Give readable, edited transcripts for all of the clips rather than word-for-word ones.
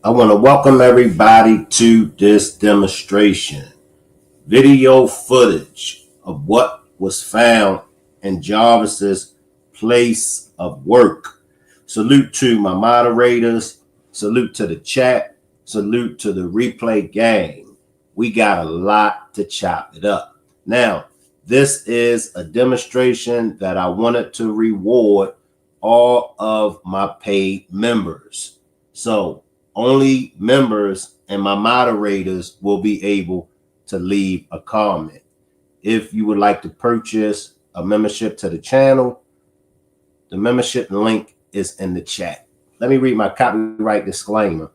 I want to welcome everybody to this demonstration. Video footage of what was found in Jarvis's place of work. Salute to my moderators. Salute to the chat. Salute to the replay gang. We got a lot to chop it up. Now, this is a demonstration that I wanted to reward all of my paid members. So only members and my moderators will be able to leave a comment. If you would like to purchase a membership to the channel, the membership link is in the chat. Let me read my copyright disclaimer.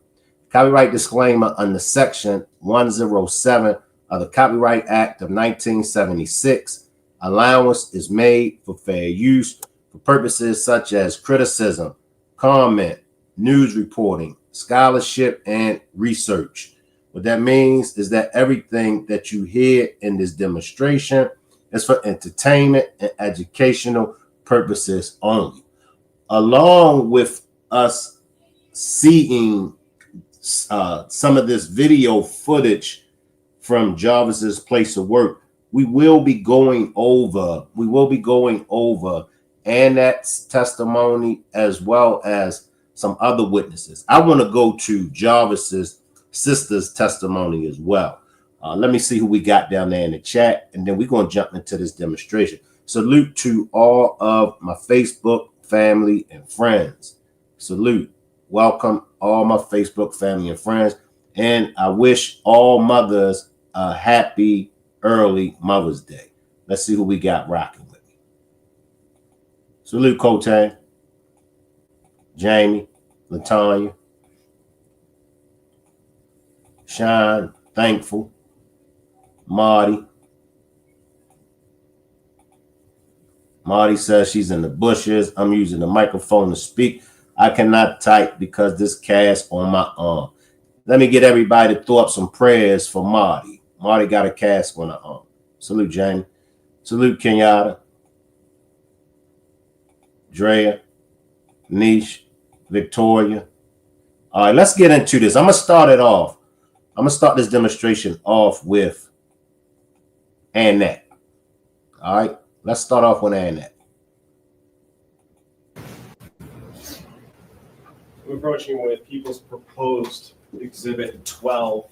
Copyright disclaimer under Section 107 of the Copyright Act of 1976. Allowance is made for fair use for purposes such as criticism, comment, news reporting, scholarship, and research. What that means is that everything that you hear in this demonstration is for entertainment and educational purposes only. Along with us seeing some of this video footage from Jarvis's place of work, we will be going over Annette's testimony as well as some other witnesses. I want to go to Jarvis's sister's testimony as well. Let me see who we got down there in the chat, and then we're going to jump into this demonstration. Salute to all of my Facebook family and friends. Salute. Welcome all my Facebook family and friends. And I wish all mothers a happy early Mother's Day. Let's see who we got rocking with me. Salute, Cote, Jamie, Latanya, Sean, Thankful, Marty. Marty says she's in the bushes. I'm using the microphone to speak. I cannot type because this cast on my arm. Let me get everybody to throw up some prayers for Marty. Marty got a cast on her arm. Salute, Jamie. Salute, Kenyatta, Drea, Niche, Victoria. All right, let's get into this. I'm going to start it off. I'm going to start this demonstration off with Annette. All right, let's start off with Annette. I'm approaching with People's Proposed Exhibit 12.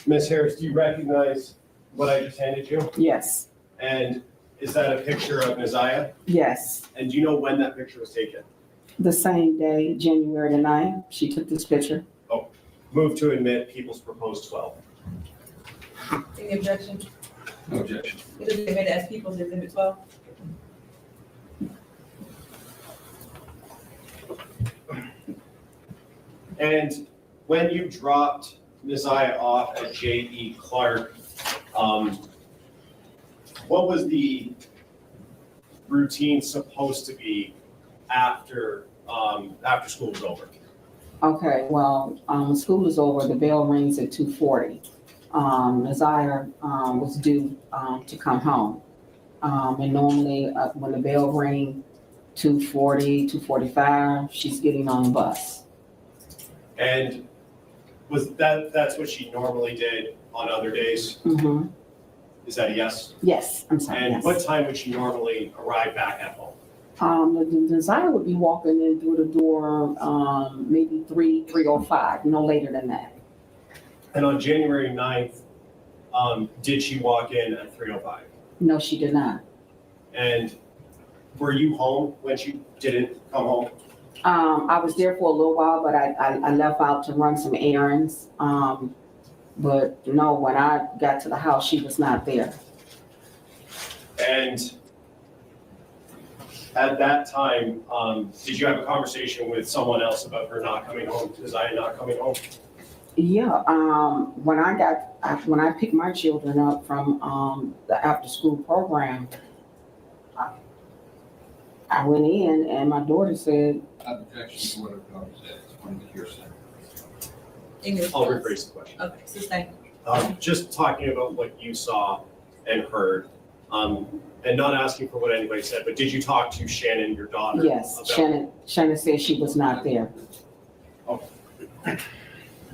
Ms. Harris, do you recognize what I just handed you? Yes. And is that a picture of Maisha? Yes. And do you know when that picture was taken? The same day, January the 9th, she took this picture. Oh, move to admit People's Proposed 12. Any objection? No objection. It is admitted as People's Exhibit 12. And when you dropped Maisha off at J.E. Clark, what was the routine supposed to be after school was over? Okay, well, school is over, the bell rings at 2:40. Maisha was due to come home. And normally when the bell rings, 2:40, 2:45, she's getting on the bus. And was that's what she normally did on other days? Mm-hmm. Is that a yes? Yes, I'm sorry, And yes. what time would she normally arrive back at home? The desire would be walking in through the door, maybe 3:05, no later than that. And on January 9th, did she walk in at 3:05? No, she did not. And were you home when she didn't come home? I was there for a little while, but I left out to run some errands. But no, when I got to the house, she was not there. And at that time, did you have a conversation with someone else about her not coming home, Maisha not coming home? Yeah, when I picked my children up from the after school program, I went in and my daughter said, Objection to what I've said, it's going to hearsay. I'll rephrase the question. Okay, sustain. Just talking about what you saw and heard, and not asking for what anybody said, but did you talk to Shannon, your daughter? yes, about Shannon said she was not there.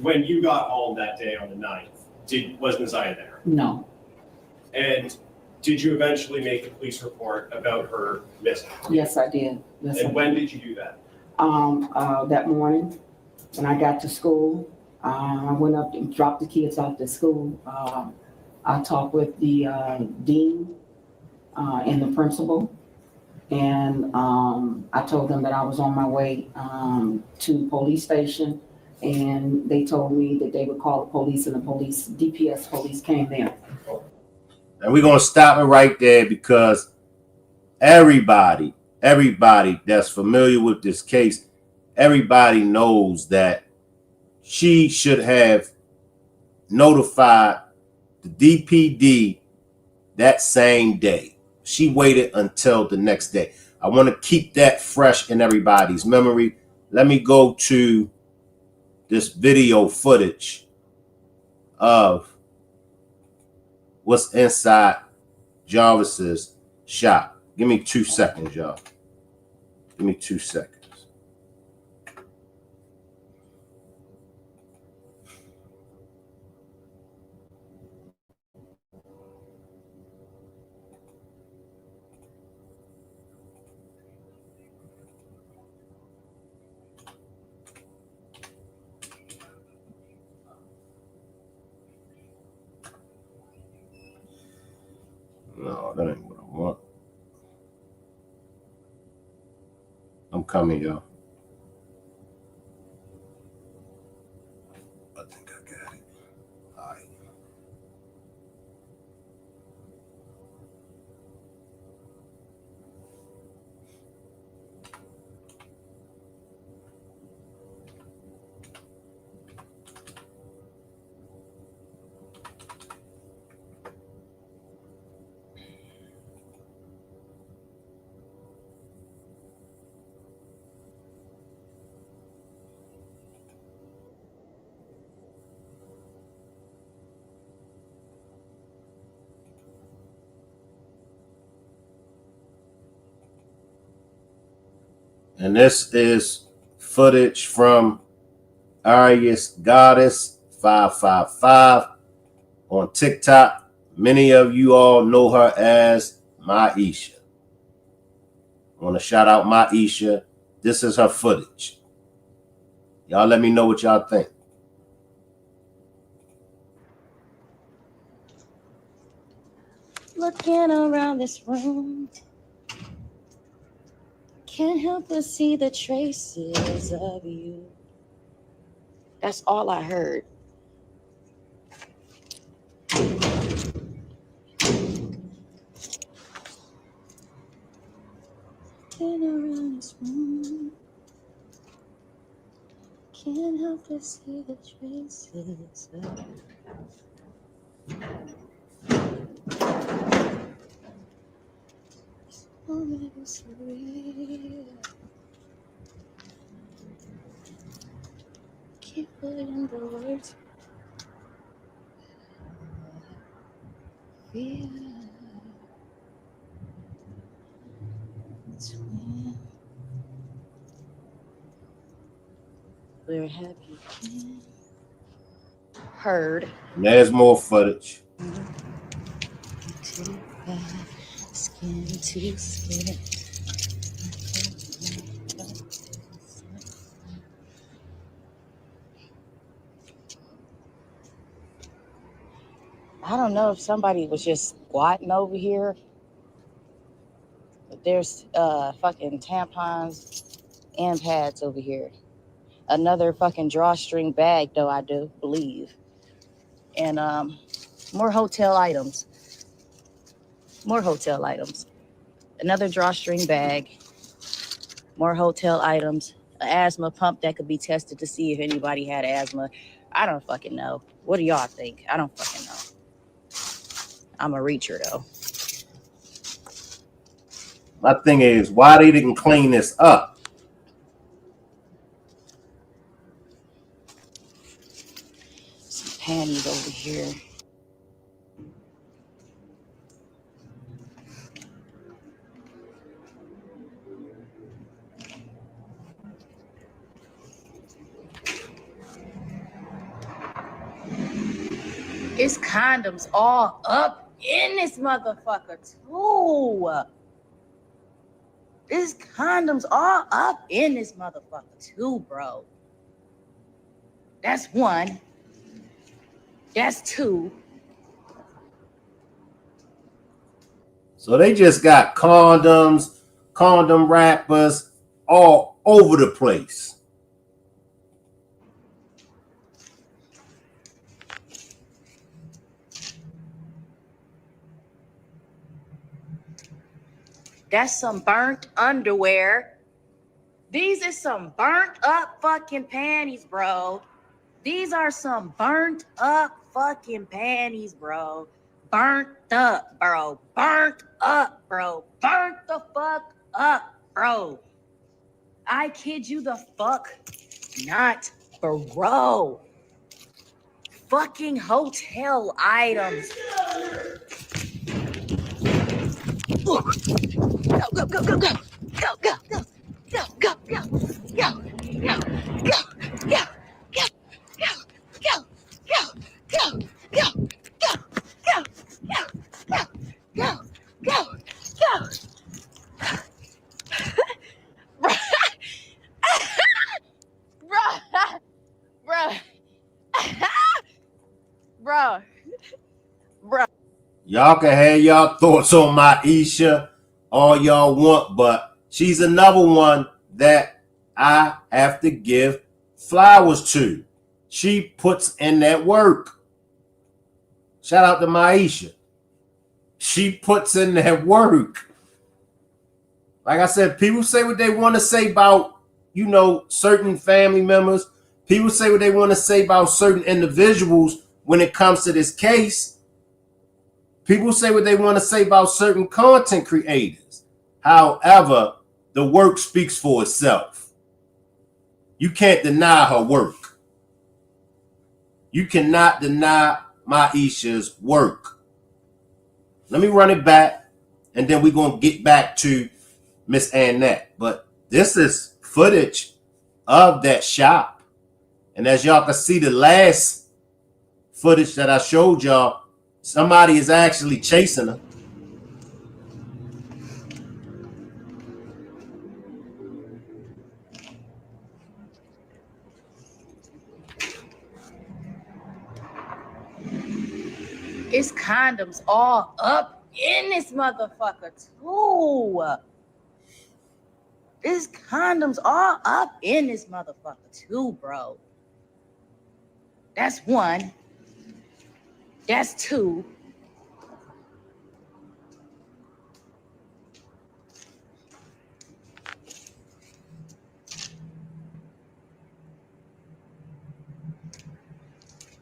When you got home that day on the 9th, was Maisha there? No. And did you eventually make a police report about her missing? Yes, I did. Yes, I And did. when did you do that? That morning when I got to school, I went up and dropped the kids off to school. I talked with the dean and the principal, and I told them that I was on my way to the police station, and they told me that they would call the police, and the police, DPS police, came there. And we're going to stop it right there because everybody that's familiar with this case, everybody knows that she should have notified the DPD that same day. She waited until the next day. I want to keep that fresh in everybody's memory. Let me go to this video footage of what's inside Jarvis's shop. Give me 2 seconds, y'all. Give me 2 seconds. No, that ain't what I want. I'm coming, y'all. I think I got it. All right. And this is footage from Arius Goddess 555 on TikTok. Many of you all know her as Maisha. I want to shout out Maisha. This is her footage. Y'all let me know what y'all think. Looking around this room, can't help but see the traces of you. That's all I heard. Looking around this room, can't help but see the traces of you. This moment is surreal. Can't put into words. Feel it's when where have you been? Heard. And there's more footage. Too bad, skin to skin. I don't know if somebody was just squatting over here. But there's fucking tampons and pads over here. Another fucking drawstring bag, though, I do believe. And more hotel items. More hotel items. Another drawstring bag. More hotel items. An asthma pump that could be tested to see if anybody had asthma. I don't fucking know. What do y'all think? I don't fucking know. I'm a reacher, though. My thing is, why they didn't clean this up? Some panties over here. It's condoms all up in this motherfucker too. It's condoms all up in this motherfucker too, bro. That's one. That's two. So they just got condoms, condom wrappers all over the place. That's some burnt underwear. These is some burnt up fucking panties, bro. These are some burnt up fucking panties, bro. Burnt up, bro. Burnt up, bro. Burnt the fuck up, bro. I kid you the fuck not, bro. Fucking hotel items. Go, go, go, go, go. Go, go, go. Go, go, go. Go, go, go, go. Bro. Y'all can have y'all thoughts on Maisha all y'all want, but she's another one that I have to give flowers to. She puts in that work. Shout out to Maisha. She puts in that work. Like I said, people say what they want to say about, certain family members. People say what they want to say about certain individuals when it comes to this case. People say what they want to say about certain content creators. However, the work speaks for itself. You can't deny her work. You cannot deny Maisha's work. Let me run it back, and then we're going to get back to Miss Annette. But this is footage of that shop. And as y'all can see, the last footage that I showed y'all, somebody is actually chasing her. It's condoms all up in this motherfucker too. It's condoms all up in this motherfucker too, bro. That's one. That's two.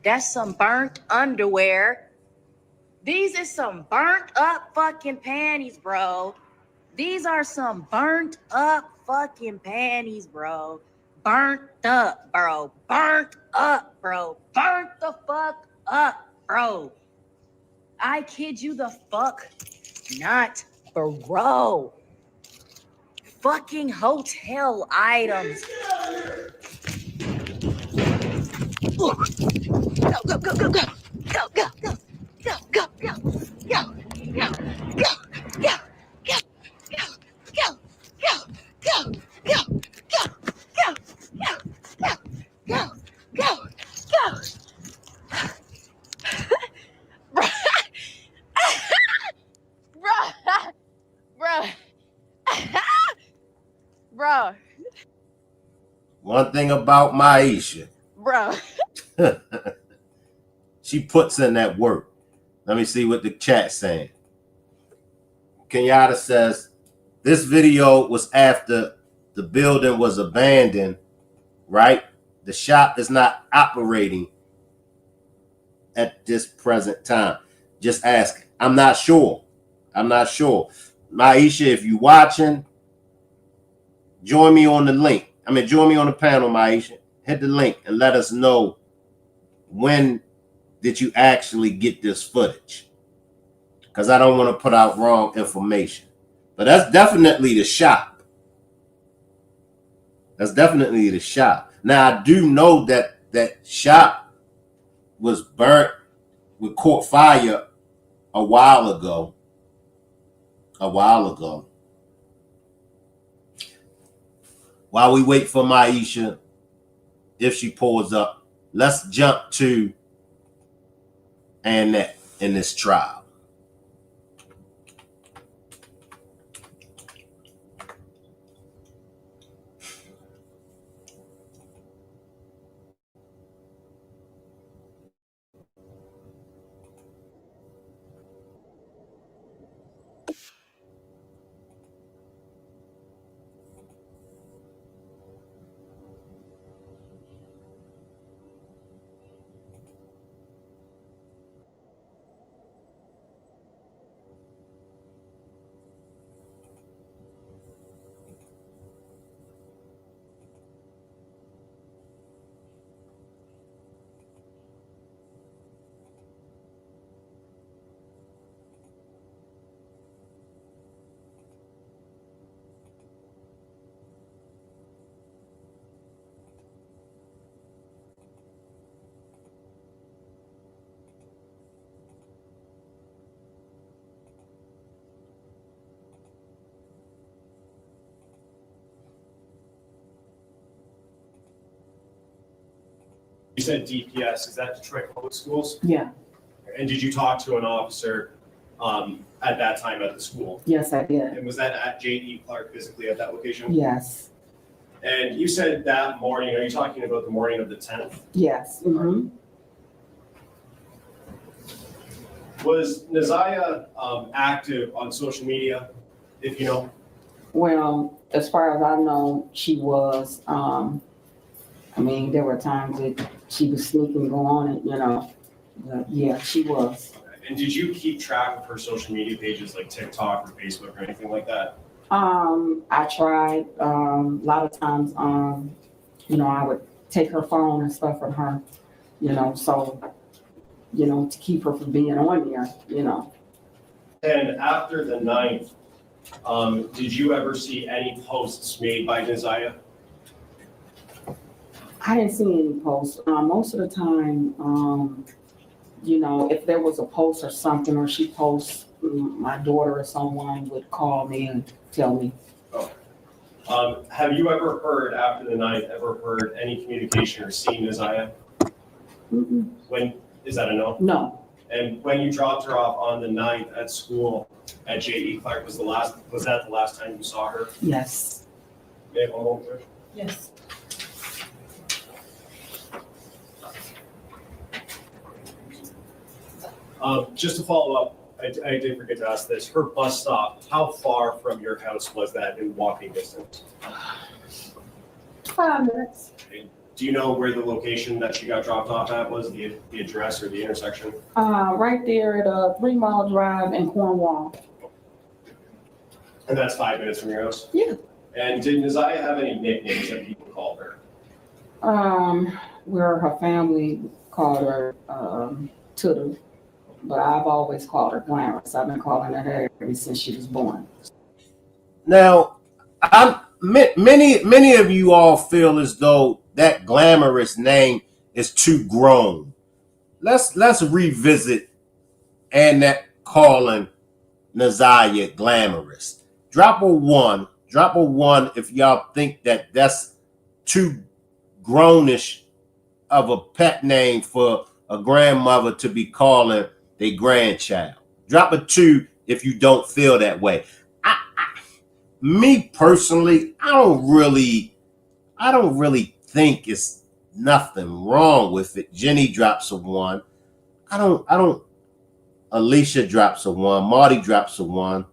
That's some burnt underwear. These is some burnt up fucking panties, bro. These are some burnt up fucking panties, bro. Burnt up, bro. Burnt up, bro. Burnt the fuck up, bro. I kid you the fuck not, bro. Fucking hotel items. Go, go, go, go, go. Go, go, go. Go, go, go. Go, go, go, go, go, go, go, go, go, go, go, go, go, go, go, go. Bro. One thing about Maisha, Bro. she puts in that work. Let me see what the chat's saying. Kenyatta says, this video was after the building was abandoned, right? The shop is not operating at this present time. Just asking. I'm not sure. Maisha, if you watching, join me on the link. Join me on the panel, Maisha. Hit the link and let us know when did you actually get this footage. Because I don't want to put out wrong information. But that's definitely the shop. Now, I do know that that shop was burnt we caught fire a while ago. While we wait for Maisha, if she pulls up, let's jump to Annette in this trial. You said DPS, is that Detroit Public Schools? Yeah, And did you talk to an officer at that time at the school? yes, I did. And was that at J.E. Clark physically at that location? Yes, And you said that morning, are you talking about the morning of the 10th? yes. Mm-hmm. Was Naziah active on social media, if you know? Well, as far as I know, she was. I mean, there were times that she was sneaking, go on it, you know. But yeah, she was. And did you keep track of her social media pages like TikTok or Facebook or anything like that? I tried. A lot of times, you know, I would take her phone and stuff from her, you know, so, you know, to keep her from being on there, you know. And after the 9th, did you ever see any posts made by Naziah? I didn't see any posts. Most of the time, you know, if there was a post or something, or she posts, my daughter or someone would call me and tell me. Have you ever heard, after the 9th, heard any communication or seen Naziah? Mm-mm. When, is that a no? No, And when you dropped her off on the 9th at school at J.E. Clark, was that the last time you saw her? yes. May I have one moment, please? Yes. Just to follow up, I did forget to ask this. Her bus stop, how far from your house was that in walking distance? 5 minutes. Do you know where the location that she got dropped off at was, the address or the intersection? Right there at a 3 Mile Drive in Cornwall. And that's 5 minutes from your house? Yeah. And did Naziah have any nicknames that people called her? Where her family called her Tootle, but I've always called her Glamorous. I've been calling her ever since she was born. Now, many of you all feel as though that Glamorous name is too grown. Let's revisit Annette calling Naziah Glamorous. Drop a one if y'all think that that's too grownish of a pet name for a grandmother to be calling their grandchild. Drop a 2 if you don't feel that way. Me personally, I don't really think it's nothing wrong with it. Jenny drops a 1. I don't. Alicia drops a 1. Marty drops a 1.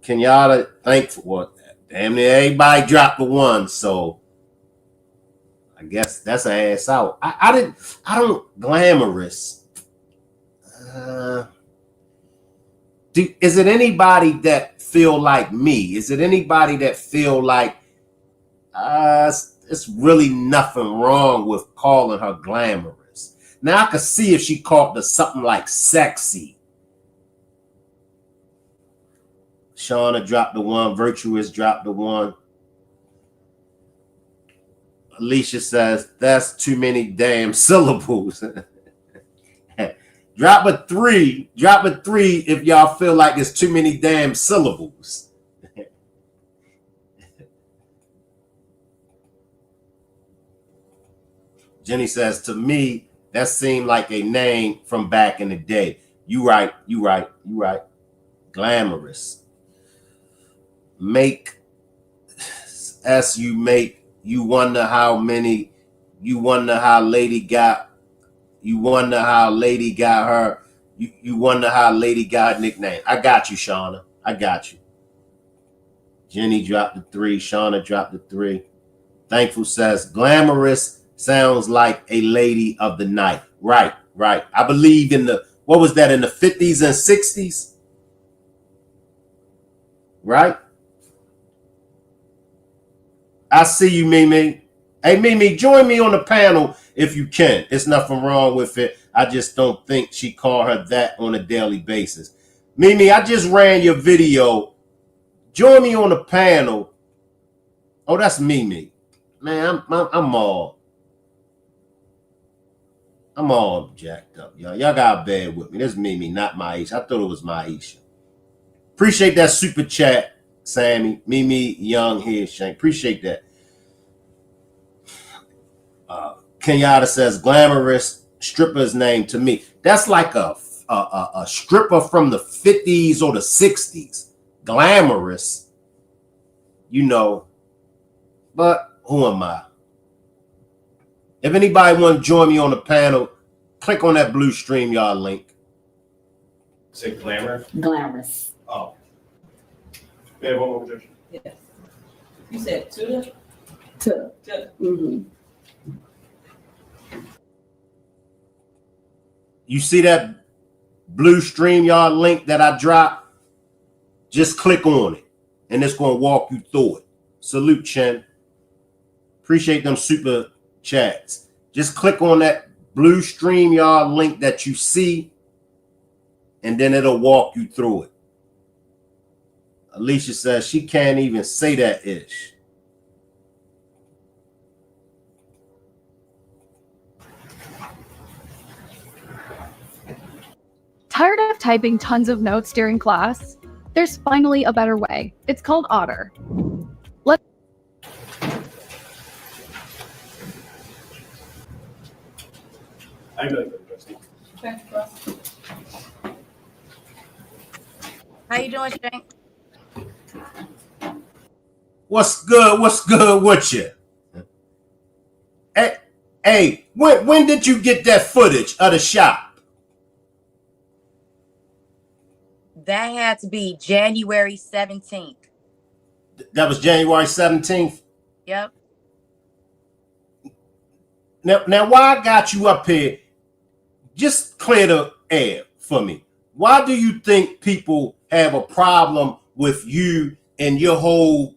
Kenyatta, thankful. Damn near everybody dropped a 1. So I guess that's an ass out. I don't Glamorous. Is it anybody that feel like me? Is it anybody that feel like it's really nothing wrong with calling her Glamorous? Now I could see if she called her something like Sexy. Shauna dropped the 1. Virtuous dropped the 1. Alicia says, that's too many damn syllables. Drop a 3. Drop a 3 if y'all feel like it's too many damn syllables. Jenny says, to me, that seemed like a name from back in the day. You right. Glamorous. Make as you make. You wonder how many. You wonder how Lady got. You wonder how Lady got her. You wonder how Lady got her nickname. I got you, Shauna. I got you. Jenny dropped the 3. Shauna dropped the 3. Thankful says, glamorous sounds like a lady of the night. Right. I believe in the, what was that, in the 50s and 60s? Right? I see you, Mimi. Hey, Mimi, join me on the panel if you can. It's nothing wrong with it. I just don't think she called her that on a daily basis. Mimi, I just ran your video. Join me on the panel. Oh, that's Mimi. Man, I'm all jacked up, y'all. Y'all got bad with me. This is Mimi, not Maisha. I thought it was Maisha. Appreciate that super chat, Sammy. Mimi, Young, here, Shank. Appreciate that. Kenyatta says, glamorous stripper's name to me. That's like a stripper from the 50s or the 60s. Glamorous, you know. But who am I? If anybody want to join me on the panel, click on that blue StreamYard link. Say glamour? Glamorous. Oh. Yeah, one more objection. Yes. You said Tuda? To. Tuda. Mm-hmm. You see that blue StreamYard link that I dropped? Just click on it, and it's going to walk you through it. Salute, Chen. Appreciate them super chats. Just click on that blue StreamYard link that you see, and then it'll walk you through it. Alicia says she can't even say that ish. Tired of typing tons of notes during class? There's finally a better way. It's called Otter. I know you're interesting. Okay, Ross. How you doing, Shank? What's good? What's good with you? Hey, when did you get that footage of the shop? That had to be January 17th. That was January 17th. Yep. Now, why I got you up here? Just clear the air for me. Why do you think people have a problem with you and your whole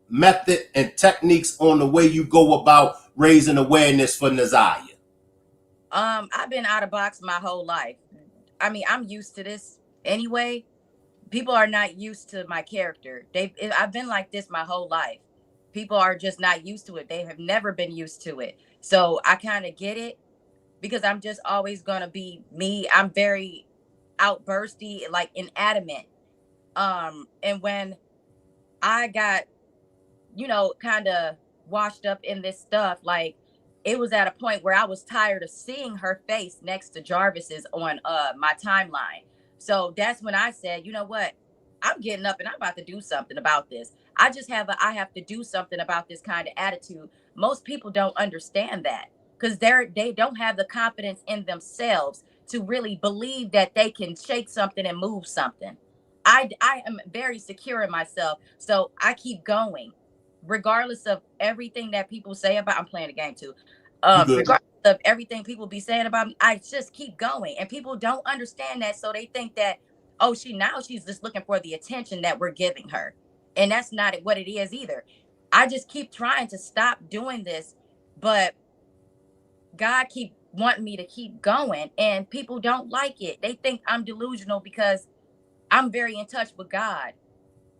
method and techniques on the way you go about raising awareness for Naziah? I've been out of box my whole life. I mean, I'm used to this anyway. People are not used to my character. I've been like this my whole life. People are just not used to it. They have never been used to it. So I kind of get it because I'm just always going to be me. I'm very outbursty, like inanimate. And when I got, kind of washed up in this stuff, like it was at a point where I was tired of seeing her face next to Jarvis's on my timeline. So that's when I said, you know what? I'm getting up and I'm about to do something about this. I have to do something about this kind of attitude. Most people don't understand that because they don't have the confidence in themselves to really believe that they can shake something and move something. I am very secure in myself, so I keep going, regardless of everything that people say about. I'm playing the game too. Regardless of everything people be saying about me, I just keep going, and people don't understand that, so they think that she's just looking for the attention that we're giving her, and that's not what it is either. I just keep trying to stop doing this, but God keep wanting me to keep going, and people don't like it. They think I'm delusional because I'm very in touch with God.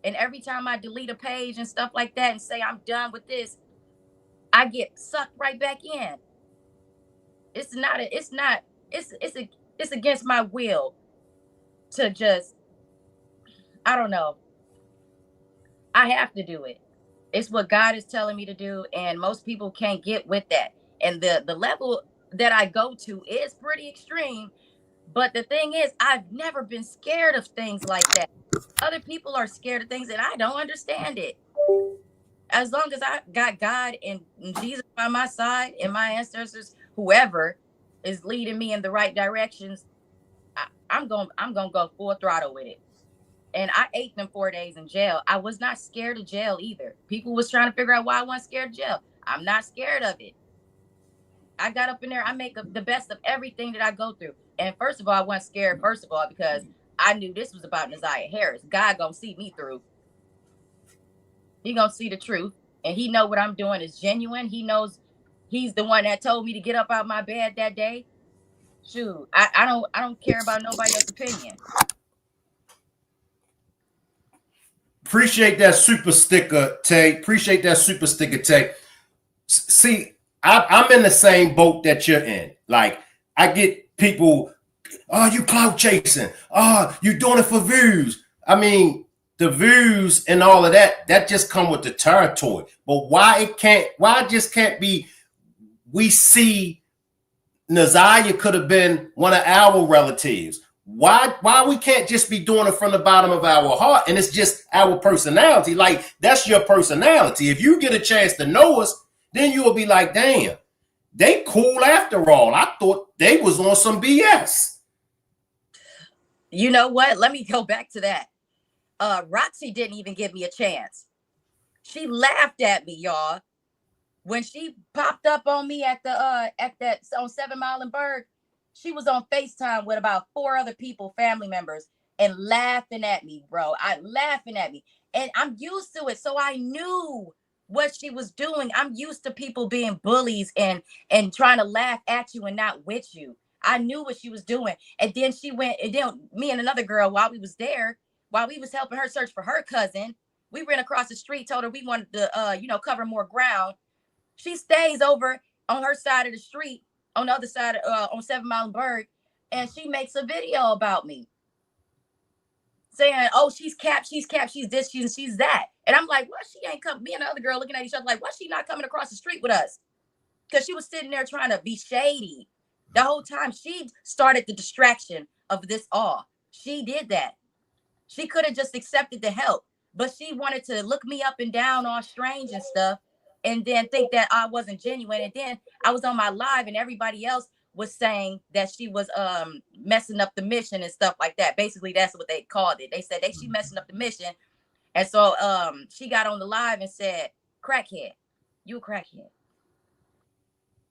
And every time I delete a page and stuff like that and say I'm done with this, I get sucked right back in. It's it's against my will to just, I don't know. I have to do it. It's what God is telling me to do, and most people can't get with that. And the level that I go to is pretty extreme. But the thing is, I've never been scared of things like that. Other people are scared of things, and I don't understand it. As long as I got God and Jesus by my side, and my ancestors, whoever is leading me in the right directions, I'm gonna go full throttle with it. And I ate them 4 days in jail. I was not scared of jail either. People was trying to figure out why I wasn't scared of jail. I'm not scared of it. I got up in there. I make the best of everything that I go through. And first of all, I wasn't scared. First of all, because I knew this was about Naziah Harris. God gonna see me through. He gonna see the truth, and he know what I'm doing is genuine. He knows he's the one that told me to get up out my bed that day. Shoot, I don't care about nobody else's opinion. Appreciate that super sticker, Tay. Appreciate that super sticker, Tay. See, I'm in the same boat that you're in. Like, I get people, oh, you clout chasing. Oh, you doing it for views. I mean, the views and all of that just come with the territory. But why it just can't be, we see Naziah could have been one of our relatives. Why we can't just be doing it from the bottom of our heart, and it's just our personality? Like, that's your personality. If you get a chance to know us, then you will be like, damn, they cool after all. I thought they was on some BS. You know what? Let me go back to that. Roxy didn't even give me a chance. She laughed at me, y'all. When she popped up on me at that on 7 Mile and Berg, she was on FaceTime with about 4 other people, family members, and laughing at me, bro. Laughing at me. And I'm used to it. So I knew what she was doing. I'm used to people being bullies and trying to laugh at you and not with you. I knew what she was doing. And then she went, and then me and another girl, while we was helping her search for her cousin, we ran across the street, told her we wanted to cover more ground. She stays over on her side of the street, on the other side, on 7 Mile and Berg, and she makes a video about me, saying, "Oh, she's capped, she's this, she's that." And I'm like, "Well, she ain't come." Me and the other girl looking at each other like, "Why she not coming across the street with us?" Because she was sitting there trying to be shady the whole time. She started the distraction of this all. She did that. She could have just accepted the help, but she wanted to look me up and down all strange and stuff, and then think that I wasn't genuine. And then I was on my live, and everybody else was saying that she was messing up the mission and stuff like that. Basically, that's what they called it. They said she messing up the mission. And so she got on the live and said, "Crackhead, you a crackhead."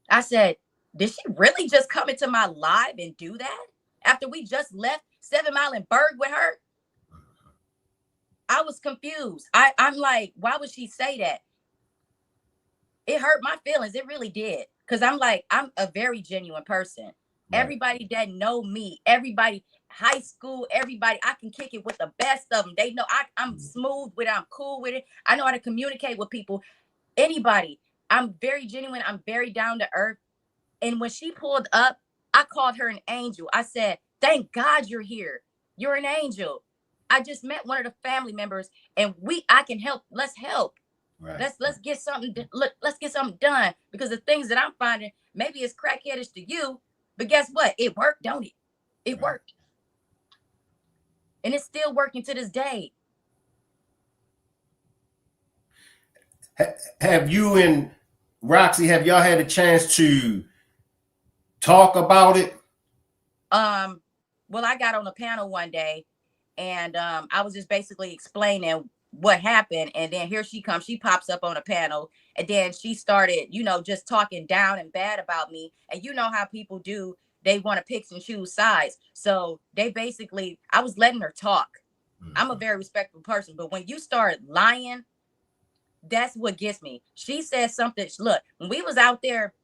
I said, did she really just come into my live and do that after we just left 7 Mile and Berg with her? I was confused. I'm like, why would she say that? It hurt my feelings. It really did. Because I'm like, I'm a very genuine person. Right. Everybody that know me, everybody, high school, everybody, I can kick it with the best of them. They know I'm smooth with it. I'm cool with it. I know how to communicate with people. Anybody. I'm very genuine. I'm very down to earth. And when she pulled up, I called her an angel. I said, thank God you're here. You're an angel. I just met one of the family members, and I can help. Let's help. Right. Let's get something. Let's get something done, because the things that I'm finding, maybe it's crackheadish to you, but guess what? It worked, don't it? It worked, and it's still working to this day. Have you and Roxy, have y'all had a chance to talk about it? Well, I got on a panel one day, and I was just basically explaining what happened, and then here she comes. She pops up on a panel, and then she started, just talking down and bad about me. And you know how people do, they want to pick and choose sides. So they basically, I was letting her talk. I'm a very respectful person, but when you start lying, that's what gets me. She said something. Look, when we was out there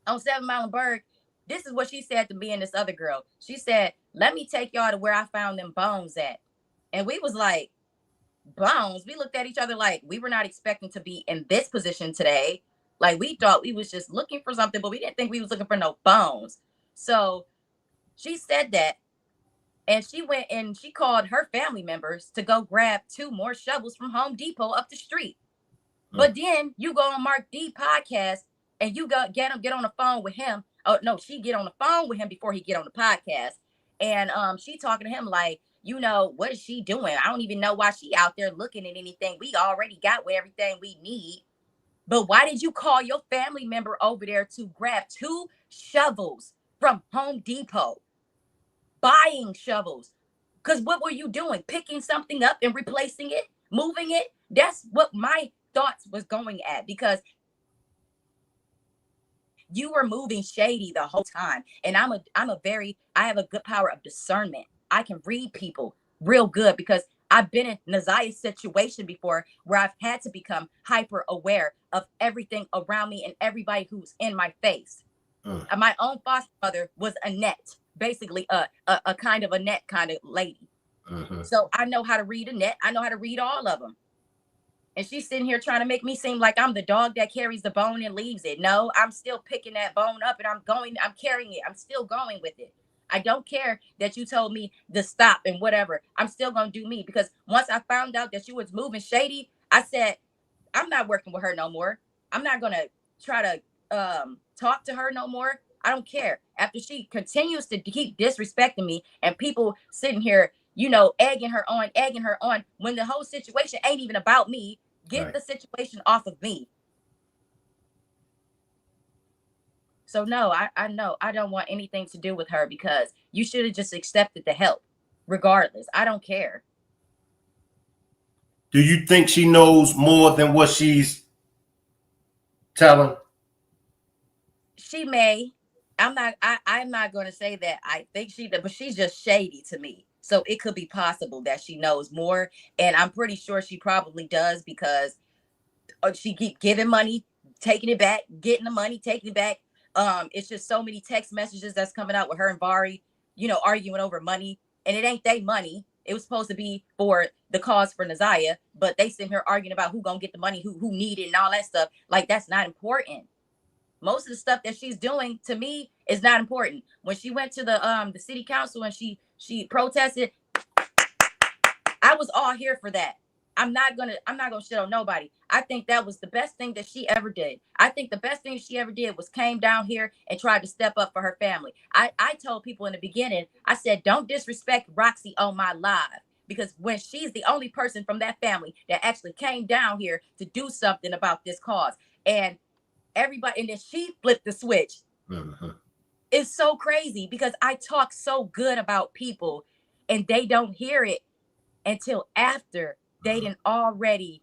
on 7 Mile and Berg, this is what she said to me and this other girl. She said, let me take y'all to where I found them bones at. And we was like, bones? We looked at each other like we were not expecting to be in this position today. Like, we thought we was just looking for something, but we didn't think we was looking for no bones. So She said that, and she went and she called her family members to go grab 2 more shovels from Home Depot up the street. But then you go on Mark D podcast and you get on the phone with him. Oh no, she get on the phone with him before he get on the podcast. And she talking to him like, you know, what is she doing? I don't even know why she out there looking at anything. We already got everything we need. But why did you call your family member over there to grab 2 shovels from Home Depot? Buying shovels. Because what were you doing? Picking something up and replacing it? Moving it? That's what my thoughts was going at, because you were moving shady the whole time. And I have a good power of discernment. I can read people real good because I've been in Nazia's situation before where I've had to become hyper aware of everything around me and everybody who's in my face. My own foster mother was Annette, basically a kind of Annette kind of lady. So I know how to read Annette. I know how to read all of them. And she's sitting here trying to make me seem like I'm the dog that carries the bone and leaves it. No, I'm still picking that bone up and I'm carrying it. I'm still going with it. I don't care that you told me to stop and whatever. I'm still going to do me, because once I found out that you was moving shady, I said, I'm not working with her no more. I'm not going to try to talk to her no more. I don't care. After she continues to keep disrespecting me and people sitting here, you know, egging her on, when the whole situation ain't even about me. Get the situation off of me. So no, I know I don't want anything to do with her, because you should have just accepted the help regardless. I don't care. Do you think she knows more than what she's telling? She may. I'm not going to say that I think but she's just shady to me. So it could be possible that she knows more. And I'm pretty sure she probably does, because she keep giving money, taking it back, getting the money, taking it back. It's just so many text messages that's coming out with her and Vari, you know, arguing over money. And it ain't they money. It was supposed to be for the cause for Nazia, but they sitting here arguing about who gonna get the money, who need it and all that stuff. Like, that's not important. Most of the stuff that she's doing to me is not important. When she went to the city council and she protested, I was all here for that. I'm not gonna shit on nobody. I think that was the best thing that she ever did. I think the best thing she ever did was came down here and tried to step up for her family. I told people in the beginning, I said, don't disrespect Roxy on my live, because when she's the only person from that family that actually came down here to do something about this cause, and everybody, and then she flipped the switch. It's so crazy, because I talk so good about people and they don't hear it until after they didn't already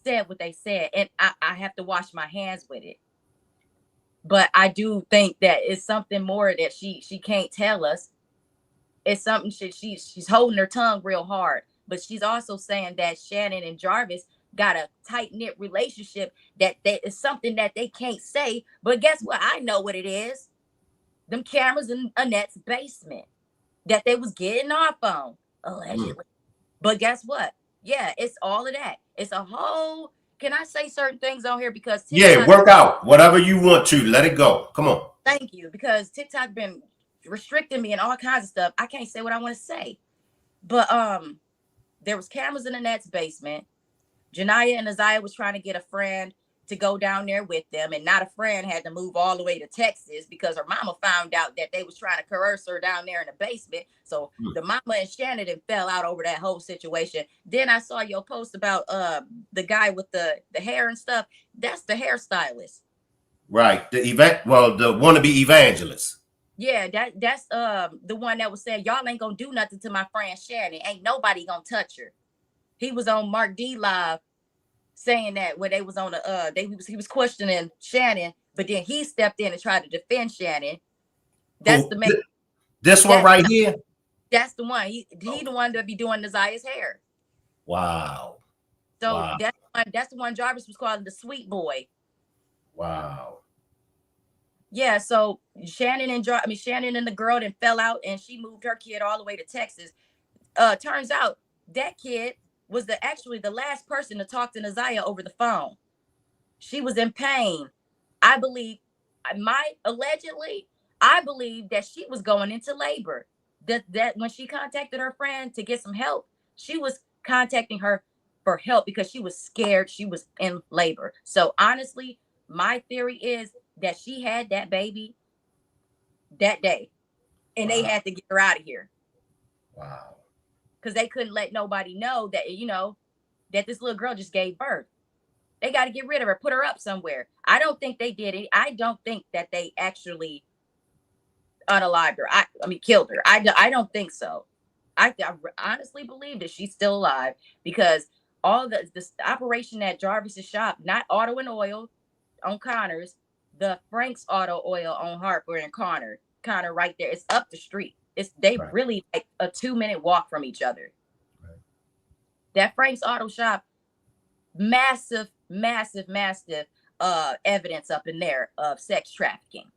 said what they said. And I have to wash my hands with it. But I do think that it's something more that she can't tell us. It's something she's holding her tongue real hard. But she's also saying that Shannon and Jarvis got a tight-knit relationship, that is something that they can't say. But guess what? I know what it is. Them cameras in Annette's basement that they was getting off on, allegedly. But guess what? Yeah, it's all of that. It's a whole. Can I say certain things on here? Because TikTok, work out whatever you want to. Let it go. Come on. Thank you. Because TikTok been restricting me and all kinds of stuff. I can't say what I want to say. But there was cameras in Annette's basement. Janiyah and Nazia was trying to get a friend to go down there with them, and not a friend had to move all the way to Texas because her mama found out that they was trying to coerce her down there in the basement. So the mama and Shannon fell out over that whole situation. Then I saw your post about the guy with the hair and stuff. That's the hairstylist. Right. The wannabe evangelist. Yeah, that's the one that was saying, y'all ain't gonna do nothing to my friend Shannon. Ain't nobody gonna touch her. He was on Mark D Live saying that when they was on he was questioning Shannon, but then he stepped in and tried to defend Shannon. That's the main. This one right here. That's the one. He the one that be doing Nazia's hair. Wow. So wow. That's the one Jarvis was calling the sweet boy. Wow. Yeah. So Shannon and the girl then fell out, and she moved her kid all the way to Texas. Turns out that kid was actually the last person to talk to Nazia over the phone. She was in pain. I believe, allegedly, I believe that she was going into labor. That when she contacted her friend to get some help, she was contacting her for help because she was scared she was in labor. So honestly, my theory is that she had that baby that day and they Wow. had to get her out of here Wow. because they couldn't let nobody know that, that this little girl just gave birth. They got to get rid of her, put her up somewhere. I don't think they did it. I don't think that they actually unalived her. I mean, killed her. I don't think so. I honestly believe that she's still alive because all this operation at Jarvis's shop, not Auto and Oil on Connors, the Frank's Auto Oil on Harper and Connor right there. It's up the street. They Right. really like a 2-minute walk from each other. Right. That Frank's Auto Shop, massive evidence up in there of sex trafficking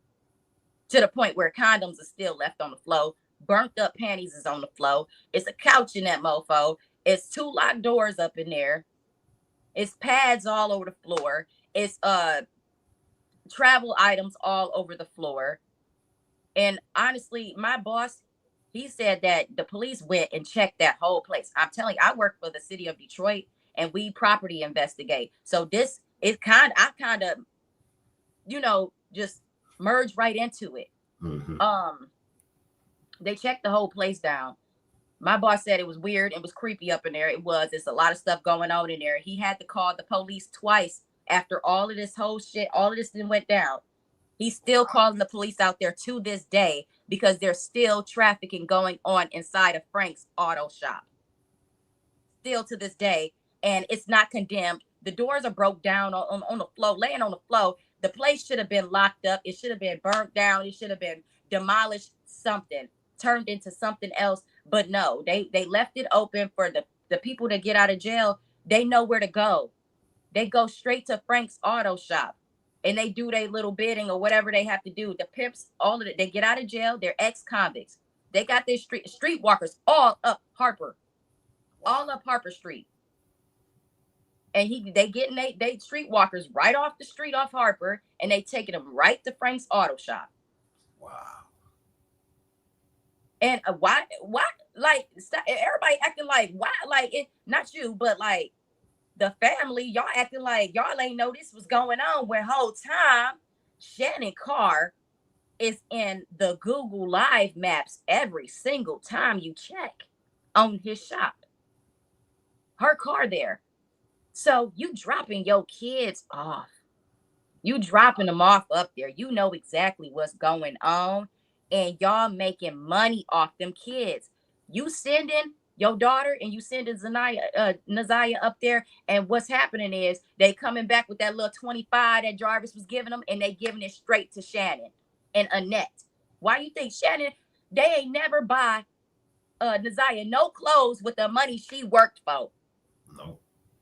to the point where condoms are still left on the floor. Burnt up panties is on the floor. It's a couch in that mofo. It's 2 locked doors up in there. It's pads all over the floor. It's travel items all over the floor. And honestly, my boss, he said that the police went and checked that whole place. I'm telling you, I work for the city of Detroit and we property investigate. So this is I kind of, just merged right into it. Mm-hmm. They checked the whole place down. My boss said it was weird and was creepy up in there. It's a lot of stuff going on in there. He had to call the police twice after all of this whole shit, all of this went down. He's still calling the police out there to this day because there's still trafficking going on inside of Frank's auto shop. Still to this day. And it's not condemned. The doors are broke down on the floor, laying on the floor. The place should have been locked up. It should have been burnt down. It should have been demolished, something turned into something else. But no, they left it open for the people to get out of jail. They know where to go. They go straight to Frank's auto shop and they do their little bidding or whatever they have to do. The pimps, all of it, they get out of jail. They're ex-convicts. They got their streetwalkers all up Harper Street. And they getting they streetwalkers right off the street off Harper and they taking them right to Frank's auto shop. Wow. And why like everybody acting like why, like it, not you, but like the family, y'all acting like y'all ain't know this was going on when whole time Shannon Carr is in the Google Live maps every single time you check on his shop. Her car there. So you dropping your kids off. You dropping them off up there. You know exactly what's going on. And y'all making money off them kids. You sending your daughter and you sending Naziah up there. And what's happening is they coming back with that little 25 that Jarvis was giving them. And they giving it straight to Shannon and Annette. Why you think Shannon, they ain't never buy Naziah no clothes with the money she worked for?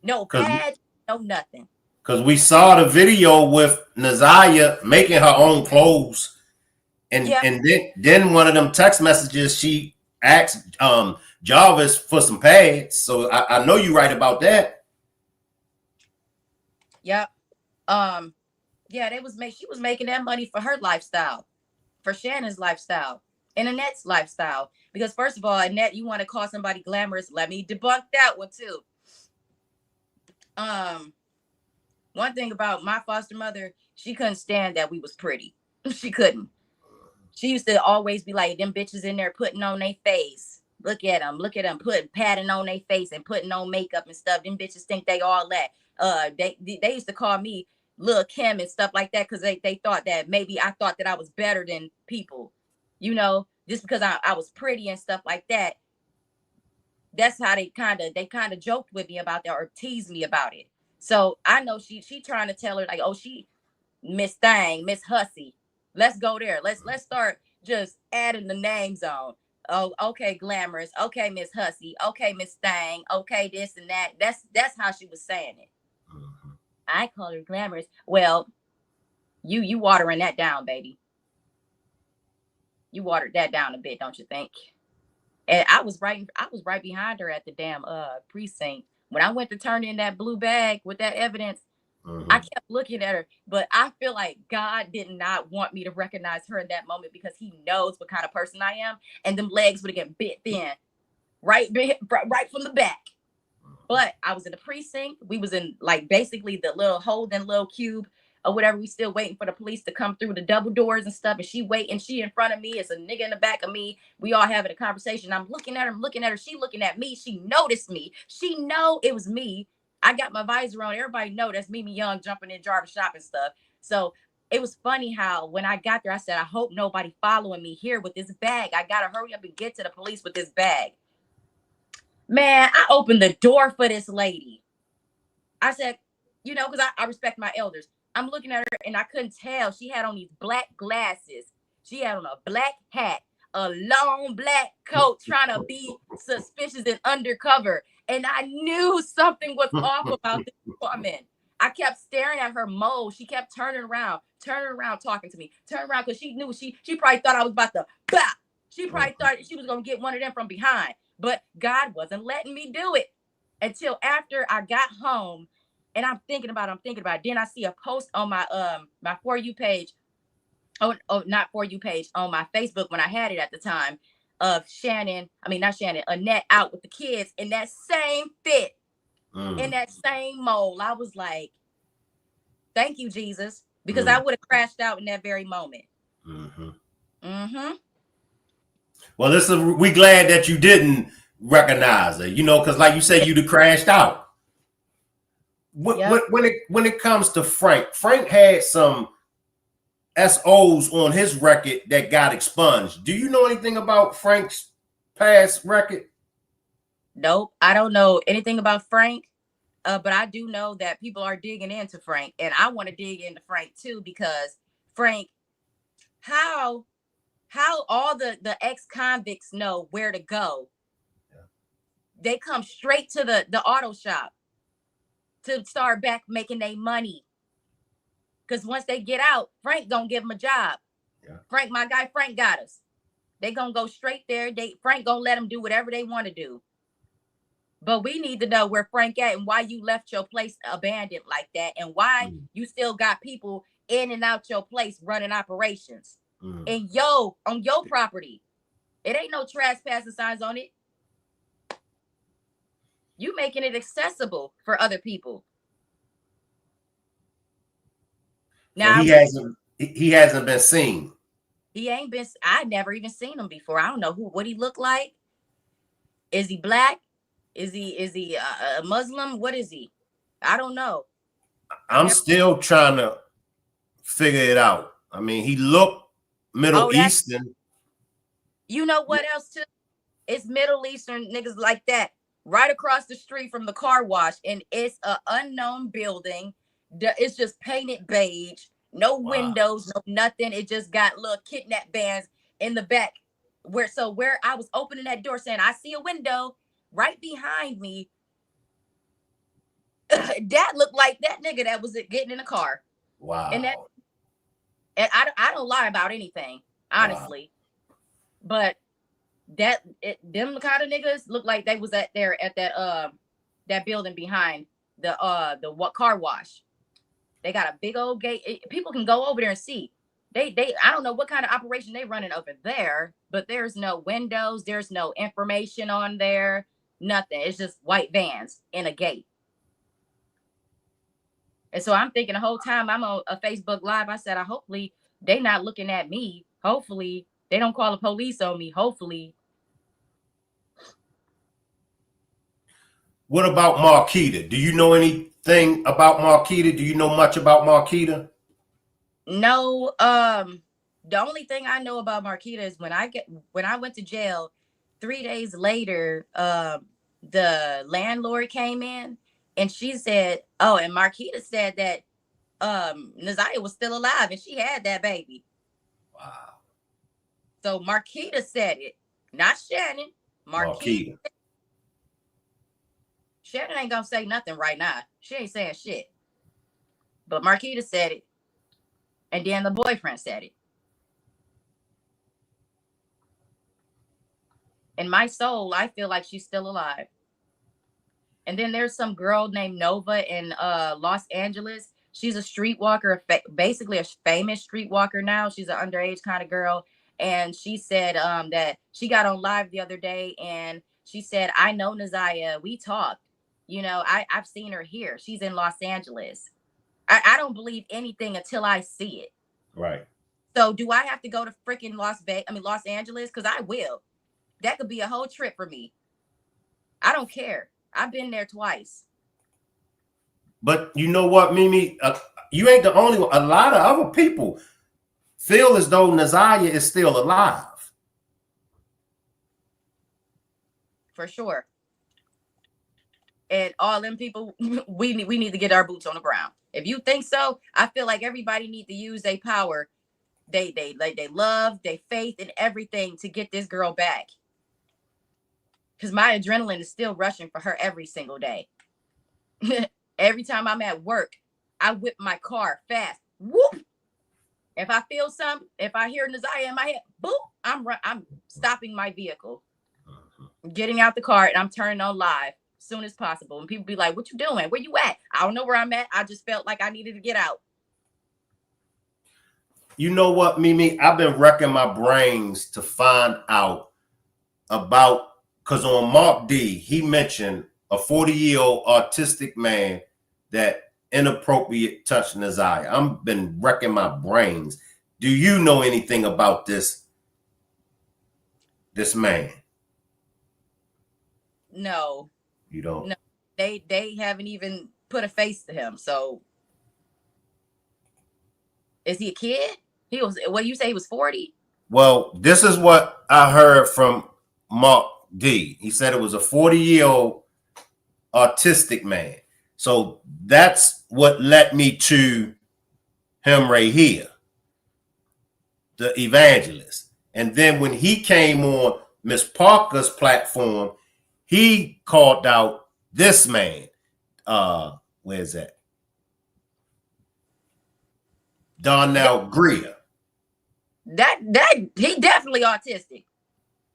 No pads, no nothing. Because we saw the video with Naziah making her own clothes. And then one of them text messages, she asked Jarvis for some pads. So I know you're right about that. Yep. Yeah, she was making that money for her lifestyle, for Shannon's lifestyle, and Annette's lifestyle. Because first of all, Annette, you want to call somebody glamorous? Let me debunk that one too. One thing about my foster mother, she couldn't stand that we was pretty. She couldn't. She used to always be like, them bitches in there putting on their face. Look at them, putting padding on their face and putting on makeup and stuff. Them bitches think they all that. They used to call me Lil' Kim and stuff like that because they thought that maybe I thought that I was better than people, just because I was pretty and stuff like that. That's how they kind of joked with me about that or teased me about it. So I know she trying to tell her like, oh, she Miss Thang, Miss Hussy. Let's go there. Let's start just adding the names on. Oh, okay, glamorous. Okay, Miss Hussy. Okay, Miss Thang. Okay, this and that. That's how she was saying it. Mm-hmm. I call her glamorous. Well, you watering that down, baby. You watered that down a bit, don't you think? And I was right behind her at the damn precinct. When I went to turn in that blue bag with that evidence, I kept looking at her, but I feel like God did not want me to recognize her in that moment because he knows what kind of person I am. And them legs would have get bit thin, right from the back. But I was in the precinct. We was in like basically the little holding little cube or whatever. We still waiting for the police to come through the double doors and stuff. And she waiting. She in front of me. It's a nigga in the back of me. We all having a conversation. I'm looking at her. I'm looking at her. She looking at me. She noticed me. She know it was me. I got my visor on. Everybody know that's Mimi Young jumping in Jarvis shop and stuff. So it was funny how when I got there, I said, I hope nobody following me here with this bag. I got to hurry up and get to the police with this bag. Man, I opened the door for this lady. I said, you know, because I respect my elders. I'm looking at her and I couldn't tell. She had on these black glasses. She had on a black hat, a long black coat, trying to be suspicious and undercover. And I knew something was off about this woman. I kept staring at her mold. She kept turning around, talking to me, turning around because she knew she probably thought I was about to bop. She probably thought she was going to get one of them from behind. But God wasn't letting me do it until after I got home. And I'm thinking about it. Then I see a post on my my For You page. Oh, not For You page, on my Facebook when I had it at the time, of Annette out with the kids in that same fit, in that same mold. I was like, thank you, Jesus, because I would have crashed out in that very moment. Well, we glad that you didn't recognize her, you know, because like you said, you'd have crashed out. When it comes to Frank had some SOs on his record that got expunged. Do you know anything about Frank's past record? Nope, I don't know anything about Frank, but I do know that people are digging into Frank, and I want to dig into Frank too, because Frank, how all the ex-convicts know where to go. Yeah. They come straight to the auto shop to start back making their money. Because once they get out, Frank gonna give them a job. Yeah. Frank, my guy, Frank got us. They gonna go straight there. Frank gonna let them do whatever they want to do. But we need to know where Frank at and why you left your place abandoned like that, and why you still got people in and out your place running operations. And on your property. It ain't no trespassing signs on it. You making it accessible for other people. Now so he hasn't been seen. He ain't been. I never even seen him before. I don't know what he looked like. Is he black? Is he a Muslim? What is he? I don't know. I'm still trying to figure it out. I mean, he looked Middle Eastern. You know what else too? It's Middle Eastern niggas like that right across the street from the car wash, and it's an unknown building. It's just painted beige, no windows, no nothing. It just got little kidnap bands in the back. Where I was opening that door saying, I see a window right behind me. That looked like that nigga that was getting in the car. Wow. And I don't lie about anything, honestly. Wow. But them kind of niggas look like they was at that building behind the car wash. They got a big old gate. People can go over there and see. I don't know what kind of operation they running over there, but there's no windows, there's no information on there, nothing. It's just white vans in a gate. And so I'm thinking the whole time I'm on a Facebook Live, I said, hopefully they not looking at me. Hopefully they don't call the police on me. Hopefully. What about Marquita? Do you know anything about Marquita? Do you know much about Marquita? No. The only thing I know about Marquita is when I went to jail, 3 days later, the landlord came in and she said, oh, and Marquita said that Naziah was still alive and she had that baby. Wow. So Marquita said it, not Shannon. Marquita. Shannon ain't gonna say nothing right now. She ain't saying shit. But Marquita said it. And then the boyfriend said it. In my soul, I feel like she's still alive. And then there's some girl named Nova in Los Angeles. She's a streetwalker, basically a famous streetwalker now. She's an underage kind of girl. And she said that she got on live the other day and she said, I know Naziah. We talked. You know, I've seen her here. She's in Los Angeles. I don't believe anything until I see it. Right. So do I have to go to freaking Los Angeles? Because I will. That could be a whole trip for me. I don't care. I've been there twice. But you know what, Mimi? You ain't the only one. A lot of other people feel as though Naziah is still alive. For sure. And all them people, we need to get our boots on the ground. If you think so, I feel like everybody need to use their power, they love, their faith, and everything to get this girl back. Because my adrenaline is still rushing for her every single day. Every time I'm at work, I whip my car fast. Whoop! If I feel something, if I hear Naziah in my head, boop! I'm stopping my vehicle, getting out the car, and I'm turning on live as soon as possible. And people be like, "What you doing? Where you at?" I don't know where I'm at. I just felt like I needed to get out. You know what, Mimi? I've been wrecking my brains to find out about, because on Mark D, he mentioned a 40-year-old autistic man that inappropriate touched Naziah. I've been wrecking my brains. Do you know anything about this man? No. You don't? No. They haven't even put a face to him. So is he a kid? He was, what you say, he was 40? Well, this is what I heard from Mark D. He said it was a 40-year-old autistic man. So that's what led me to him right here, the evangelist. And then when he came on Miss Parker's platform, he called out this man. Where's that? Donnell Greer. That he definitely autistic.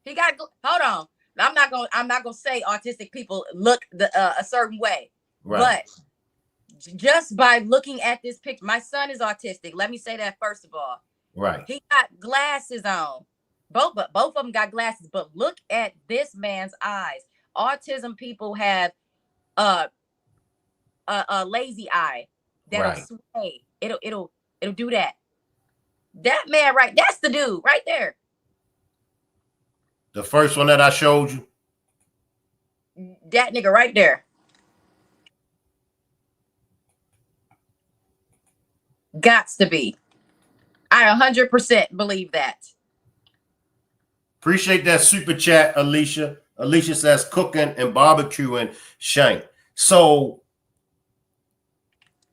He got, hold on. I'm not gonna say autistic people look a certain way, right? But just by looking at this picture, my son is autistic. Let me say that first of all. Right. He got glasses on. Both of them got glasses. But look at this man's eyes. Autism people have a lazy eye that'll sway. It'll do that. That man, right? That's the dude right there. The first one that I showed you. That nigga right there. Gots to be. I 100% believe that. Appreciate that super chat, Alicia. Alicia says cooking and barbecuing shank. So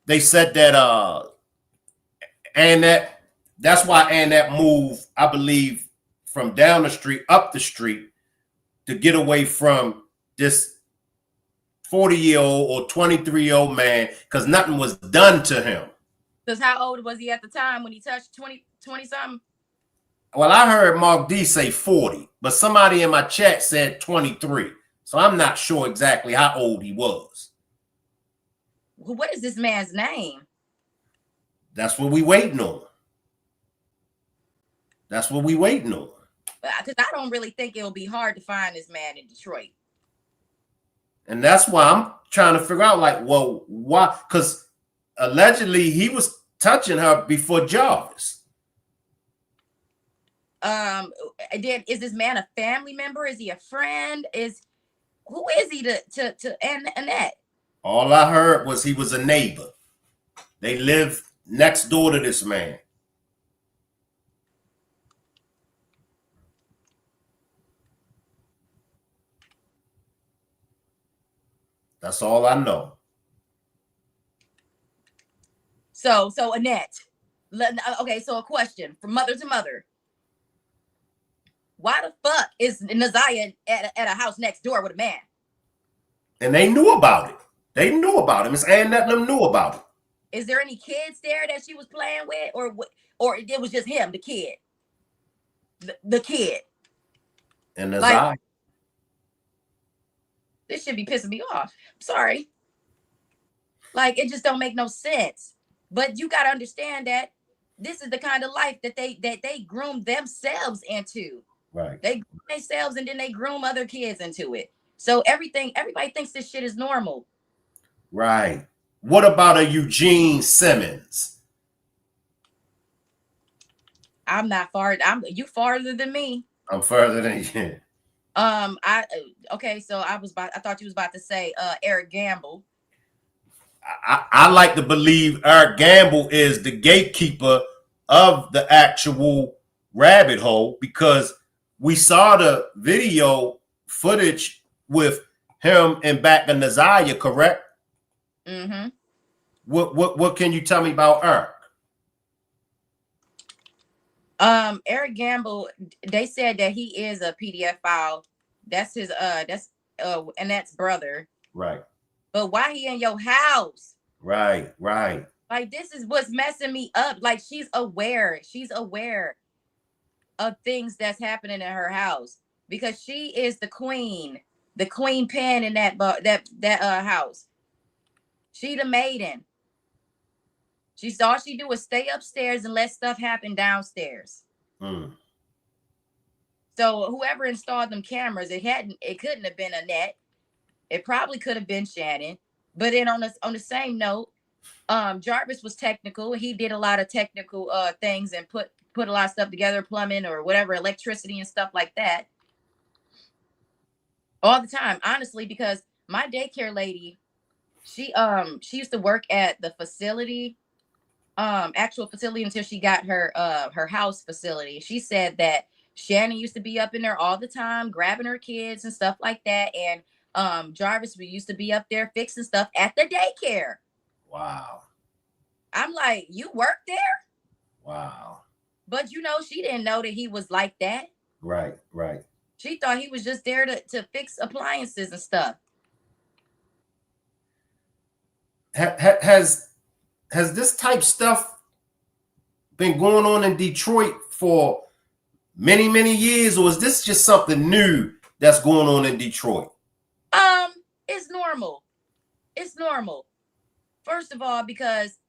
they said that Annette, that's why Annette moved, I believe, from down the street up the street to get away from this 40-year-old or 23-year-old man, because nothing was done to him. Because how old was he at the time when he touched 20 something? Well, I heard Mark D say 40, but somebody in my chat said 23. So I'm not sure exactly how old he was. What is this man's name? That's what we waiting on. That's what we waiting on. Because I don't really think it'll be hard to find this man in Detroit. And that's why I'm trying to figure out, like, well, why? Because allegedly he was touching her before Jarvis. Is this man a family member? Is he a friend? Who is he to Annette? All I heard was he was a neighbor. They live next door to this man. That's all I know. So Annette, okay, so a question from mother to mother. Why the fuck is Naziah at a house next door with a man? And they knew about it. They knew about it. Miss Annette and them knew about it. Is there any kids there that she was playing with, or it was just him, the kid? The kid. And Naziah. Like, this should be pissing me off. I'm sorry. Like, it just don't make no sense. But you got to understand that this is the kind of life that they groom themselves into. Right. They groom themselves and then they groom other kids into it. So everybody thinks this shit is normal. Right. What about a Eugene Simmons? I'm not you farther than me. I'm further than you. Okay, so I thought you was about to say Eric Gamble. I like to believe Eric Gamble is the gatekeeper of the actual rabbit hole, because we saw the video footage with him and back in Nazaya, correct? Mm-hmm. What can you tell me about Eric? Eric Gamble, they said that he is a PDF file. That's his that's Annette's brother. Right. But why he in your house? Right. Like, this is what's messing me up. Like, she's aware of things that's happening in her house because she is the queen pin in that house. She the maiden. All she do is stay upstairs and let stuff happen downstairs. So whoever installed them cameras, it couldn't have been Annette. It probably could have been Shannon. But then on the same note, Jarvis was technical. He did a lot of technical things and put a lot of stuff together, plumbing or whatever, electricity and stuff like that. All the time, honestly, because my daycare lady, she used to work at the facility, actual facility, until she got her house facility. She said that Shannon used to be up in there all the time, grabbing her kids and stuff like that. And Jarvis used to be up there fixing stuff at the daycare. Wow. I'm like, you work there? Wow. But she didn't know that he was like that. Right. She thought he was just there to fix appliances and stuff. Has this type stuff been going on in Detroit for many, many years, or is this just something new that's going on in Detroit? It's normal. It's normal. First of all, because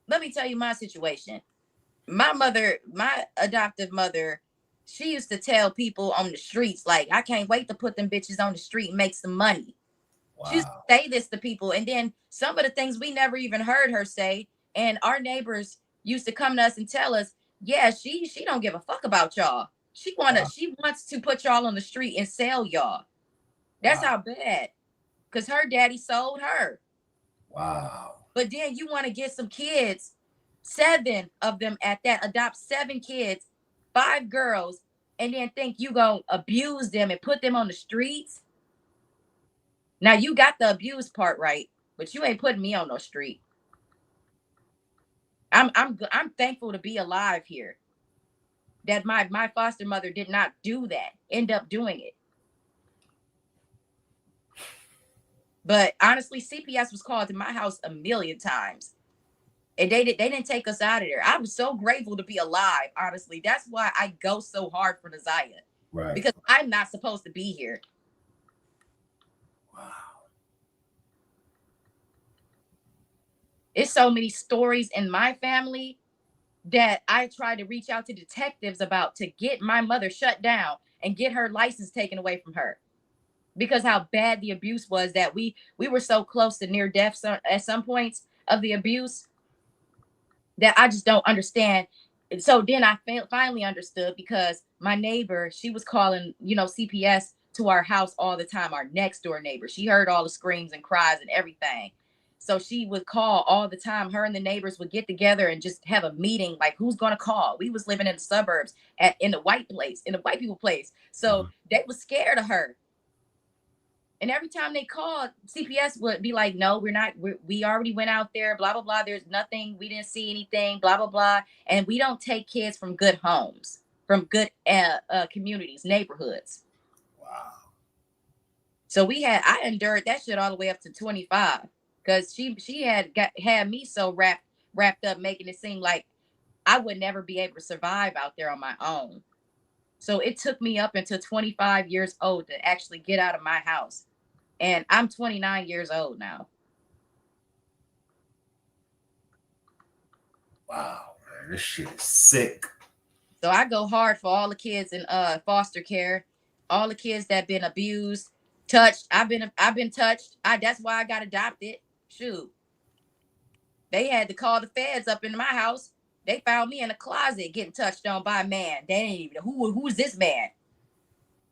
let me tell you my situation. My adoptive mother, she used to tell people on the streets, like, I can't wait to put them bitches on the street and make some money. Wow. She used to say this to people. And then some of the things we never even heard her say. And our neighbors used to come to us and tell us, yeah, she don't give a fuck about y'all. She wants to put y'all on the street and sell y'all. That's how bad. Because her daddy sold her. Wow. But then you want to get some kids, 7 of them at that, adopt 7 kids, 5 girls, and then think you gonna abuse them and put them on the streets. Now you got the abuse part right, but you ain't putting me on no street. I'm thankful to be alive here. That my foster mother did not do that, end up doing it. But honestly, CPS was called to my house a million times. And they didn't take us out of there. I was so grateful to be alive, honestly. That's why I go so hard for Nazaya. Right. Because I'm not supposed to be here. Wow. It's so many stories in my family that I tried to reach out to detectives about to get my mother shut down and get her license taken away from her. Because how bad the abuse was, that we were so close to near death at some points of the abuse that I just don't understand. So then I finally understood, because my neighbor, she was calling, CPS to our house all the time, our next door neighbor. She heard all the screams and cries and everything. So she would call all the time. Her and the neighbors would get together and just have a meeting, like, who's going to call? We was living in the suburbs in the white people place. So they was scared of her. And every time they called, CPS would be like, no, we're not. We already went out there, blah, blah, blah. There's nothing. We didn't see anything, blah, blah, blah. And we don't take kids from good homes, from good communities, neighborhoods. Wow. So I endured that shit all the way up to 25, because she had me so wrapped up, making it seem like I would never be able to survive out there on my own. So it took me up until 25 years old to actually get out of my house. And I'm 29 years old now. Wow, man, this shit is sick. So I go hard for all the kids in foster care, all the kids that been abused, touched. I've been touched. That's why I got adopted. Shoot. They had to call the feds up into my house. They found me in a closet getting touched on by a man. They didn't even who's this man?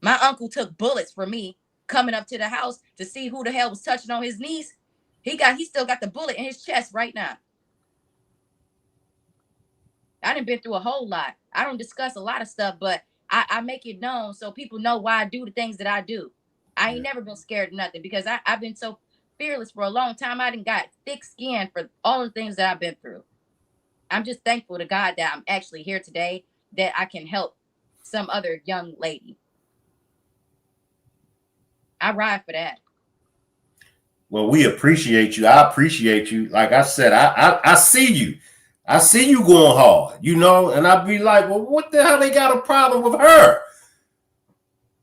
My uncle took bullets for me coming up to the house to see who the hell was touching on his niece. He still got the bullet in his chest right now. I done been through a whole lot. I don't discuss a lot of stuff, but I make it known so people know why I do the things that I do. I ain't never been scared of nothing because I've been so fearless for a long time. I done got thick skin for all the things that I've been through. I'm just thankful to God that I'm actually here today, that I can help some other young lady. I ride for that. Well, we appreciate you. I appreciate you. Like I said, I see you. I see you going hard, you know, and I'd be like, well, what the hell they got a problem with her?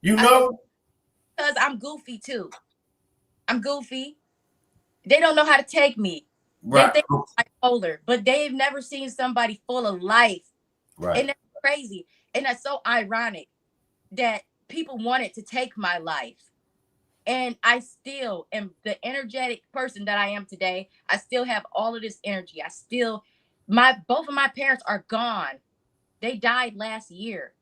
You know? Because I'm goofy too. I'm goofy. They don't know how to take me. Right. They think I'm bipolar, but they've never seen somebody full of life. Right. And that's crazy. And that's so ironic that people wanted to take my life. And I still am the energetic person that I am today. I still have all of this energy. Both of my parents are gone. They died last year.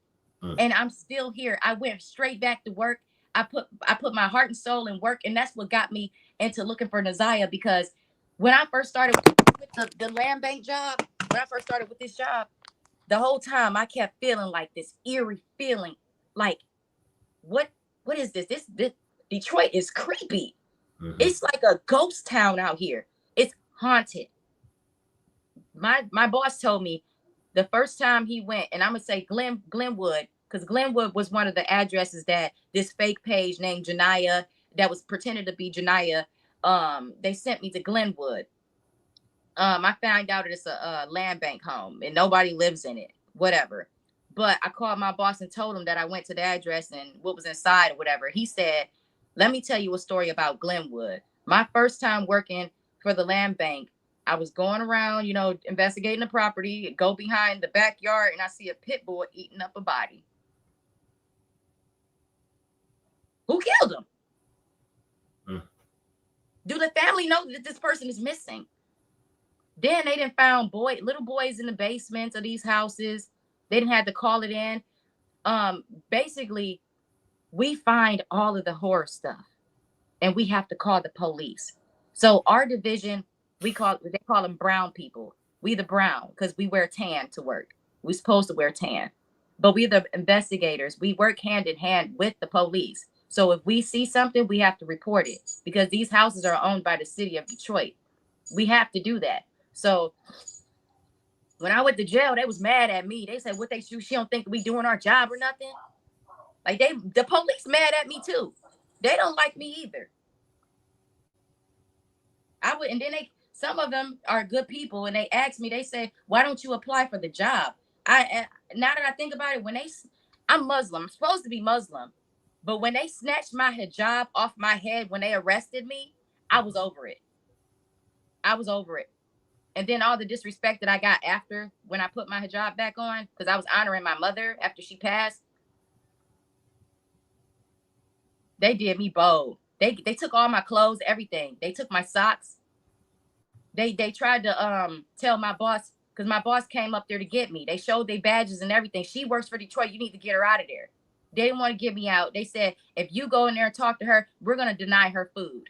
And I'm still here. I went straight back to work. I put my heart and soul in work, and that's what got me into looking for Naziah, because when I first started with the land bank job, when I first started with this job, the whole time I kept feeling like this eerie feeling, like what is this? This Detroit is creepy. It's like a ghost town out here. It's haunted. My boss told me the first time he went, and I'm gonna say Glenwood, because Glenwood was one of the addresses that this fake page named Janiyah, that was pretending to be Janiyah, they sent me to Glenwood. I found out it's a land bank home and nobody lives in it, whatever. But I called my boss and told him that I went to the address and what was inside or whatever. He said, let me tell you a story about Glenwood. My first time working for the land bank, I was going around, you know, investigating the property, go behind the backyard, and I see a pit bull eating up a body. Who killed him? Do the family know that this person is missing? Then they didn't found little boys in the basements of these houses. They didn't have to call it in. Basically, we find all of the horror stuff, and we have to call the police. So our division, they call them brown people. We the brown because we wear tan to work. We're supposed to wear tan, but we're the investigators. We work hand in hand with the police. So if we see something, we have to report it because these houses are owned by the city of Detroit. We have to do that. So when I went to jail, they was mad at me. They said, "What she don't think we doing our job or nothing." Like the police mad at me too. They don't like me either. And then some of them are good people, and they asked me. They say, "Why don't you apply for the job?" Now that I think about it, I'm Muslim. I'm supposed to be Muslim, but when they snatched my hijab off my head when they arrested me, I was over it. And then all the disrespect that I got after when I put my hijab back on, because I was honoring my mother after she passed. They did me bold. They took all my clothes, everything. They took my socks. They tried to tell my boss, because my boss came up there to get me. They showed their badges and everything. She works for Detroit. You need to get her out of there. They didn't want to get me out. They said, if you go in there and talk to her, we're going to deny her food.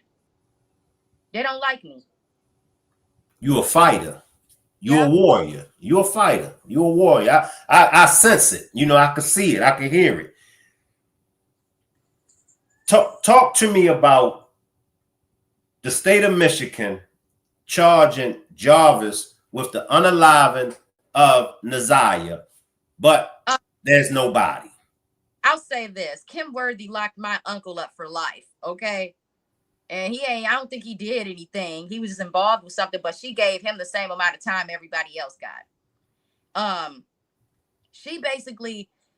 They don't like me. You a fighter. You're a warrior. You're a fighter. You're a warrior. I sense it. You know, I can see it. I can hear it. Talk to me about the state of Michigan charging Jarvis with the unaliving of Naziah, but there's nobody. I'll say this. Kim Worthy locked my uncle up for life, okay? And I don't think he did anything. He was just involved with something, but she gave him the same amount of time everybody else got.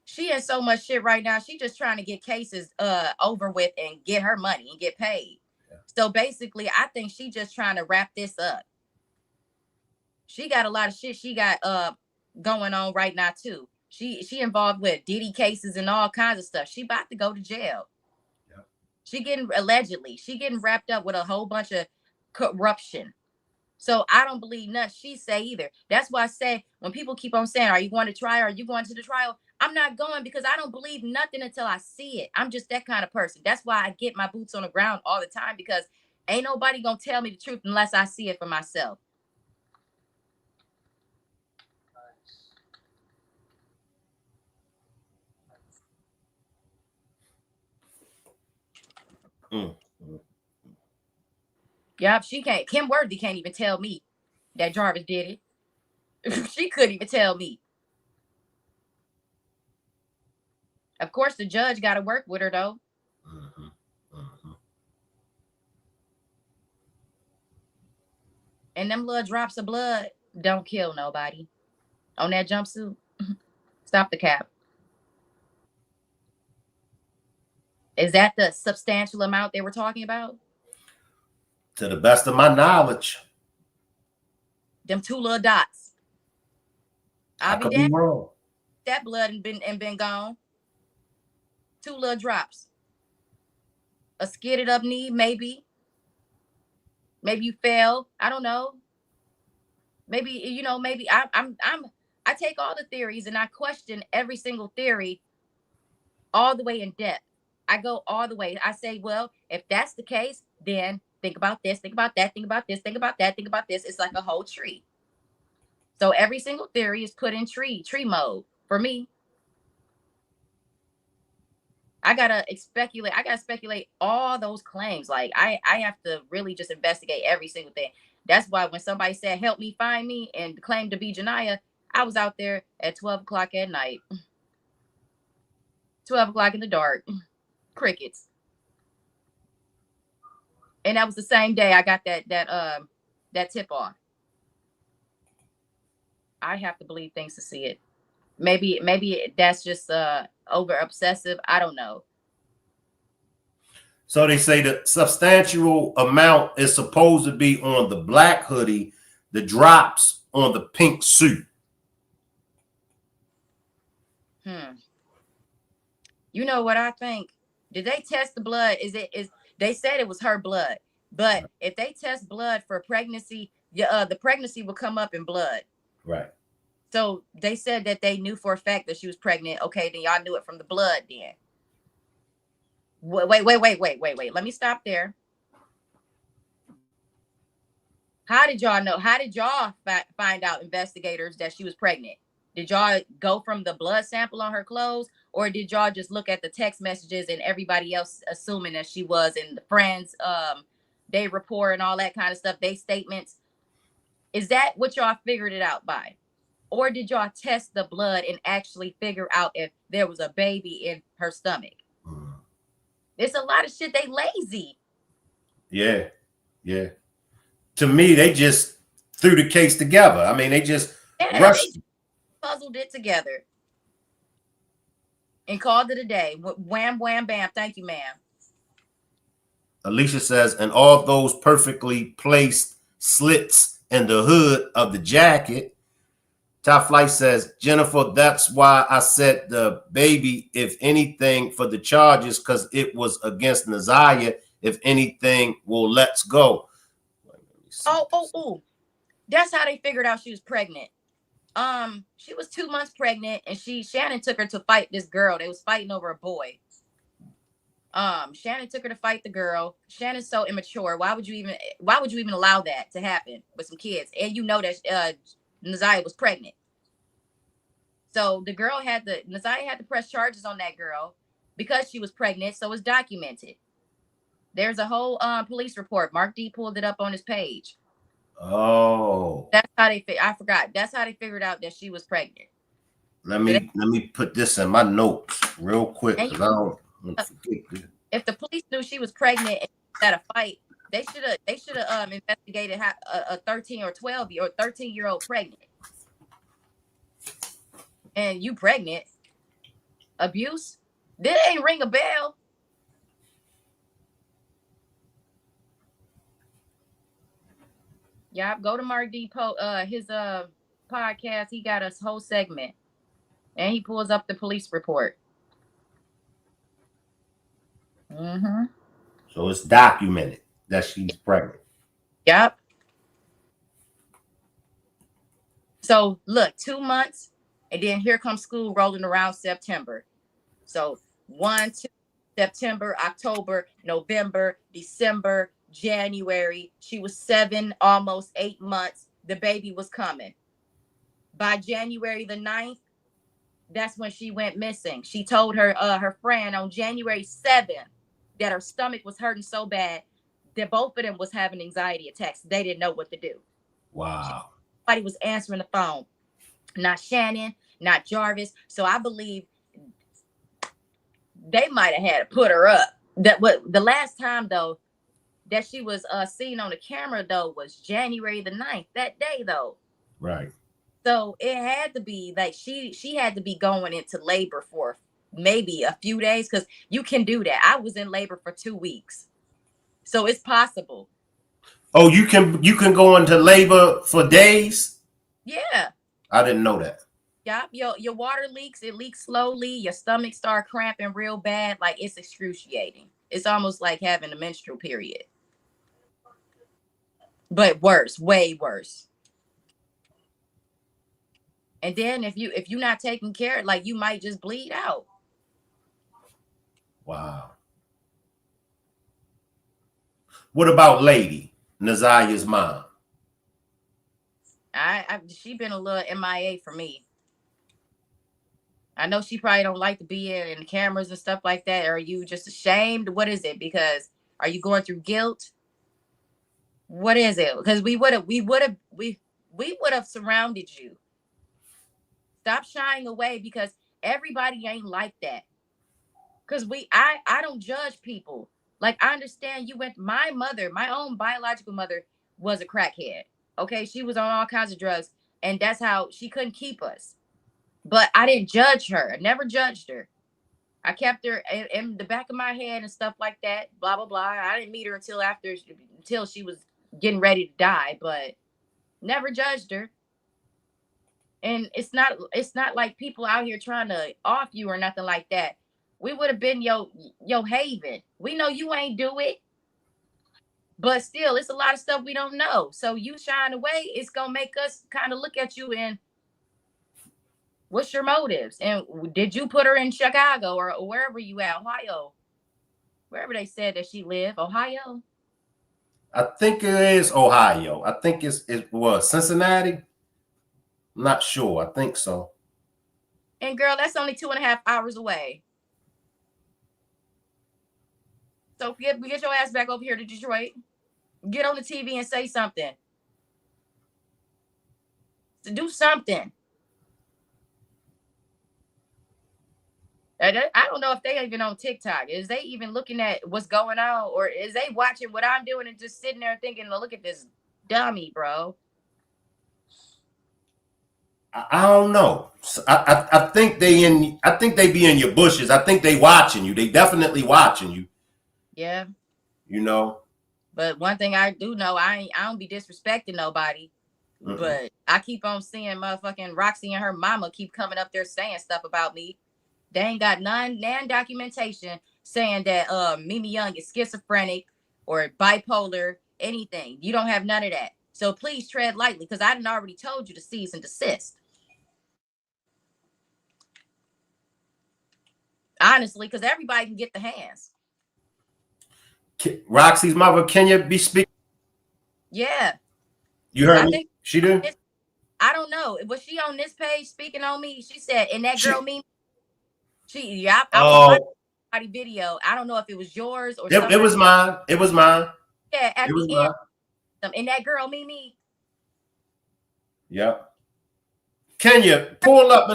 She in so much shit right now. She just trying to get cases over with and get her money and get paid. Yeah. So basically, I think she just trying to wrap this up. She got a lot of shit she got going on right now too. She involved with Diddy cases and all kinds of stuff. She about to go to jail. Yeah. She getting wrapped up with a whole bunch of corruption. So I don't believe nothing she say either. That's why I say when people keep on saying, "Are you going to trial? Are you going to the trial?" I'm not going because I don't believe nothing until I see it. I'm just that kind of person. That's why I get my boots on the ground all the time because ain't nobody gonna tell me the truth unless I see it for myself. Mm. Yep, she can't. Kim Worthy can't even tell me that Jarvis did it. She couldn't even tell me. Of course, the judge got to work with her though. Mm-hmm. Mm-hmm. And them little drops of blood don't kill nobody on that jumpsuit. Stop the cap. Is that the substantial amount they were talking about? To the best of my knowledge, Them 2 little dots. I I'll be could be damned. wrong. That blood and been gone. 2 little drops. A skidded up knee, maybe. Maybe you fell. I don't know. Maybe maybe I take all the theories and I question every single theory all the way in depth. I go all the way. I say, well, if that's the case, then think about this, think about that, think about this, think about that, think about this. It's like a whole tree. So every single theory is put in tree mode for me. I gotta speculate all those claims. Like I have to really just investigate every single thing. That's why when somebody said help me find me and claimed to be Janiyah, I was out there at 12 o'clock at night. 12 o'clock in the dark. Crickets. And that was the same day I got that tip off. I have to believe things to see it. Maybe that's just over obsessive. I don't know. So they say the substantial amount is supposed to be on the black hoodie, the drops on the pink suit. You know what I think? Did they test the blood? They said it was her blood, but if they test blood for pregnancy, the pregnancy will come up in blood. Right. So they said that they knew for a fact that she was pregnant. Okay, then y'all knew it from the blood then. Wait. Let me stop there. How did y'all know? How did y'all find out, investigators, that she was pregnant? Did y'all go from the blood sample on her clothes, or did y'all just look at the text messages and everybody else assuming that she was, and the friends, they report and all that kind of stuff, they statements? Is that what y'all figured it out by? Or did y'all test the blood and actually figure out if there was a baby in her stomach? It's a lot of shit. They lazy. Yeah. To me, they just threw the case together. I mean, they just rushed. Puzzled it together and called it a day. Wham, wham, bam. Thank you, ma'am. Alicia says, and all those perfectly placed slits in the hood of the jacket. Top Flight says, Jennifer, that's why I said the baby, if anything, for the charges, because it was against Naziah. If anything, well, let's go. Oh. That's how they figured out she was pregnant. She was 2 months pregnant, and Shannon took her to fight this girl. They was fighting over a boy. Shannon took her to fight the girl. Shannon's so immature. Why would you even allow that to happen with some kids? And you know that Naziah was pregnant. So the girl Naziah had to press charges on that girl because she was pregnant. So it's documented. There's a whole police report. Mark D pulled it up on his page. Oh. That's how I forgot. That's how they figured out that she was pregnant. Let me put this in my notes real quick, because I don't want to forget this. If the police knew she was pregnant and had a fight, they should have investigated a 13 or 13-year-old pregnant. And you pregnant. Abuse? This ain't ring a bell. Yeah, go to Mark D. His podcast. He got a whole segment, and he pulls up the police report. Mm-hmm. So it's documented that she's pregnant. Yep. So look, 2 months, and then here comes school rolling around September. So 1, 2, September, October, November, December, January. She was 7, almost 8 months. The baby was coming. By January the 9th, that's when she went missing. She told her friend on January 7th that her stomach was hurting so bad that both of them was having anxiety attacks. They didn't know what to do. Wow. Nobody was answering the phone. Not Shannon, not Jarvis. So I believe they might have had to put her up. That what the last time though that she was seen on the camera though was January the 9th. That day though. Right. So it had to be like she had to be going into labor for maybe a few days, because you can do that. I was in labor for 2 weeks. So it's possible. Oh, you can go into labor for days? Yeah. I didn't know that. Yeah. Your water leaks, it leaks slowly, your stomach start cramping real bad. Like it's excruciating. It's almost like having a menstrual period. But worse, way worse. And then if you're not taking care, like you might just bleed out. Wow. What about Lady, Nazia's mom? She been a little MIA for me. I know she probably don't like to be in the cameras and stuff like that. Are you just ashamed? What is it? Because are you going through guilt? What is it? Because we would have surrounded you. Stop shying away, because everybody ain't like that. Because I don't judge people. Like, I understand you went, my own biological mother was a crackhead. Okay. She was on all kinds of drugs, and that's how she couldn't keep us. But I didn't judge her. I never judged her. I kept her in the back of my head and stuff like that. Blah, blah, blah. I didn't meet her until she was getting ready to die, but never judged her. And it's not like people out here trying to off you or nothing like that. We would have been your haven. We know you ain't do it, but still, it's a lot of stuff we don't know. So you shying away, it's gonna make us kind of look at you and what's your motives? And did you put her in Chicago or wherever you at, Ohio, wherever they said that she lived, Ohio? I think it is Ohio. I think it was Cincinnati. I'm not sure. I think so. And girl, that's only 2.5 hours away. So get your ass back over here to Detroit. Get on the TV and say something. To do something. I don't know if they even on TikTok. Is they even looking at what's going on, or is they watching what I'm doing and just sitting there thinking, look at this dummy, bro? I don't know. I think they be in your bushes. I think they watching you. They definitely watching you. Yeah. You know. But one thing I do know, I don't be disrespecting nobody. Mm-mm. But I keep on seeing motherfucking Roxy and her mama keep coming up there saying stuff about me. They ain't got none documentation saying that Mimi Young is schizophrenic or bipolar, anything. You don't have none of that. So please tread lightly, because I done already told you to cease and desist. Honestly, because everybody can get the hands. Roxy's mother, Kenya, be speaking. Yeah. You heard me? She do? I don't know. Was she on this page speaking on me? She said, and that girl Mimi. I was watching video. I don't know if it was yours or it was mine. It was mine. Yeah, at the end. And that girl, Mimi. Yep. Kenya, pull up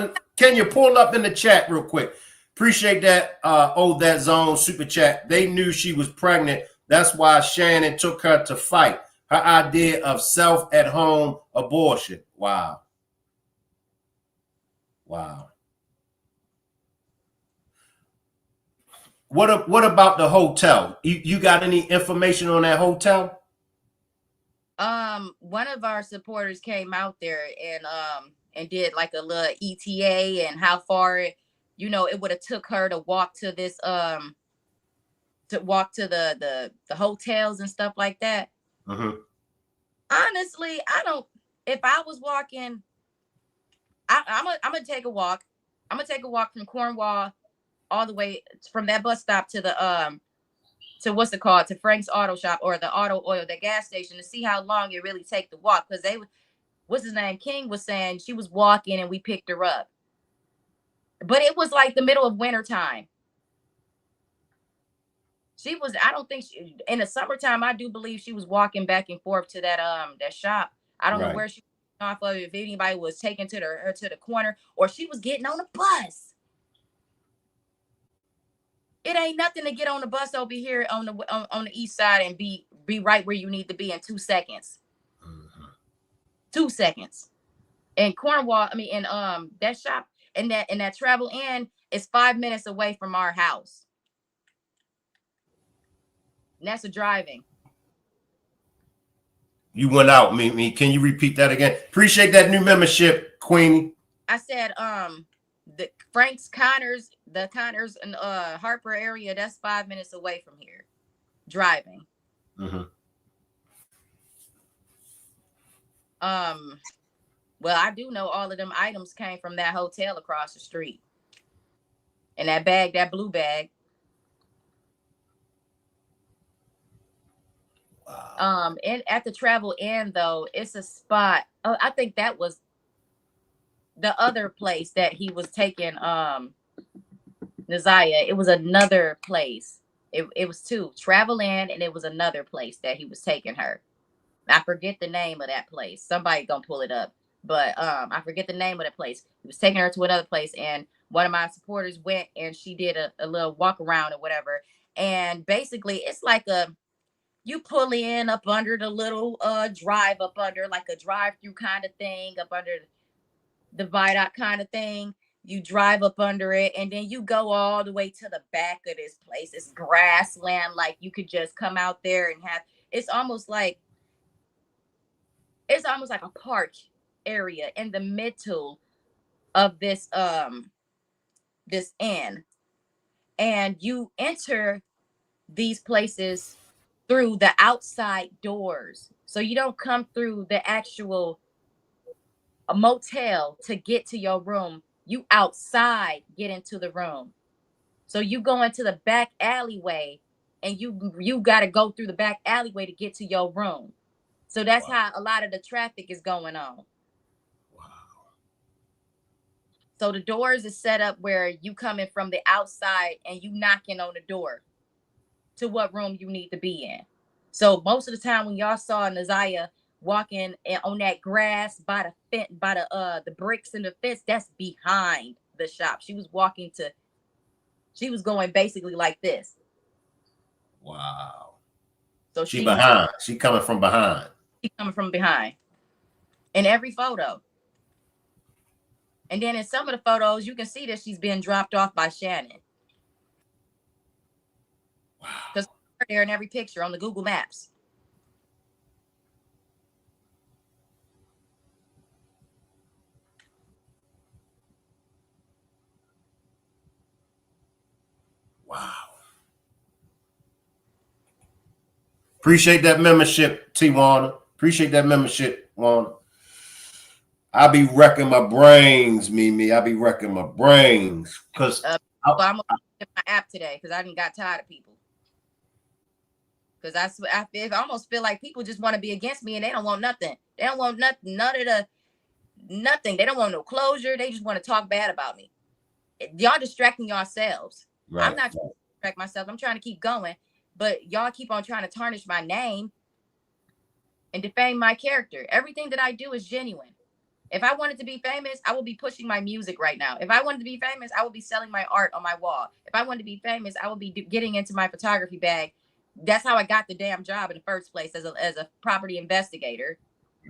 in the chat real quick. Appreciate that. That zone super chat. They knew she was pregnant. That's why Shannon took her to fight. Her idea of self-at-home abortion. Wow. Wow. What about the hotel? You got any information on that hotel? one of our supporters came out there and did like a little ETA and how far it would have took her to walk to this the hotels and stuff like that. Mm-hmm. Honestly, I don't. If I was walking, I'm gonna take a walk. I'm gonna take a walk from Cornwall all the way from that bus stop to the to what's it called, to Frank's Auto Shop or the Auto Oil, the gas station, to see how long it really take to walk. Because what's his name, King was saying she was walking and we picked her up, but it was like the middle of winter time. She was, I don't think in the summertime, I do believe she was walking back and forth to that shop. I don't know where she was off of, if anybody was taken to her to the corner, or she was getting on a bus. It ain't nothing to get on the bus over here on the east side and be right where you need to be in 2 seconds. 2 seconds. And Cornwall, I mean, in that shop and that travel in is 5 minutes away from our house. And that's a driving. You went out, me. Can you repeat that again? Appreciate that new membership, Queenie. I said, the Frank's Connors, the Connors and Harper area, that's 5 minutes away from here, driving. Mm-hmm. Well, I do know all of them items came from that hotel across the street. And that bag, that blue bag. Wow. And at the Travel Inn, though, it's a spot. Oh, I think that was the other place that he was taking Naziah. It was another place. It was two, Travel Inn, and it was another place that he was taking her. I forget the name of that place. Somebody gonna pull it up. But I forget the name of the place. He was taking her to another place, and one of my supporters went and she did a little walk around or whatever. And basically, it's like you pull in up under the little drive up under, like a drive-through kind of thing, up under the viaduct kind of thing. You drive up under it, and then you go all the way to the back of this place. It's grassland, like you could just come out there and have. It's almost like a park area in the middle of this inn, and you enter these places through the outside doors, so you don't come through the actual motel to get to your room. You outside get into the room, so you go into the back alleyway, and you got to go through the back alleyway to get to your room. So that's how a lot of the traffic is going on. So the doors is set up where you coming from the outside and you knocking on the door to what room you need to be in. So most of the time when y'all saw Naziah walking on that grass by the fence, by the bricks in the fence, that's behind the shop. She was going basically like this. Wow. So she behind. She coming from behind. She coming from behind in every photo. And then in some of the photos, you can see that she's being dropped off by Shannon. Wow. Because there in every picture on the Google Maps. Wow. Appreciate that membership, T. Warner. Appreciate that membership, Warner. I be wrecking my brains, Mimi. I be wrecking my brains because I'm gonna get my app today because I didn't got tired of people. Because I almost feel like people just want to be against me and they don't want nothing. They don't want nothing, nothing. They don't want no closure. They just want to talk bad about me. Y'all distracting yourselves. Right. I'm not trying to distract myself. I'm trying to keep going, but y'all keep on trying to tarnish my name and defame my character. Everything that I do is genuine. If I wanted to be famous, I would be pushing my music right now. If I wanted to be famous, I would be selling my art on my wall. If I wanted to be famous, I would be getting into my photography bag. That's how I got the damn job in the first place as a property investigator.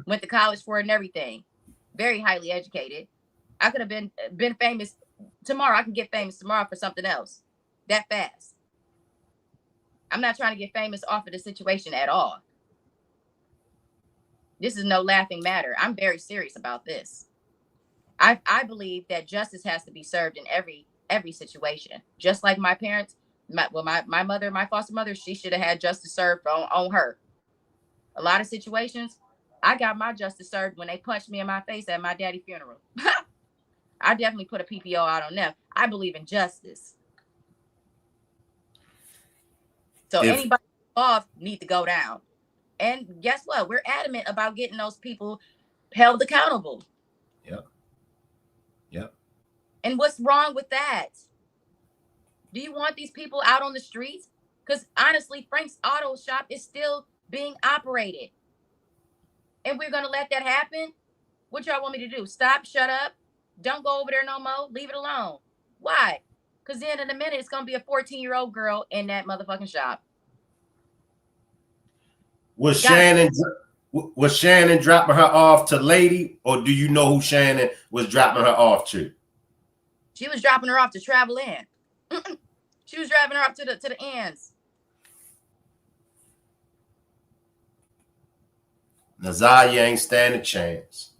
Went to college for it and everything. Very highly educated. I could have been famous tomorrow. I can get famous tomorrow for something else. That fast. I'm not trying to get famous off of the situation at all. This is no laughing matter. I'm very serious about this. I believe that justice has to be served in every situation. Just like my parents, my mother, my foster mother, she should have had justice served on her. A lot of situations, I got my justice served when they punched me in my face at my daddy's funeral. I definitely put a PPO out on them. I believe in justice. So anybody involved need to go down. And guess what? We're adamant about getting those people held accountable. Yep. Yep. And what's wrong with that? Do you want these people out on the streets? Because honestly, Frank's Auto Shop is still being operated. And we're going to let that happen? What y'all want me to do? Stop, shut up, don't go over there no more, leave it alone. Why? Because then in a minute, it's going to be a 14-year-old girl in that motherfucking shop. Was Shannon dropping her off to Lady, or do you know who Shannon was dropping her off to? She was dropping her off to Travel In. She was driving her up to the ends. Nazaya ain't stand a chance.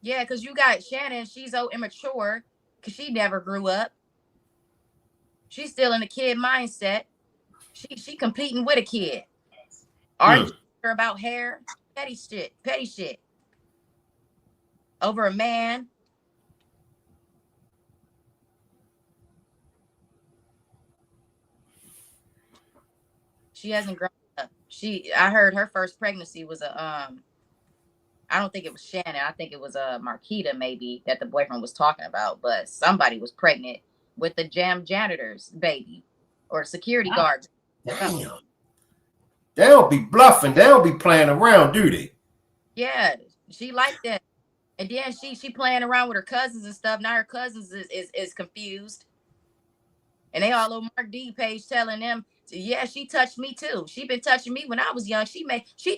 Yeah, because you got Shannon. She's so immature because she never grew up. She's still in a kid mindset. She competing with a kid. Arguing about hair, petty shit. Over a man. She hasn't grown up. I heard her first pregnancy was I don't think it was Shannon. I think it was Marquita maybe that the boyfriend was talking about, but somebody was pregnant with the janitor's baby or security guard. Damn. They don't be bluffing. They don't be playing around, do they? Yeah, she liked that. And then she playing around with her cousins and stuff. Now her cousins is confused. And they all on Mark D page telling them, yeah, she touched me too. She been touching me when I was young. She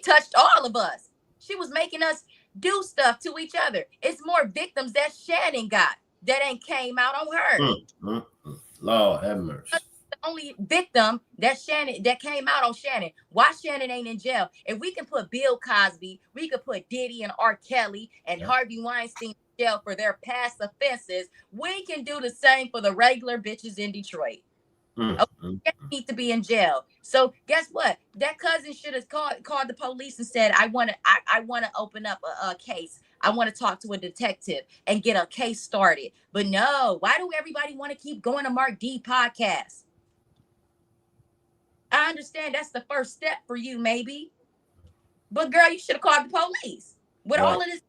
touched all of us. She was making us do stuff to each other. It's more victims that Shannon got that ain't came out on her. Lord have mercy. The only victim that came out on Shannon. Why Shannon ain't in jail? If we can put Bill Cosby, we could put Diddy and R. Kelly and Harvey Weinstein in jail for their past offenses. We can do the same for the regular bitches in Detroit. They need to be in jail. So guess what? That cousin should have called the police and said, I want to open up a case. I want to talk to a detective and get a case started. But no, why do everybody want to keep going to Mark D podcast? I understand that's the first step for you, maybe. But girl, you should have called the police. With all of this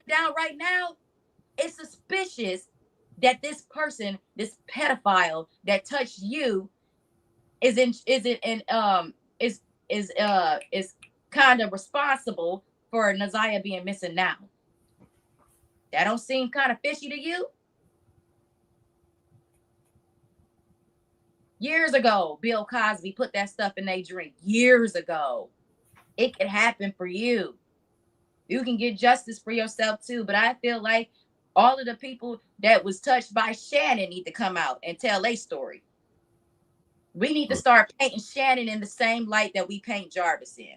down right now, it's suspicious that this person, this pedophile that touched you, is kind of responsible for Nazaya being missing now. That don't seem kind of fishy to you? Years ago, Bill Cosby put that stuff in their drink. Years ago. It could happen for you. You can get justice for yourself too. But I feel like all of the people that was touched by Shannon need to come out and tell their story. We need to start painting Shannon in the same light that we paint Jarvis in.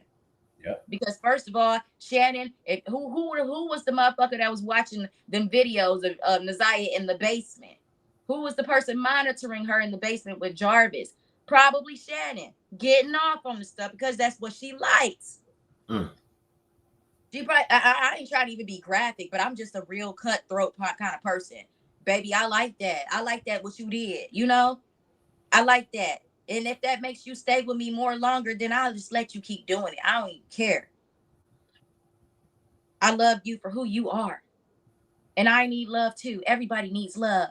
Yep. Because first of all, Shannon, who was the motherfucker that was watching them videos of Nazaya in the basement? Who was the person monitoring her in the basement with Jarvis? Probably Shannon, getting off on the stuff because that's what she likes. She probably, I ain't trying to even be graphic, but I'm just a real cutthroat kind of person. Baby, I like that. I like that what you did, you know? I like that. And if that makes you stay with me more longer, then I'll just let you keep doing it. I don't even care. I love you for who you are. And I need love too. Everybody needs love.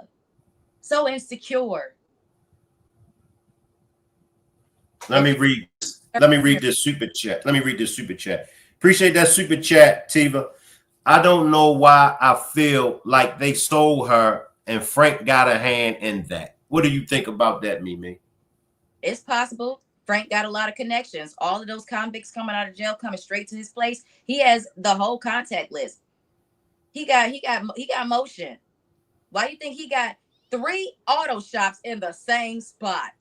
So insecure. Let me read this super chat. Appreciate that super chat, Tiva. I don't know why I feel like they sold her and Frank got a hand in that. What do you think about that, Mimi? It's possible. Frank got a lot of connections. All of those convicts coming out of jail coming straight to his place. He has the whole contact list. He got motion. Why do you think he got 3 auto shops in the same spot?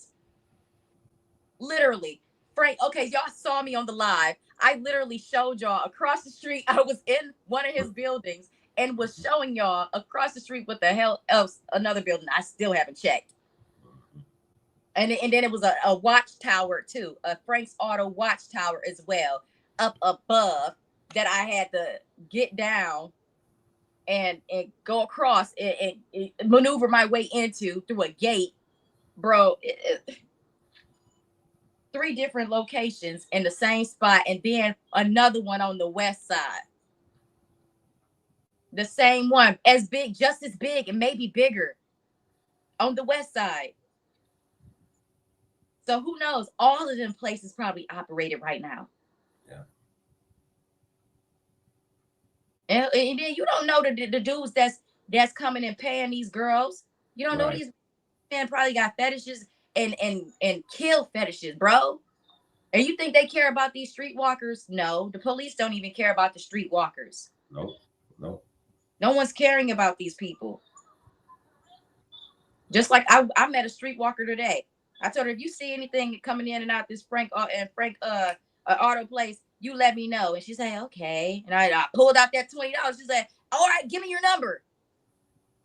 Literally. Frank, okay, y'all saw me on the live. I literally showed y'all across the street. I was in one of his buildings and was showing y'all across the street what the hell else another building I still haven't checked. And then it was a watchtower too, a Frank's Auto watchtower as well, up above that I had to get down and go across and maneuver my way into through a gate, bro. 3 different locations in the same spot, and then another one on the west side. The same one, as big, just as big, and maybe bigger on the west side. So who knows? All of them places probably operated right now. Yeah. And then you don't know the dudes that's coming and paying these girls. You don't know these men probably got fetishes and kill fetishes, bro. And you think they care about these streetwalkers? No, the police don't even care about the streetwalkers. No. No one's caring about these people. Just like I met a streetwalker today. I told her, if you see anything coming in and out this Frank auto place, you let me know. And she said, okay. And I pulled out that $20. She said, all right, give me your number.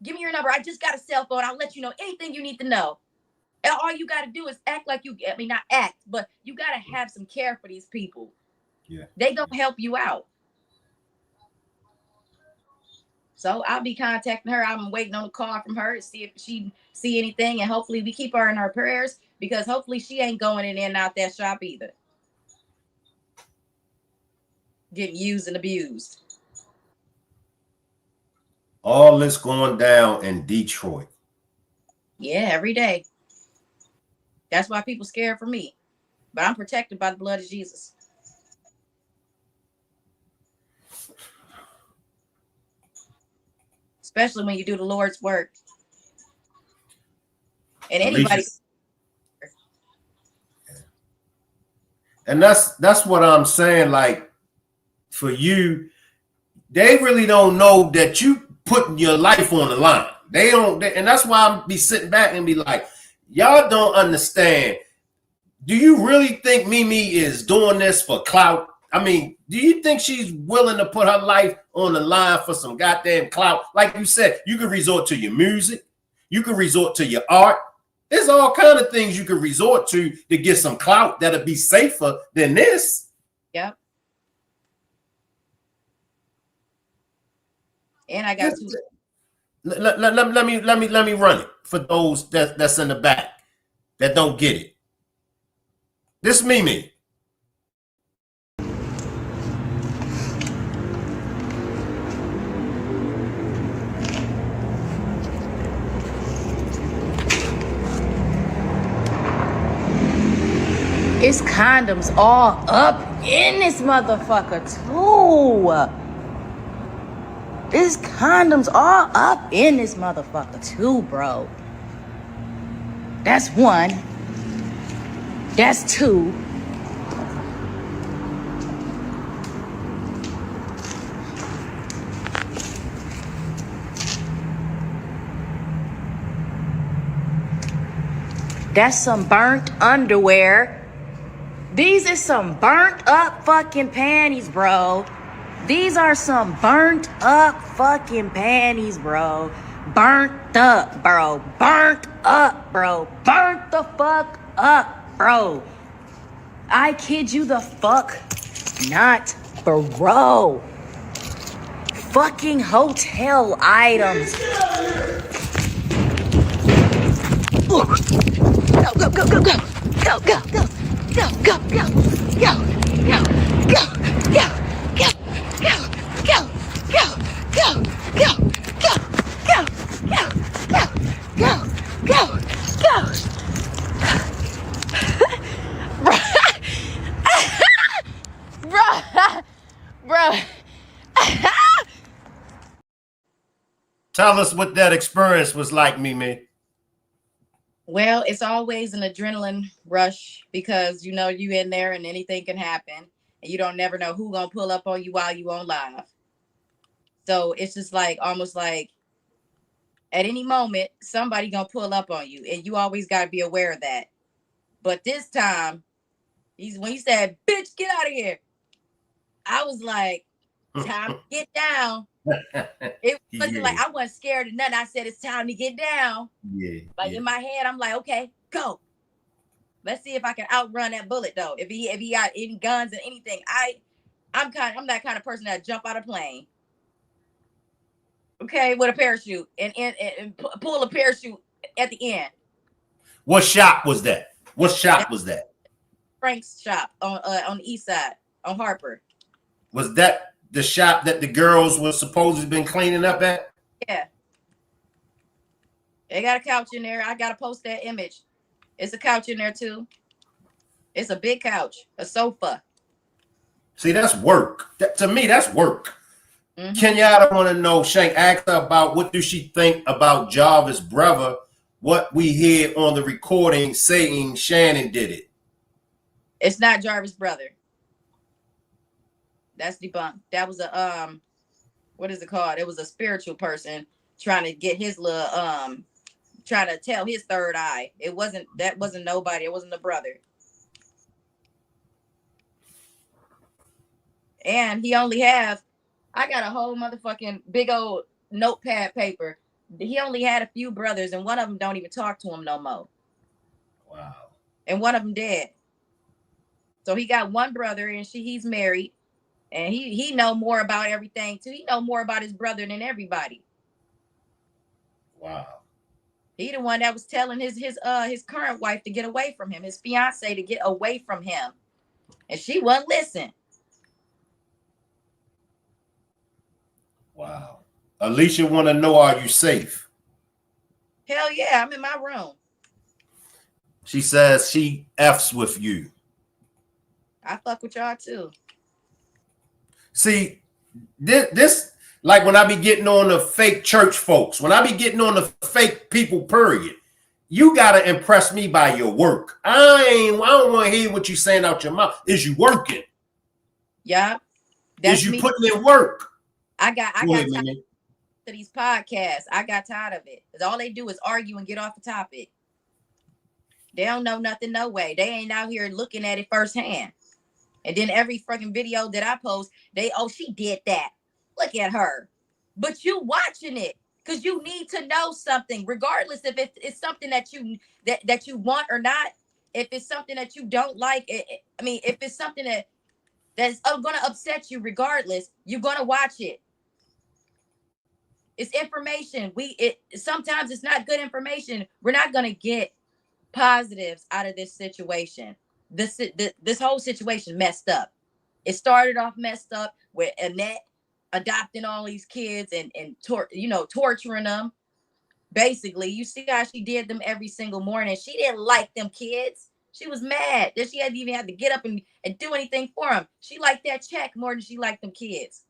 Give me your number. I just got a cell phone. I'll let you know anything you need to know. And all you got to do is act like you, I mean, not act, but you got to have some care for these people. Yeah. They don't help you out. So I'll be contacting her. I'm waiting on a call from her to see if she see anything. And hopefully we keep her in our prayers, because hopefully she ain't going in and out that shop either. Getting used and abused. All this going down in Detroit. Yeah, every day. That's why people scared for me. But I'm protected by the blood of Jesus. Especially when you do the Lord's work. And anybody. And that's what I'm saying. Like, for you, they really don't know that you putting your life on the line. They don't, and that's why I'm be sitting back and be like, y'all don't understand. Do you really think Mimi is doing this for clout? I mean, do you think she's willing to put her life on the line for some goddamn clout? Like you said, you can resort to your music. You can resort to your art. There's all kind of things you can resort to get some clout that'll be safer than this. Yep. And I got to let me run it for those that's in the back that don't get it. This Mimi. It's condoms all up in this motherfucker too. It's condoms all up in this motherfucker too, bro. That's one. That's two. That's some burnt underwear. These is some burnt up fucking panties, bro. These are some burnt up fucking panties, bro. Burnt up, bro. Burnt up, bro. Burnt the fuck up, bro. I kid you the fuck not, bro. Fucking hotel items. Go, go, go, go, go. Go, go, go. Go, go, go, go, go, go, go, go, go, go, go, go, go, go, go, go, go, go, bro. Tell us what that experience was like, Mimi. Well, it's always an adrenaline rush because, you know, you in there and anything can happen and you don't never know who gonna pull up on you while you on live. So it's just like almost like at any moment, somebody gonna pull up on you and you always got to be aware of that. But this time, when he said, bitch, get out of here. I was like, time to get down. It wasn't like I wasn't scared of nothing. I said it's time to get down. Yeah. Like in my head, I'm like, okay, go. Let's see if I can outrun that bullet though. If he got any guns and anything, I'm that kind of person that jump out of plane. Okay, with a parachute and pull a parachute at the end. What shop was that? What shop was that? Frank's shop on the east side on Harper. Was that the shop that the girls were supposedly been cleaning up at? Yeah. They got a couch in there. I gotta post that image. It's a couch in there too. It's a big couch, a sofa. See, that's work. To me, that's work. Kenyatta want to know, Shank asked her about what do she think about Jarvis' brother, what we hear on the recording saying Shannon did it. It's not Jarvis' brother. That's debunked. That was a what is it called? It was a spiritual person trying to get his little trying to tell his third eye. That wasn't nobody. It wasn't the brother. And he only I got a whole motherfucking big old notepad paper. He only had a few brothers, and one of them don't even talk to him no more. Wow. And one of them dead. So he got one brother, and he's married, and he know more about everything too. He know more about his brother than everybody. Wow. He the one that was telling his current wife to get away from him, his fiance to get away from him, and she wouldn't listen. Wow. Alicia want to know, are you safe? Hell yeah, I'm in my room. She says she F's with you. I fuck with y'all too. See, this like when I be getting on the fake church folks, when I be getting on the fake people, period, you gotta impress me by your work. I don't want to hear what you saying out your mouth. Is you working? Yeah. Is you putting in work? I got tired of these podcasts. I got tired of it. Because all they do is argue and get off the topic. They don't know nothing, no way. They ain't out here looking at it firsthand. And then every fucking video that I post, she did that. Look at her. But you watching it because you need to know something, regardless if it's something that you want or not. If it's something that you don't like, if it's something that's going to upset you, regardless, you're going to watch it. It's information. Sometimes it's not good information. We're not going to get positives out of this situation. This whole situation messed up. It started off messed up with Annette adopting all these kids and torturing them. Basically, you see how she did them every single morning. She didn't like them kids. She was mad that she hadn't even had to get up and do anything for them. She liked that check more than she liked them kids.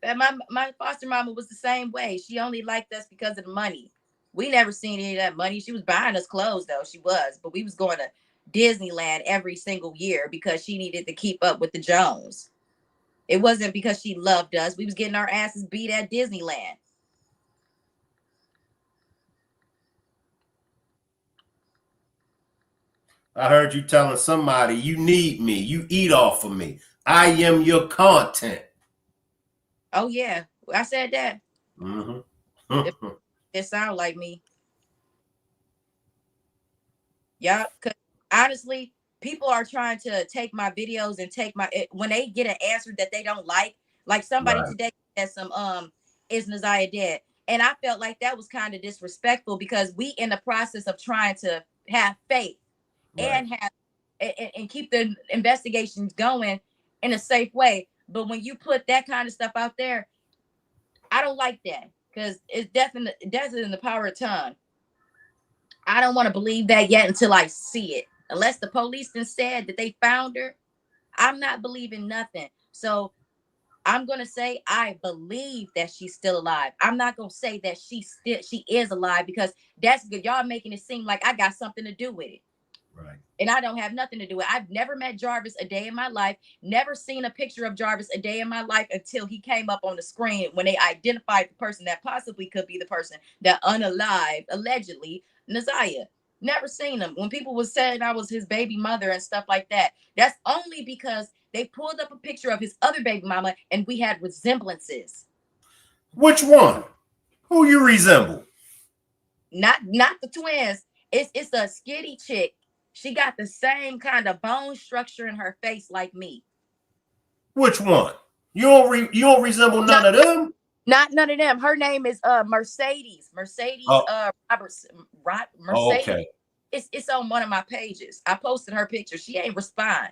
And my foster mama was the same way. She only liked us because of the money. We never seen any of that money. She was buying us clothes, though. She was. But we was going to Disneyland every single year because she needed to keep up with the Jones. It wasn't because she loved us. We was getting our asses beat at Disneyland. I heard you telling somebody, you need me. You eat off of me. I am your content. Oh, yeah. I said that. Mm-hmm. It sound like me. Yeah, because honestly, people are trying to take my videos and when they get an answer that they don't like somebody today said is Naziah dead? And I felt like that was kind of disrespectful because we in the process of trying to have faith and keep the investigations going in a safe way. But when you put that kind of stuff out there, I don't like that because it's definitely in the power of tongue. I don't want to believe that yet until I see it. Unless the police then said that they found her, I'm not believing nothing. So I'm going to say I believe that she's still alive. I'm not going to say that she is alive because that's good. Y'all making it seem like I got something to do with it. Right. And I don't have nothing to do with it. I've never met Jarvis a day in my life, never seen a picture of Jarvis a day in my life until he came up on the screen when they identified the person that possibly could be the person that unalived, allegedly, Naziah. Never seen him. When people was saying I was his baby mother and stuff like that, that's only because They pulled up a picture of his other baby mama, and we had resemblances. Which one? Who you resemble? Not the twins. It's a skinny chick. She got the same kind of bone structure in her face like me. Which one? You don't resemble none of them? Not none of them. Her name is Mercedes. Mercedes Robertson. Mercedes. Okay. It's on one of my pages. I posted her picture. She ain't respond.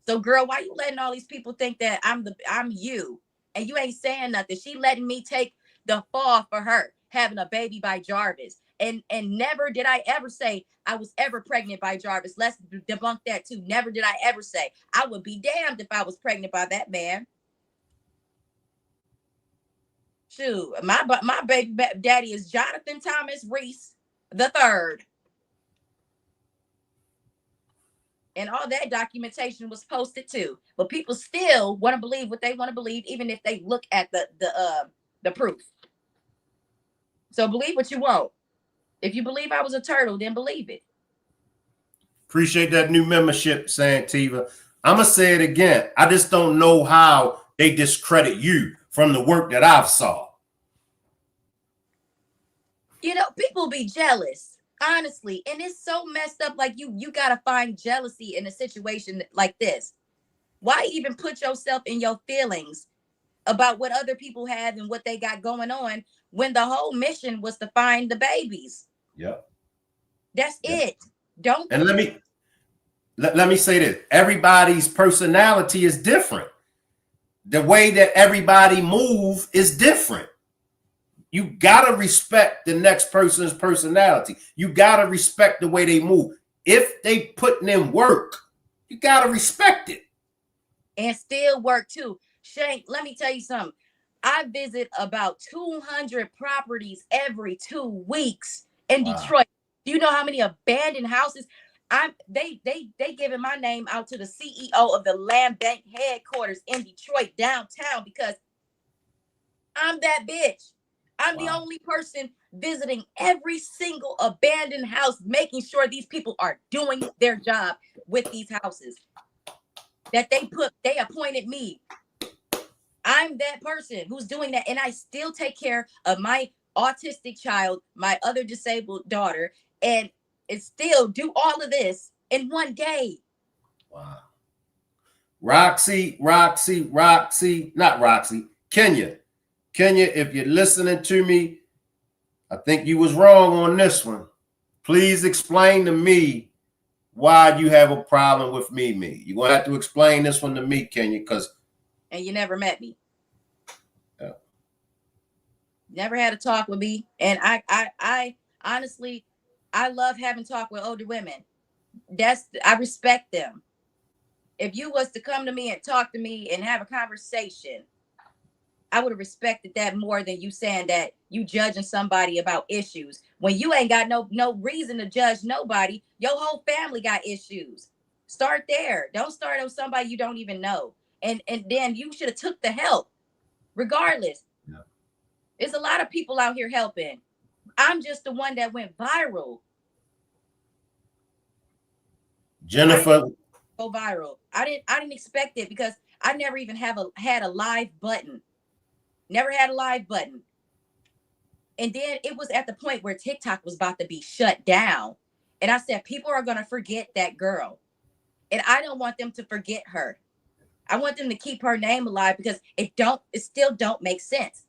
So girl, why you letting all these people think that I'm you and you ain't saying nothing? She letting me take the fall for her having a baby by Jarvis. And never did I ever say I was ever pregnant by Jarvis. Let's debunk that too. Never did I ever say. I would be damned if I was pregnant by that man. Shoot, my baby daddy is Jonathan Thomas Reese III. And all that documentation was posted too. But people still want to believe what they want to believe, even if they look at the proof. So believe what you want. If you believe I was a turtle, then believe it. Appreciate that new membership, Santiva. I'm going to say it again. I just don't know how they discredit you from the work that I've saw. You know, people be jealous, honestly. And it's so messed up. Like you got to find jealousy in a situation like this. Why even put yourself in your feelings about what other people have and what they got going on when the whole mission was to find the babies? Yep. That's it. Don't. And let me say this. Everybody's personality is different. The way that everybody move is different. You got to respect the next person's personality. You got to respect the way they move. If they putting in work, you got to respect it. And still work too. Shank, let me tell you something. I visit about 200 properties every 2 weeks in Detroit. Do you know how many abandoned houses? They giving my name out to the CEO of the Land Bank headquarters in Detroit downtown because I'm that bitch. I'm the only person visiting every single abandoned house, making sure these people are doing their job with these houses that they appointed me. I'm that person who's doing that. And I still take care of my autistic child, my other disabled daughter, and still do all of this in one day. Wow. Kenya, if you're listening to me, I think you was wrong on this one. Please explain to me why you have a problem with me. You're going to have to explain this one to me, Kenya, because... And you never met me. Yeah. Never had a talk with me. And I honestly, I love having talk with older women. I respect them. If you was to come to me and talk to me and have a conversation, I would have respected that more than you saying that you judging somebody about issues when you ain't got no reason to judge nobody. Your whole family got issues. Start there. Don't start on somebody you don't even know. And then you should have took the help regardless. Yeah. There's a lot of people out here helping. I'm just the one that went viral. Jennifer. Go viral. I didn't expect it because I never even had a live button. Never had a live button. And then it was at the point where TikTok was about to be shut down. And I said, people are going to forget that girl. And I don't want them to forget her. I want them to keep her name alive because it still don't make sense.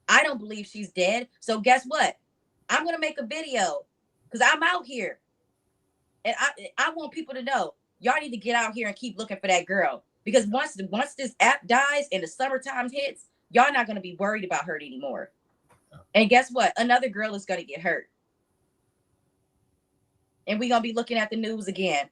I don't believe she's dead. So guess what? I'm going to make a video because I'm out here. And I want people to know, y'all need to get out here and keep looking for that girl. Because once this app dies and the summertime hits, y'all not going to be worried about her anymore. And guess what? Another girl is going to get hurt. And we're going to be looking at the news again.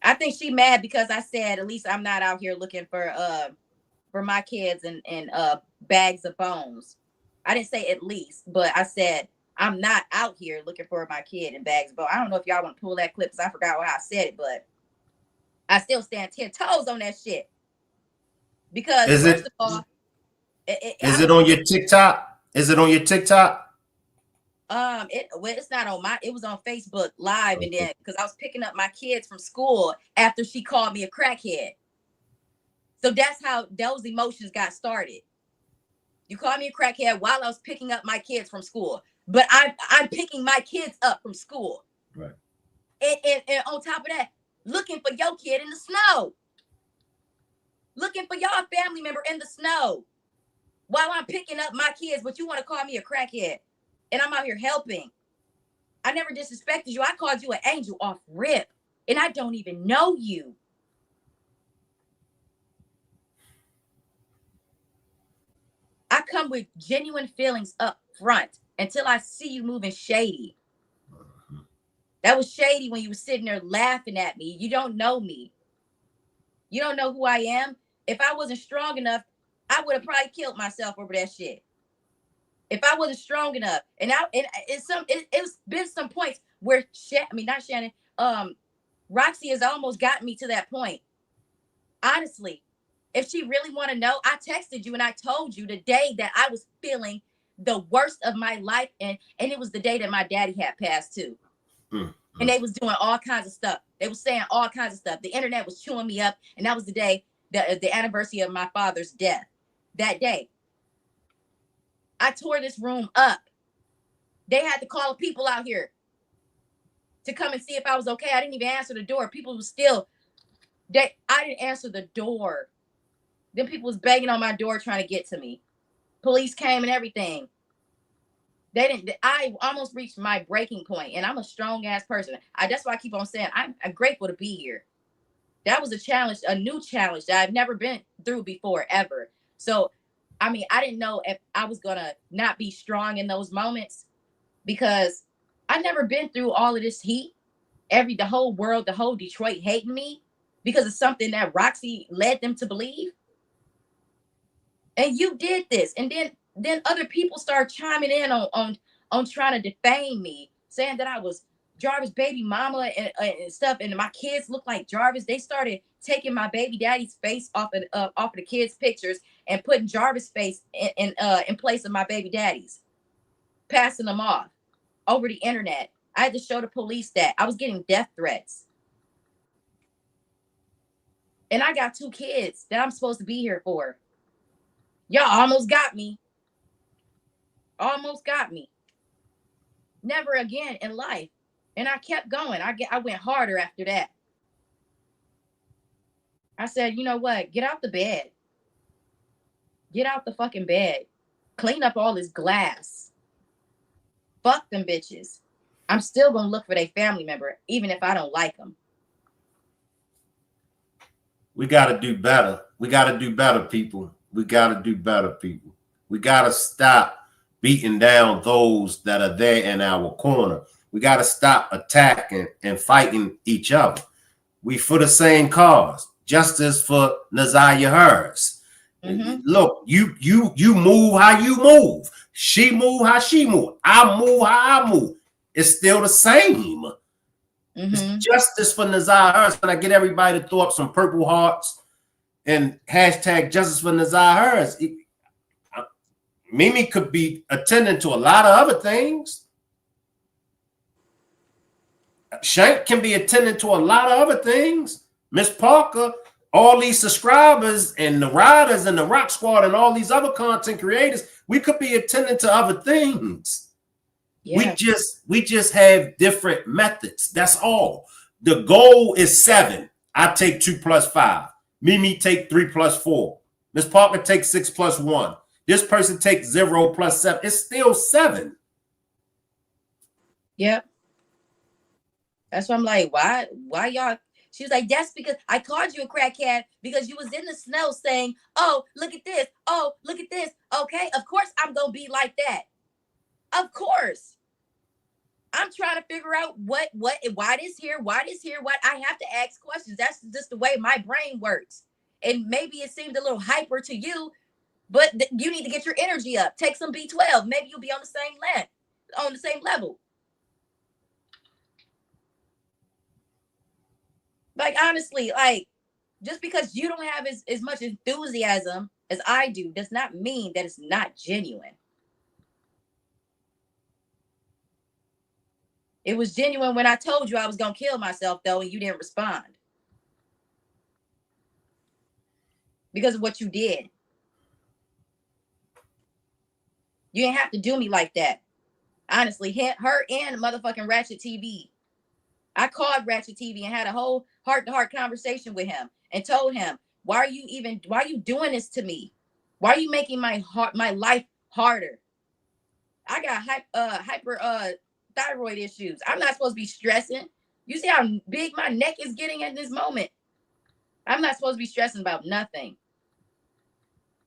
I think she mad because I said, at least I'm not out here looking for my kids and bags of bones. I didn't say at least, but I said, I'm not out here looking for my kid in bags of bones. I don't know if y'all want to pull that clip because I forgot how I said it, but I still stand 10 toes on that shit. Because first of all, is it on your TikTok? Is it on your TikTok? It's not on my. It was on Facebook Live, and then because I was picking up my kids from school after she called me a crackhead. So that's how those emotions got started. You called me a crackhead while I was picking up my kids from school, but I'm picking my kids up from school. Right. And on top of that, looking for your kid in the snow, looking for y'all family member in the snow, while I'm picking up my kids. But you want to call me a crackhead, and I'm out here helping. I never disrespected you. I called you an angel off rip, and I don't even know you. I come with genuine feelings up front until I see you moving shady. That was shady when you were sitting there laughing at me. You don't know me. You don't know who I am. If I wasn't strong enough, I would have probably killed myself over that shit. If I wasn't strong enough, it's been some points where not Shannon, Roxy has almost gotten me to that point. Honestly, if she really want to know, I texted you and I told you the day that I was feeling the worst of my life, and it was the day that my daddy had passed too. And they was doing all kinds of stuff. They was saying all kinds of stuff. The internet was chewing me up, and that was the day, the anniversary of my father's death. That day, I tore this room up. They had to call people out here to come and see if I was okay. I didn't even answer the door. People was still, I didn't answer the door. Then people was banging on my door trying to get to me. Police came and everything. I almost reached my breaking point, and I'm a strong ass person. That's why I keep on saying I'm grateful to be here. That was a challenge, a new challenge that I've never been through before, ever. So, I mean, I didn't know if I was going to not be strong in those moments, because I never been through all of this heat. The whole world, the whole Detroit hating me because of something that Roxy led them to believe. And you did this. And then other people start chiming in on trying to defame me, saying that I was Jarvis' baby mama and stuff, and my kids look like Jarvis. They started taking my baby daddy's face off of the kids' pictures and putting Jarvis' face in place of my baby daddy's, passing them off over the internet. I had to show the police that I was getting death threats. And I got 2 kids that I'm supposed to be here for. Y'all almost got me. Almost got me. Never again in life. And I kept going. I went harder after that. I said, you know what? Get out the bed. Get out the fucking bed. Clean up all this glass. Fuck them bitches. I'm still going to look for their family member, even if I don't like them. We got to do better. We got to do better, people. We got to do better, people. We got to stop beating down those that are there in our corner. We got to stop attacking and fighting each other. We for the same cause. Justice for Naziah Harris. Look, you move how you move. She move how she move. I move how I move. It's still the same. It's justice for Naziah Harris. Can I get everybody to throw up some purple hearts and hashtag justice for Naziah Harris? Mimi could be attending to a lot of other things. Shank can be attending to a lot of other things. Miss Parker, all these subscribers and the riders and the Rock Squad and all these other content creators, we could be attending to other things. Yeah. We just have different methods. That's all. The goal is 7. I take 2 plus 5. Mimi take 3 plus 4. Miss Parker takes 6 plus 1. This person takes 0 plus 7. It's still 7. Yep. That's why I'm like, why y'all? She was like, that's because I called you a crackhead because you was in the snow saying, oh, look at this. Oh, look at this. Okay, of course I'm going to be like that. Of course. I'm trying to figure out why this here, why I have to ask questions. That's just the way my brain works. And maybe it seemed a little hyper to you, but you need to get your energy up. Take some B12. Maybe you'll be on the same level. Like, honestly, like, just because you don't have as much enthusiasm as I do does not mean that it's not genuine. It was genuine when I told you I was going to kill myself, though, and you didn't respond. Because of what you did. You didn't have to do me like that. Honestly, her and motherfucking Ratchet TV. I called Ratchet TV and had a whole heart-to-heart conversation with him and told him, why are you doing this to me? Why are you making my life harder? I got hyper thyroid issues. I'm not supposed to be stressing. You see how big my neck is getting at this moment? I'm not supposed to be stressing about nothing.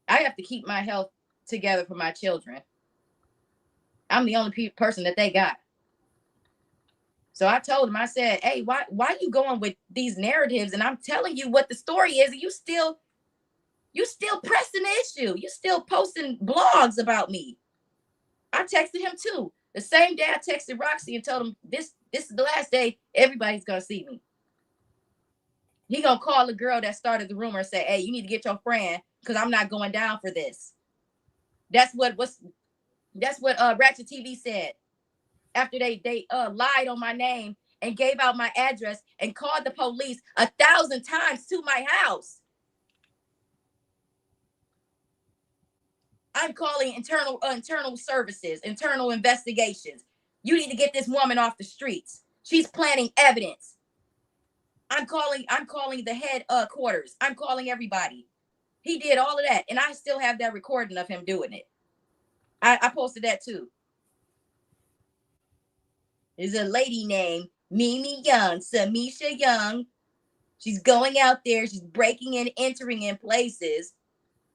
I have to keep my health together for my children. I'm the only person that they got. So I told him, I said, hey, why you going with these narratives? And I'm telling you what the story is, and you still pressing the issue. You still posting blogs about me. I texted him too. The same day I texted Roxy and told him this is the last day everybody's gonna see me. He gonna call the girl that started the rumor and say, hey, you need to get your friend because I'm not going down for this. That's what Ratchet TV said after they lied on my name and gave out my address and called the police 1,000 times to my house. I'm calling internal services, internal investigations. You need to get this woman off the streets. She's planting evidence. I'm calling the head quarters. I'm calling everybody. He did all of that, and I still have that recording of him doing it. I posted that too. There's a lady named Mimi Young, Samisha Young. She's going out there. She's breaking and entering in places.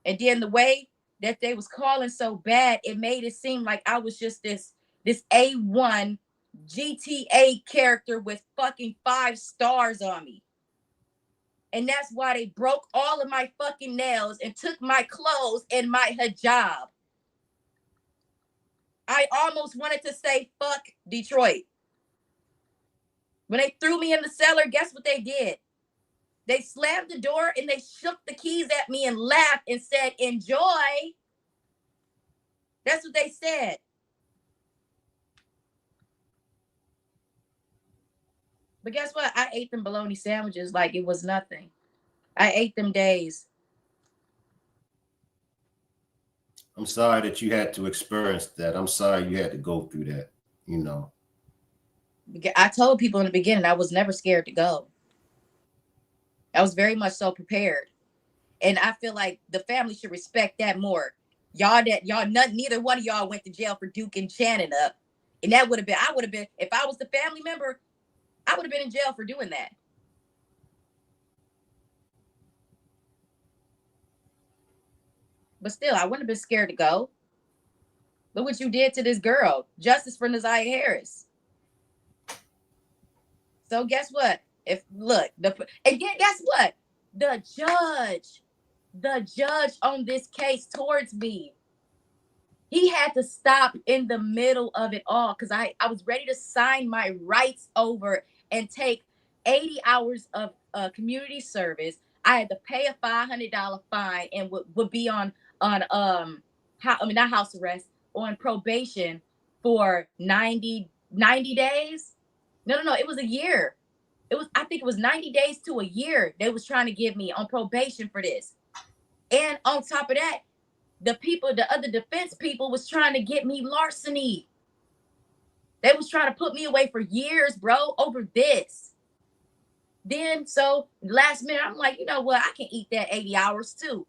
And then the way that they was calling so bad, it made it seem like I was just this A1 GTA character with fucking 5 stars on me. And that's why they broke all of my fucking nails and took my clothes and my hijab. I almost wanted to say fuck Detroit. When they threw me in the cellar, guess what they did? They slammed the door and they shook the keys at me and laughed and said, enjoy. That's what they said. But guess what? I ate them bologna sandwiches like it was nothing. I ate them days. I'm sorry that you had to experience that. I'm sorry you had to go through that, you know. I told people in the beginning I was never scared to go. I was very much so prepared. And I feel like the family should respect that more. Neither one of y'all went to jail for duking Shannon up. And I would have been, if I was the family member, I would have been in jail for doing that. But still, I wouldn't have been scared to go. Look what you did to this girl. Justice for Naziah Harris. So guess what? Guess what? The judge on this case towards me, he had to stop in the middle of it all because I was ready to sign my rights over and take 80 hours of community service. I had to pay a $500 fine and would be on not house arrest, on probation for 90 days. No, it was a year. I think it was 90 days to a year they was trying to give me on probation for this. And on top of that, the other defense people was trying to get me larceny. They was trying to put me away for years, bro, over this. Then, so last minute, I'm like, you know what? I can eat that 80 hours too.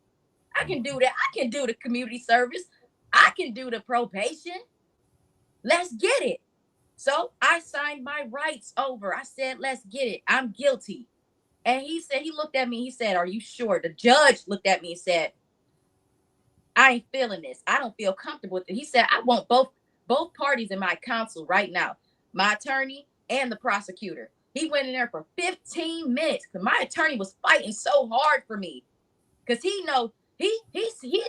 I can do that. I can do the community service. I can do the probation. Let's get it. So I signed my rights over. I said, let's get it. I'm guilty. And he looked at me. He said, are you sure? The judge looked at me and said, I ain't feeling this. I don't feel comfortable with it. He said, I want both parties in my counsel right now, my attorney and the prosecutor. He went in there for 15 minutes because my attorney was fighting so hard for me because he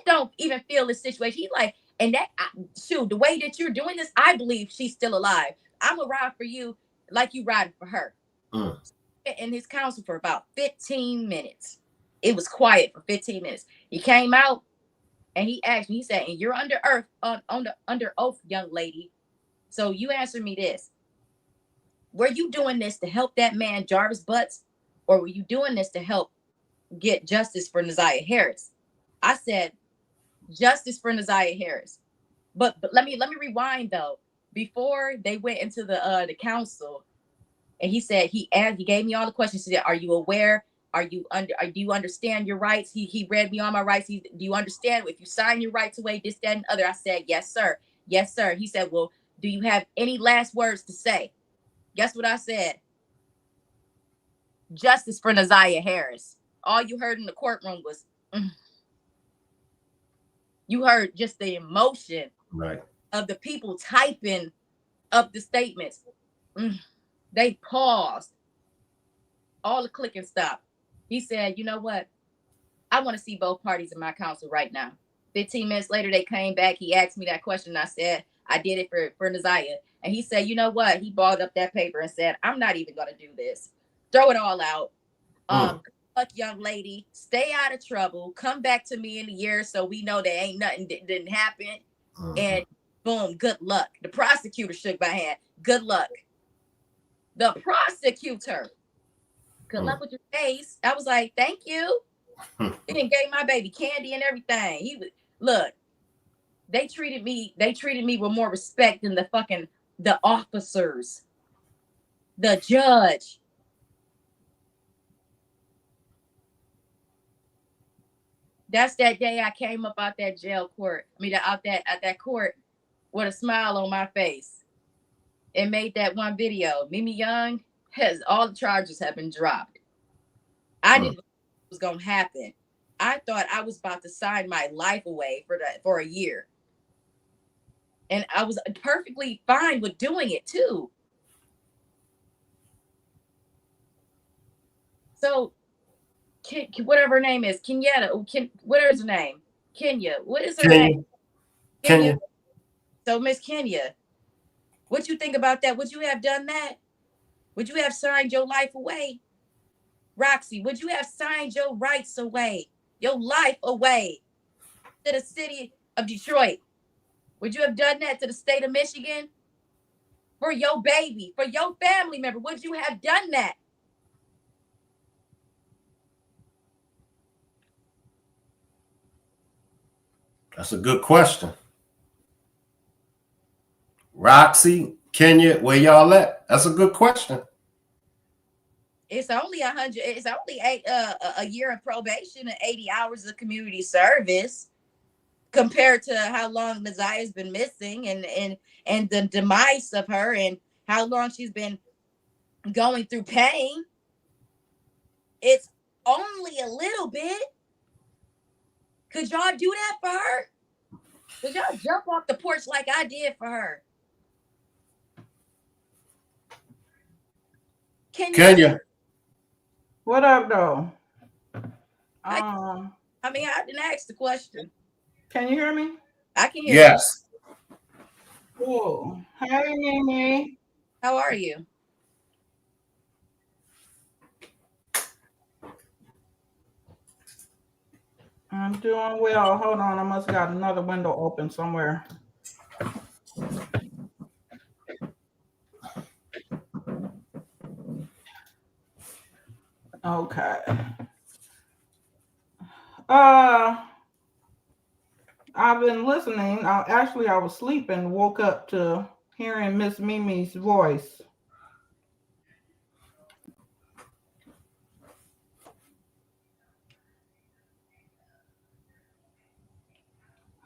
don't even feel this situation. He like, and the way that you're doing this, I believe she's still alive. I'm gonna ride for you like you riding for her. In his counsel for about 15 minutes. It was quiet for 15 minutes. He came out and he asked me, he said, and you're under oath, young lady. So you answer me this. were you doing this to help that man Jarvis Butts, or were you doing this to help get justice for Naziah Harris? I said justice for Naziah Harris. But let me rewind though. Before they went into the council, and he said he gave me all the questions. He said, "Are you aware? Do you understand your rights?" He read me all my rights. Do you understand if you sign your rights away, this, that, and other? I said, "Yes, sir. Yes, sir." He said, "Well, do you have any last words to say?" Guess what I said? Justice for Naziah Harris. All you heard in the courtroom was, you heard just the emotion of the people typing up the statements. They paused. All the clicking stopped. He said, "You know what? I want to see both parties in my counsel right now." 15 minutes later, they came back. He asked me that question. I said, I did it for Naziah. And he said, "You know what?" He balled up that paper and said, "I'm not even going to do this. Throw it all out. Fuck, young lady, stay out of trouble. Come back to me in a year so we know there ain't nothing that didn't happen." And boom, good luck. The prosecutor shook my hand. Good luck. The prosecutor. Good luck with your case. I was like, "Thank you." He didn't gave my baby candy and everything. He was, look, they treated me with more respect than the officers, the judge. That's that day I came up out that jail court. I mean, out that court with a smile on my face and made that one video. Mimi Young all the charges have been dropped. I didn't know what was gonna happen. I thought I was about to sign my life away for a year. And I was perfectly fine with doing it too. So whatever her name is, what is her name? Kenya. What is her name? Kenya. So Miss Kenya, what you think about that? Would you have done that? Would you have signed your life away? Roxy, would you have signed your rights away, your life away to the city of Detroit? Would you have done that to the state of Michigan? For your baby, for your family member, would you have done that? That's a good question. Roxy, Kenya, where y'all at? That's a good question. It's only 100. It's only a year of probation and 80 hours of community service compared to how long Naziah's been missing and the demise of her and how long she's been going through pain. It's only a little bit. Could y'all do that for her? Could y'all jump off the porch like I did for her? Kenya. What up, though? I mean, I didn't ask the question. Can you hear me? I can hear yes. you. Cool. Hey, Mimi. How are you? I'm doing well. Hold on. I must have got another window open somewhere. Okay. I've been listening. I was sleeping, woke up to hearing Miss Mimi's voice.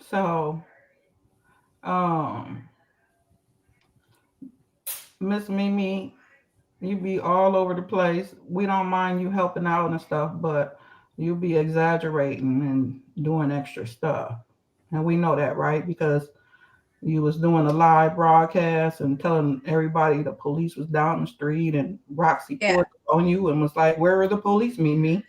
So, Miss Mimi, you be all over the place. We don't mind you helping out and stuff, but you be exaggerating and doing extra stuff. And we know that, right? Because you was doing a live broadcast and telling everybody the police was down the street and Roxy poured on you and was like, "Where are the police, Mimi?"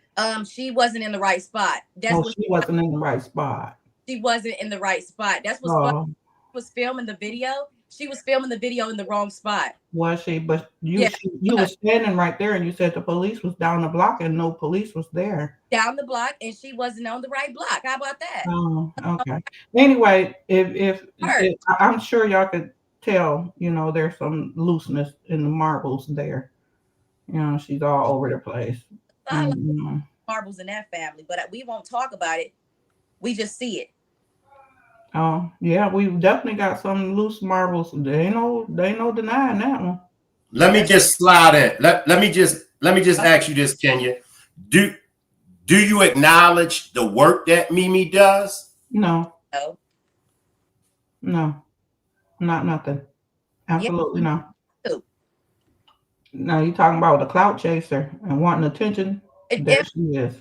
She wasn't in the right spot. She wasn't in the right spot. She wasn't in the right spot. That's what was filming the video. She was filming the video in the wrong spot. Was she? But you was standing right there and you said the police was down the block and no police was there. Down the block and she wasn't on the right block. How about that? Oh, okay. Anyway, if I'm sure y'all could tell, there's some looseness in the marbles there. She's all over the place. I like And, marbles in that family, but we won't talk about it. We just see it. oh yeah, we definitely got some loose marbles. They ain't no denying that one. Let me just slide in. Let me just ask you this, Kenya. Do you acknowledge the work that Mimi does? No, No. no, not nothing. Absolutely no. Too. No, you talking about the clout chaser and wanting attention? There she is.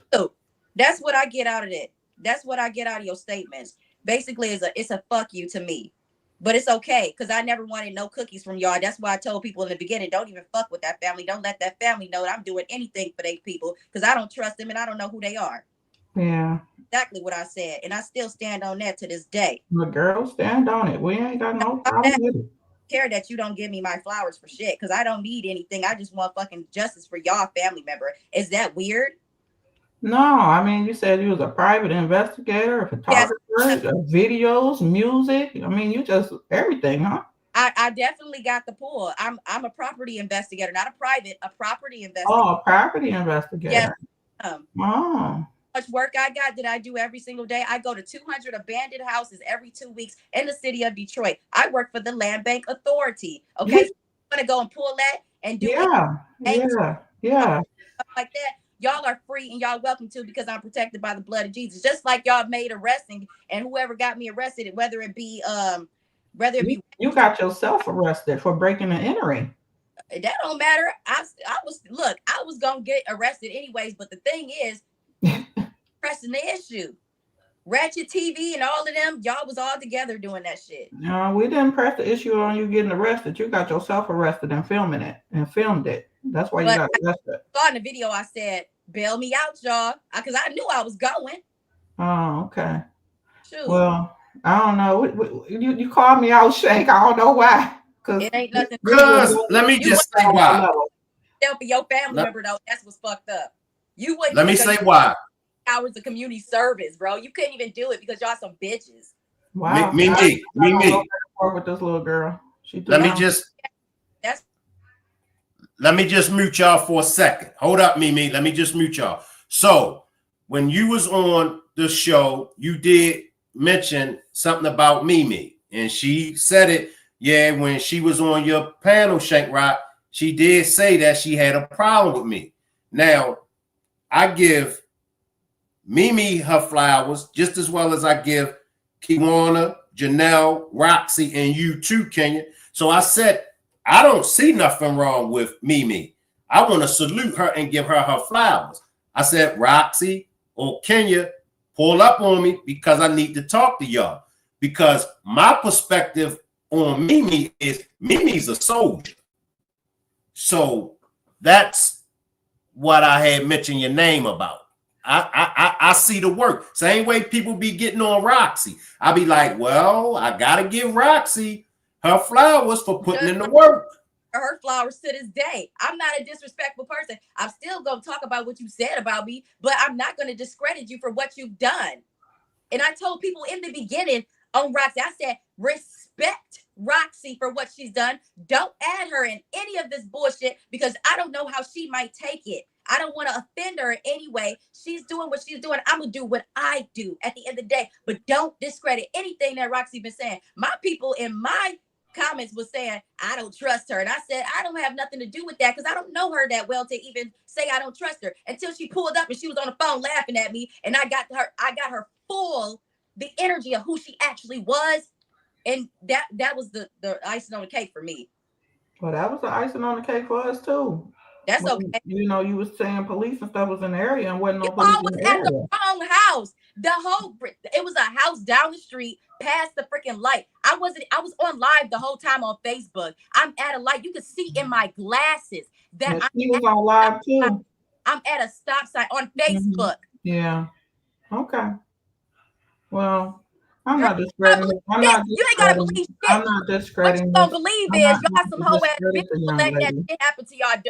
That's what I get out of it. That's what I get out of your statements. Basically, it's a fuck you to me. But it's okay, because I never wanted no cookies from y'all. That's why I told people in the beginning, don't even fuck with that family. Don't let that family know that I'm doing anything for they people, because I don't trust them and I don't know who they are. Yeah. Exactly what I said. And I still stand on that to this day. The girl, stand on it. We ain't got no problem with it. Care that you don't give me my flowers for shit, because I don't need anything. I just want fucking justice for y'all family member. Is that weird? No, I mean, you said you was a private investigator, a photographer, videos, music. I mean, you just everything, huh? I definitely got the pull. I'm a property investigator, not a property investigator. Oh, a property investigator. Yes. Oh. Much work I got that I do every single day. I go to 200 abandoned houses every 2 weeks in the city of Detroit. I work for the Land Bank Authority. Okay, so I'm gonna go and pull that and do yeah, stuff like that. Y'all are free and y'all welcome to, because I'm protected by the blood of Jesus. Just like y'all made arresting, and whoever got me arrested, whether it be you got yourself arrested for breaking and entering. That don't matter. I was gonna get arrested anyways, but the thing is, pressing the issue. Ratchet TV and all of them, y'all was all together doing that shit. No, we didn't press the issue on you getting arrested. You got yourself arrested and filmed it. That's why you got arrested. In the video, I said, "Bail me out, y'all," because I knew I was going. Oh, okay. Shoot. Well, I don't know. You called me out, Shank. I don't know why. It ain't nothing. Because let me just say why. For your family member though, that's what's fucked up. You wouldn't. Let me say why. Hours of community service, bro. You couldn't even do it because y'all some bitches. Wow. Me. With this little girl. Let me just mute y'all for a second. Hold up, Mimi. Let me just mute y'all. So when you was on the show, you did mention something about Mimi, and she said it. Yeah, when she was on your panel, Shank Rock, she did say that she had a problem with me. Now, I give Mimi her flowers just as well as I give Kiwana, Janelle, Roxy, and you too, Kenya. So I said, I don't see nothing wrong with Mimi. I want to salute her and give her her flowers. I said, Roxy or Kenya, pull up on me because I need to talk to y'all. Because my perspective on Mimi is Mimi's a soldier. So that's what I had mentioned your name about. I see the work. Same way people be getting on Roxy. I be like, well, I gotta give Roxy her flowers for putting in the work. Her flowers to this day. I'm not a disrespectful person. I'm still gonna talk about what you said about me, but I'm not gonna discredit you for what you've done. And I told people in the beginning on Roxy, I said, respect Roxy for what she's done. Don't add her in any of this bullshit because I don't know how she might take it. I don't want to offend her in any way. She's doing what she's doing. I'm going to do what I do at the end of the day. But don't discredit anything that Roxy been saying. My people in my comments was saying, I don't trust her. And I said, I don't have nothing to do with that because I don't know her that well to even say I don't trust her until she pulled up and she was on the phone laughing at me. And I got her full the energy of who she actually was. And that was the icing on the cake for me. Well, that was the icing on the cake for us too. That's okay. You know, you was saying police and stuff was in the area and wasn't no police in the area. The wrong house. It was a house down the street past the freaking light. I was on live the whole time on Facebook. I'm at a light. You can see in my glasses that she was on live too. I'm at a stop sign on Facebook. Yeah. Okay. Well, I'm not discrediting. You ain't gotta believe shit. I'm not discrediting. What you don't believe is y'all some hoe ass bitches letting that shit happen to y'all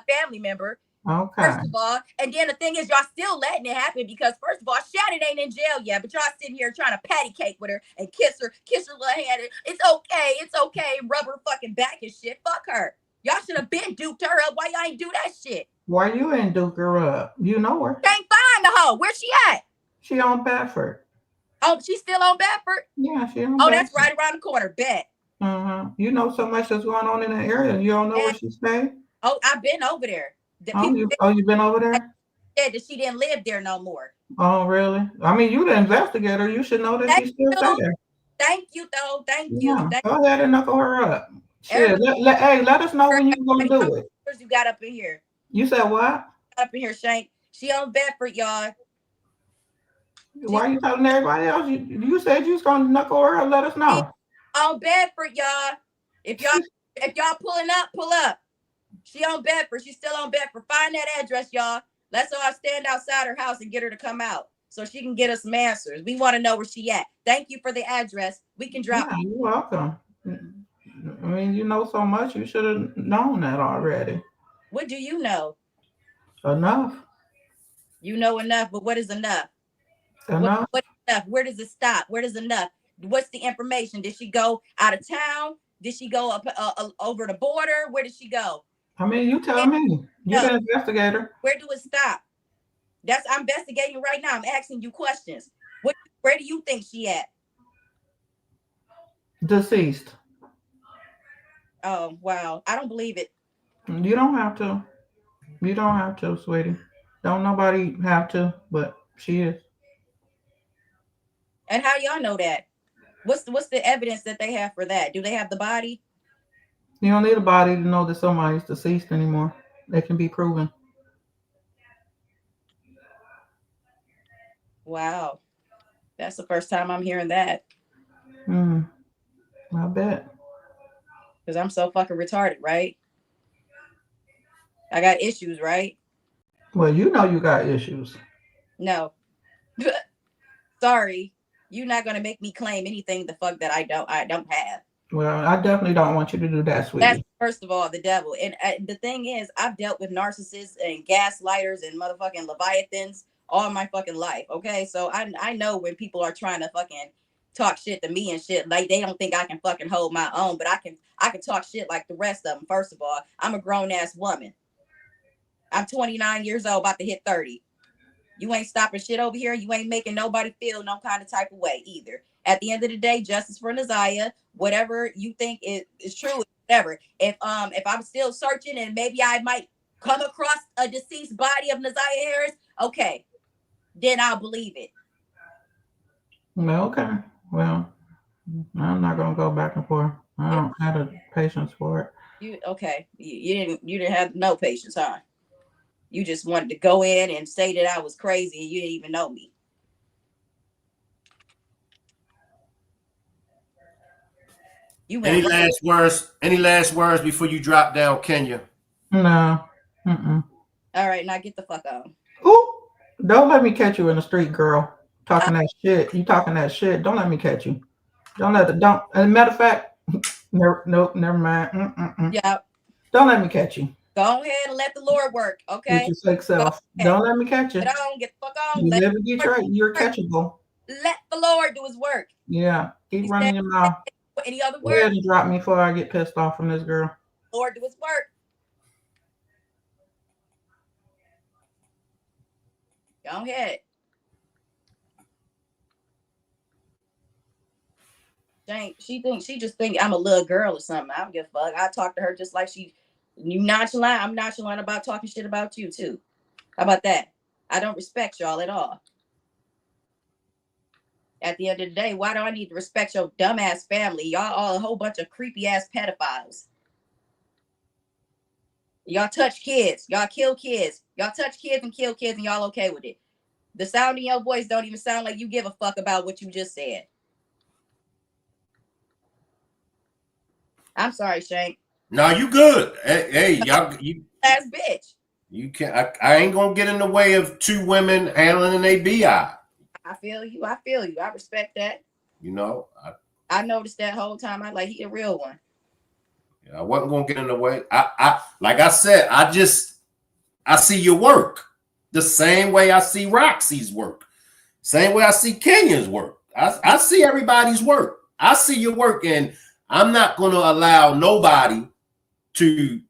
family member. Okay. First of all, and then the thing is, y'all still letting it happen because first of all, Shannon ain't in jail yet, but y'all sitting here trying to patty cake with her and kiss her little hand. It's okay, rub her fucking back and shit. Fuck her. Y'all should have been duped her up. Why y'all ain't do that shit? Why you ain't duke her up? You know her. Can't find the hoe. Where's she at? She on Bedford. Oh, she's still on Bedford? Yeah, she on Oh, Bedford. that's right around the corner. Bet. You know so much that's going on in the area. You don't know where she stay? Oh, I've been over there. The You've been over there? said that she didn't live there no more. Oh, really? I mean, you the investigator. You should know that she still stay there. Thank you, though. Thank Yeah. you. Go ahead and knuckle her up. Shit. Let us know when you're going to do it. You got up in here. You said what? Up in here, Shank. She on Bedford, y'all. Why are you telling everybody else? You said you was going to knuckle her up. Let us know. On Bedford, y'all. If y'all pulling up, pull up. She on Bedford. She's still on Bedford. Find that address, y'all. Let's all stand outside her house and get her to come out so she can get us some answers. We want to know where she at. Thank you for the address. We can drop. Yeah, you're welcome. I mean, you know so much. You should have known that already. What do you know? Enough. You know enough, but what is enough? Enough. What is enough? Where does it stop? Where does enough? What's the information? Did she go out of town? Did she go up over the border? Where did she go? I mean, you tell me. You're the investigator. Where do it stop? I'm investigating right now. I'm asking you questions. Where do you think she at? Deceased. Oh, wow. I don't believe it. You don't have to. You don't have to, sweetie. Don't nobody have to, but she is. And how y'all know that? What's the evidence that they have for that? Do they have the body? You don't need a body to know that somebody's deceased anymore. It can be proven. Wow. That's the first time I'm hearing that. I bet. Because I'm so fucking retarded, right? I got issues, right? Well, you know you got issues. No. Sorry. You're not gonna make me claim anything the fuck that I don't have. Well, I definitely don't want you to do that, sweetie. That's first of all the devil. And the thing is, I've dealt with narcissists and gaslighters and motherfucking leviathans all my fucking life. Okay, so I know when people are trying to fucking talk shit to me and shit, like they don't think I can fucking hold my own, but I can talk shit like the rest of them. First of all, I'm a grown ass woman. I'm 29 years old, about to hit 30. You ain't stopping shit over here. You ain't making nobody feel no kind of type of way either. At the end of the day, justice for Naziah. Whatever you think is true, whatever. If I'm still searching and maybe I might come across a deceased body of Naziah Harris, okay, then I'll believe it. Well, okay. Well, I'm not gonna go back and forth. I don't have the patience for it. You didn't have no patience, huh? You just wanted to go in and say that I was crazy and you didn't even know me. Any last words before you drop down, Kenya? No. All right, now get the fuck on. Ooh, don't let me catch you in the street, girl. Talking that shit. You talking that shit. Don't let me catch you. As a matter of fact, never mind. Yeah. Don't let me catch you. Go ahead and let the Lord work, okay? With your sick self. Don't let me catch you. Get the fuck on. You live in Detroit, you're catchable. Let the Lord do his work. Yeah. Keep running your mouth. Any other Go ahead words? and drop me before I get pissed off from this girl. Lord do his work. Go ahead. She just think I'm a little girl or something. I don't give a fuck. I talk to her just like you nonchalant. I'm nonchalant about talking shit about you too. How about that? I don't respect y'all at all. At the end of the day, why do I need to respect your dumbass family? Y'all all a whole bunch of creepy ass pedophiles. Y'all touch kids. Y'all kill kids. Y'all touch kids and kill kids and y'all okay with it. The sound in your voice don't even sound like you give a fuck about what you just said. I'm sorry, Shank. No, you good. Hey, y'all, you ass bitch. You can't. I ain't gonna get in the way of two women handling an ABI. I feel you. I respect that. You know, I noticed that whole time. I like he a real one. I wasn't gonna get in the way. I like I said, I just I see your work the same way I see Roxy's work, same way I see Kenya's work. I see everybody's work. I see your work, and I'm not going to allow nobody to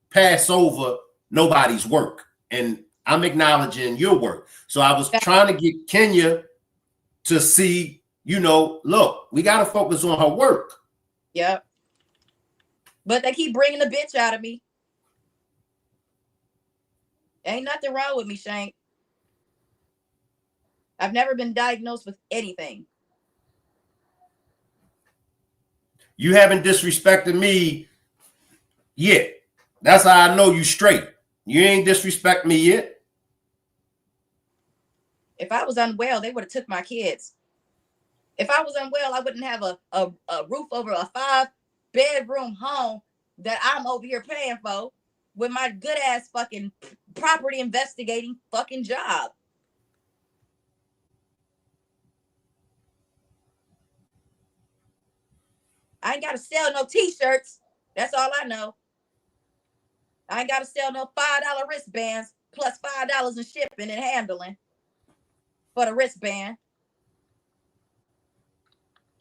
pass over nobody's work. And I'm acknowledging your work. So I was trying to get Kenya to see, look, we got to focus on her work. Yep. But they keep bringing the bitch out of me. Ain't nothing wrong with me, Shank. I've never been diagnosed with anything. You haven't disrespected me yet. That's how I know you straight. You ain't disrespect me yet. If I was unwell, they would have took my kids. If I was unwell, I wouldn't have a roof over a 5-bedroom home that I'm over here paying for with my good ass fucking property investigating fucking job. I ain't got to sell no t-shirts. That's all I know. I ain't got to sell no $5 wristbands plus $5 in shipping and handling for the wristband.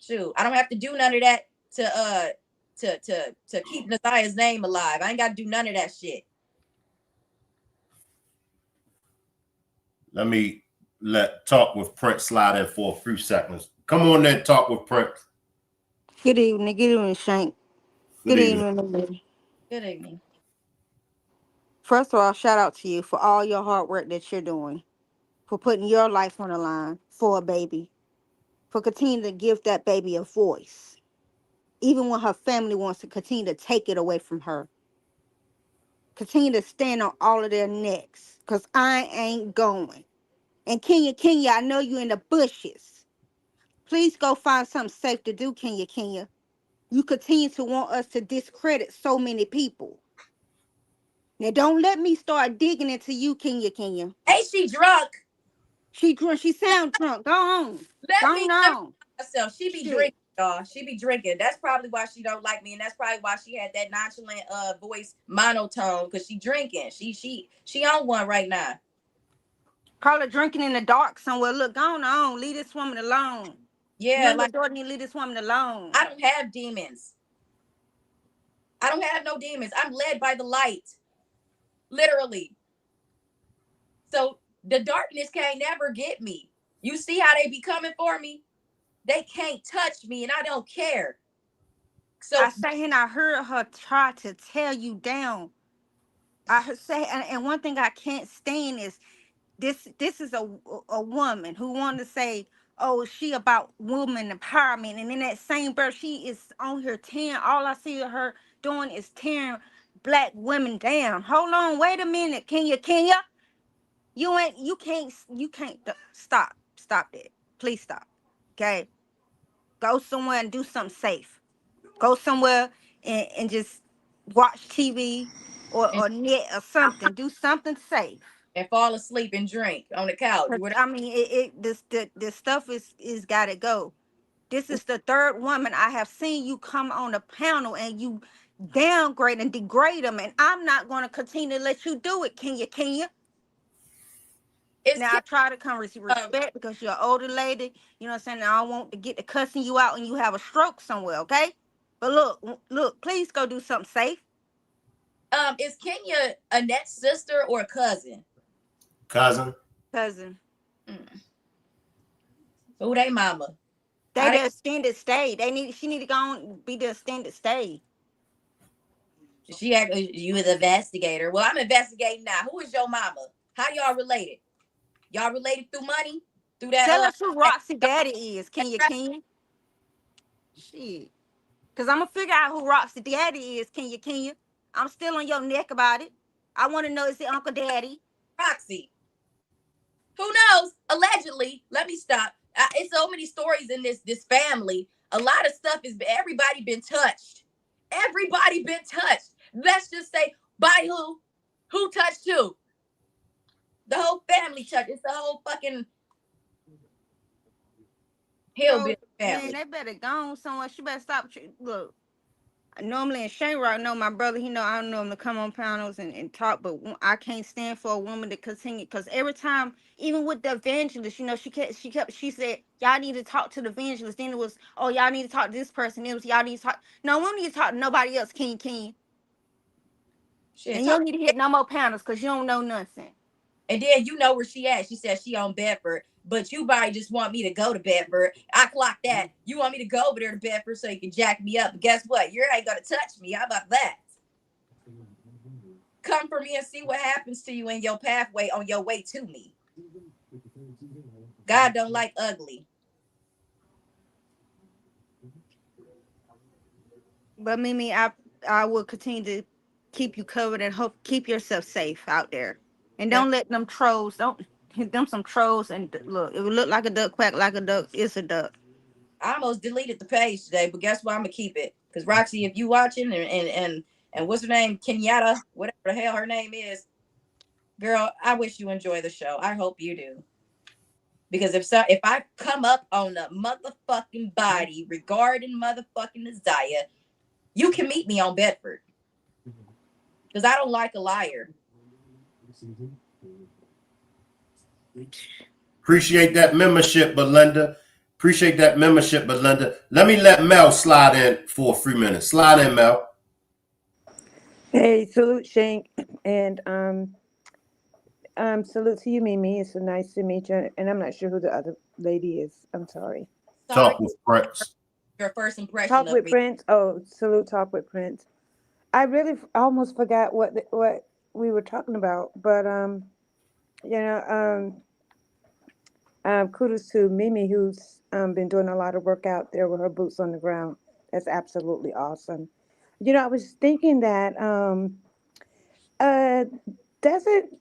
Shoot, I don't have to do none of that to keep Nathia's name alive. I ain't got to do none of that shit. Let me talk with Prince slide in for a few seconds. Come on there, talk with Prince. Good evening. Good evening, Shank. Good evening. Lady. Good evening. First of all, shout out to you for all your hard work that you're doing, for putting your life on the line for a baby, for continuing to give that baby a voice, even when her family wants to continue to take it away from her. Continue to stand on all of their necks, because I ain't going. And Kenya, I know you in the bushes. Please go find something safe to do, Kenya. You continue to want us to discredit so many people. Now, don't let me start digging into you, Kenya. Hey, she drunk. She drunk. She sound drunk. Go on. Let Go me on. myself. She be drinking, y'all. She be drinking. That's probably why she don't like me, and that's probably why she had that nonchalant voice monotone, because she drinking. She on one right now. Call her drinking in the dark somewhere. Look, go on. Leave this woman alone. Yeah, you and your daughter need to leave this woman alone. I don't have demons. I don't have no demons. I'm led by the light. Literally. So the darkness can't never get me. You see how they be coming for me? They can't touch me, and I don't care. So I say, and I heard her try to tear you down. I heard say, and one thing I can't stand is this is a woman who wanted to say, oh, she about woman empowerment, and in that same breath, she is on here tearing. All I see her doing is tearing black women down. Hold on, wait a minute, Kenya. You can't stop that. Please stop. Okay, go somewhere and do something safe. Go somewhere and just watch TV or net or something. Do something safe. and fall asleep and drink on the couch. I mean, this stuff is gotta go. This is the third woman I have seen you come on a panel and you downgrade and degrade them, and I'm not going to continue to let you do it, Kenya. Now I try to come with respect because you're an older lady. You know what I'm saying? I don't want to get to cussing you out and you have a stroke somewhere, okay? But look, please go do something safe. Is Kenya Annette's sister or cousin? Cousin. Who they mama? They the extended stay. She need to go on be the extended stay. She act you was investigator. Well, I'm investigating now. Who is your mama? How y'all related? Y'all related through money? Through that? Tell us who Roxy Daddy is, Kenya. Shit. Because I'm going to figure out who Roxy Daddy is, Kenya. I'm still on your neck about it. I want to know, is it Uncle Daddy? Roxy. Who knows? Allegedly. Let me stop. It's so many stories in this family. A lot of stuff is everybody been touched. Everybody been touched. Let's just say by who? Who touched who? The whole family touched. It's the whole fucking hillbilly family. Man, they better go on somewhere. She better stop. Look, normally in Shane Rock, know my brother, he know I don't know him to come on panels and talk, but I can't stand for a woman to continue because every time, even with the evangelist, she said, y'all need to talk to the evangelist. Then it was, oh, y'all need to talk to this person. It was, y'all need to talk. No, we don't need to talk to nobody else, King. Shit, And you don't need to hit no more panels because you don't know nothing. and then you know where she at. She said she on Bedford, but you probably just want me to go to Bedford. I clocked that. You want me to go over there to Bedford so you can jack me up. But guess what? You ain't gonna touch me. How about that? Come for me and see what happens to you in your pathway on your way to me. God don't like ugly. But Mimi, I will continue to keep you covered and hope keep yourself safe out there. And don't let them trolls, don't hit them some trolls and look, it would look like a duck, quack like a duck, it's a duck. I almost deleted the page today, but guess what? I'm gonna keep it. Because Roxy, if you watching and what's her name? Kenyatta, whatever the hell her name is, girl, I wish you enjoy the show. I hope you do. Because if I come up on a motherfucking body regarding motherfucking Isaiah, you can meet me on Bedford. Because I don't like a liar. Appreciate that membership, Belinda. Appreciate that membership, Belinda. Let me let Mel slide in for a few minutes. Slide in, Mel. Hey, salute Shank, and salute to you, Mimi. It's so nice to meet you. And I'm not sure who the other lady is. I'm sorry. Sorry, Talk with Prince. your first impression Talk of with me. Prince. Oh, salute, talk with Prince. I really almost forgot what we were talking about, but you know, kudos to Mimi who's been doing a lot of work out there with her boots on the ground. That's absolutely awesome. You know, I was thinking that Uh, doesn't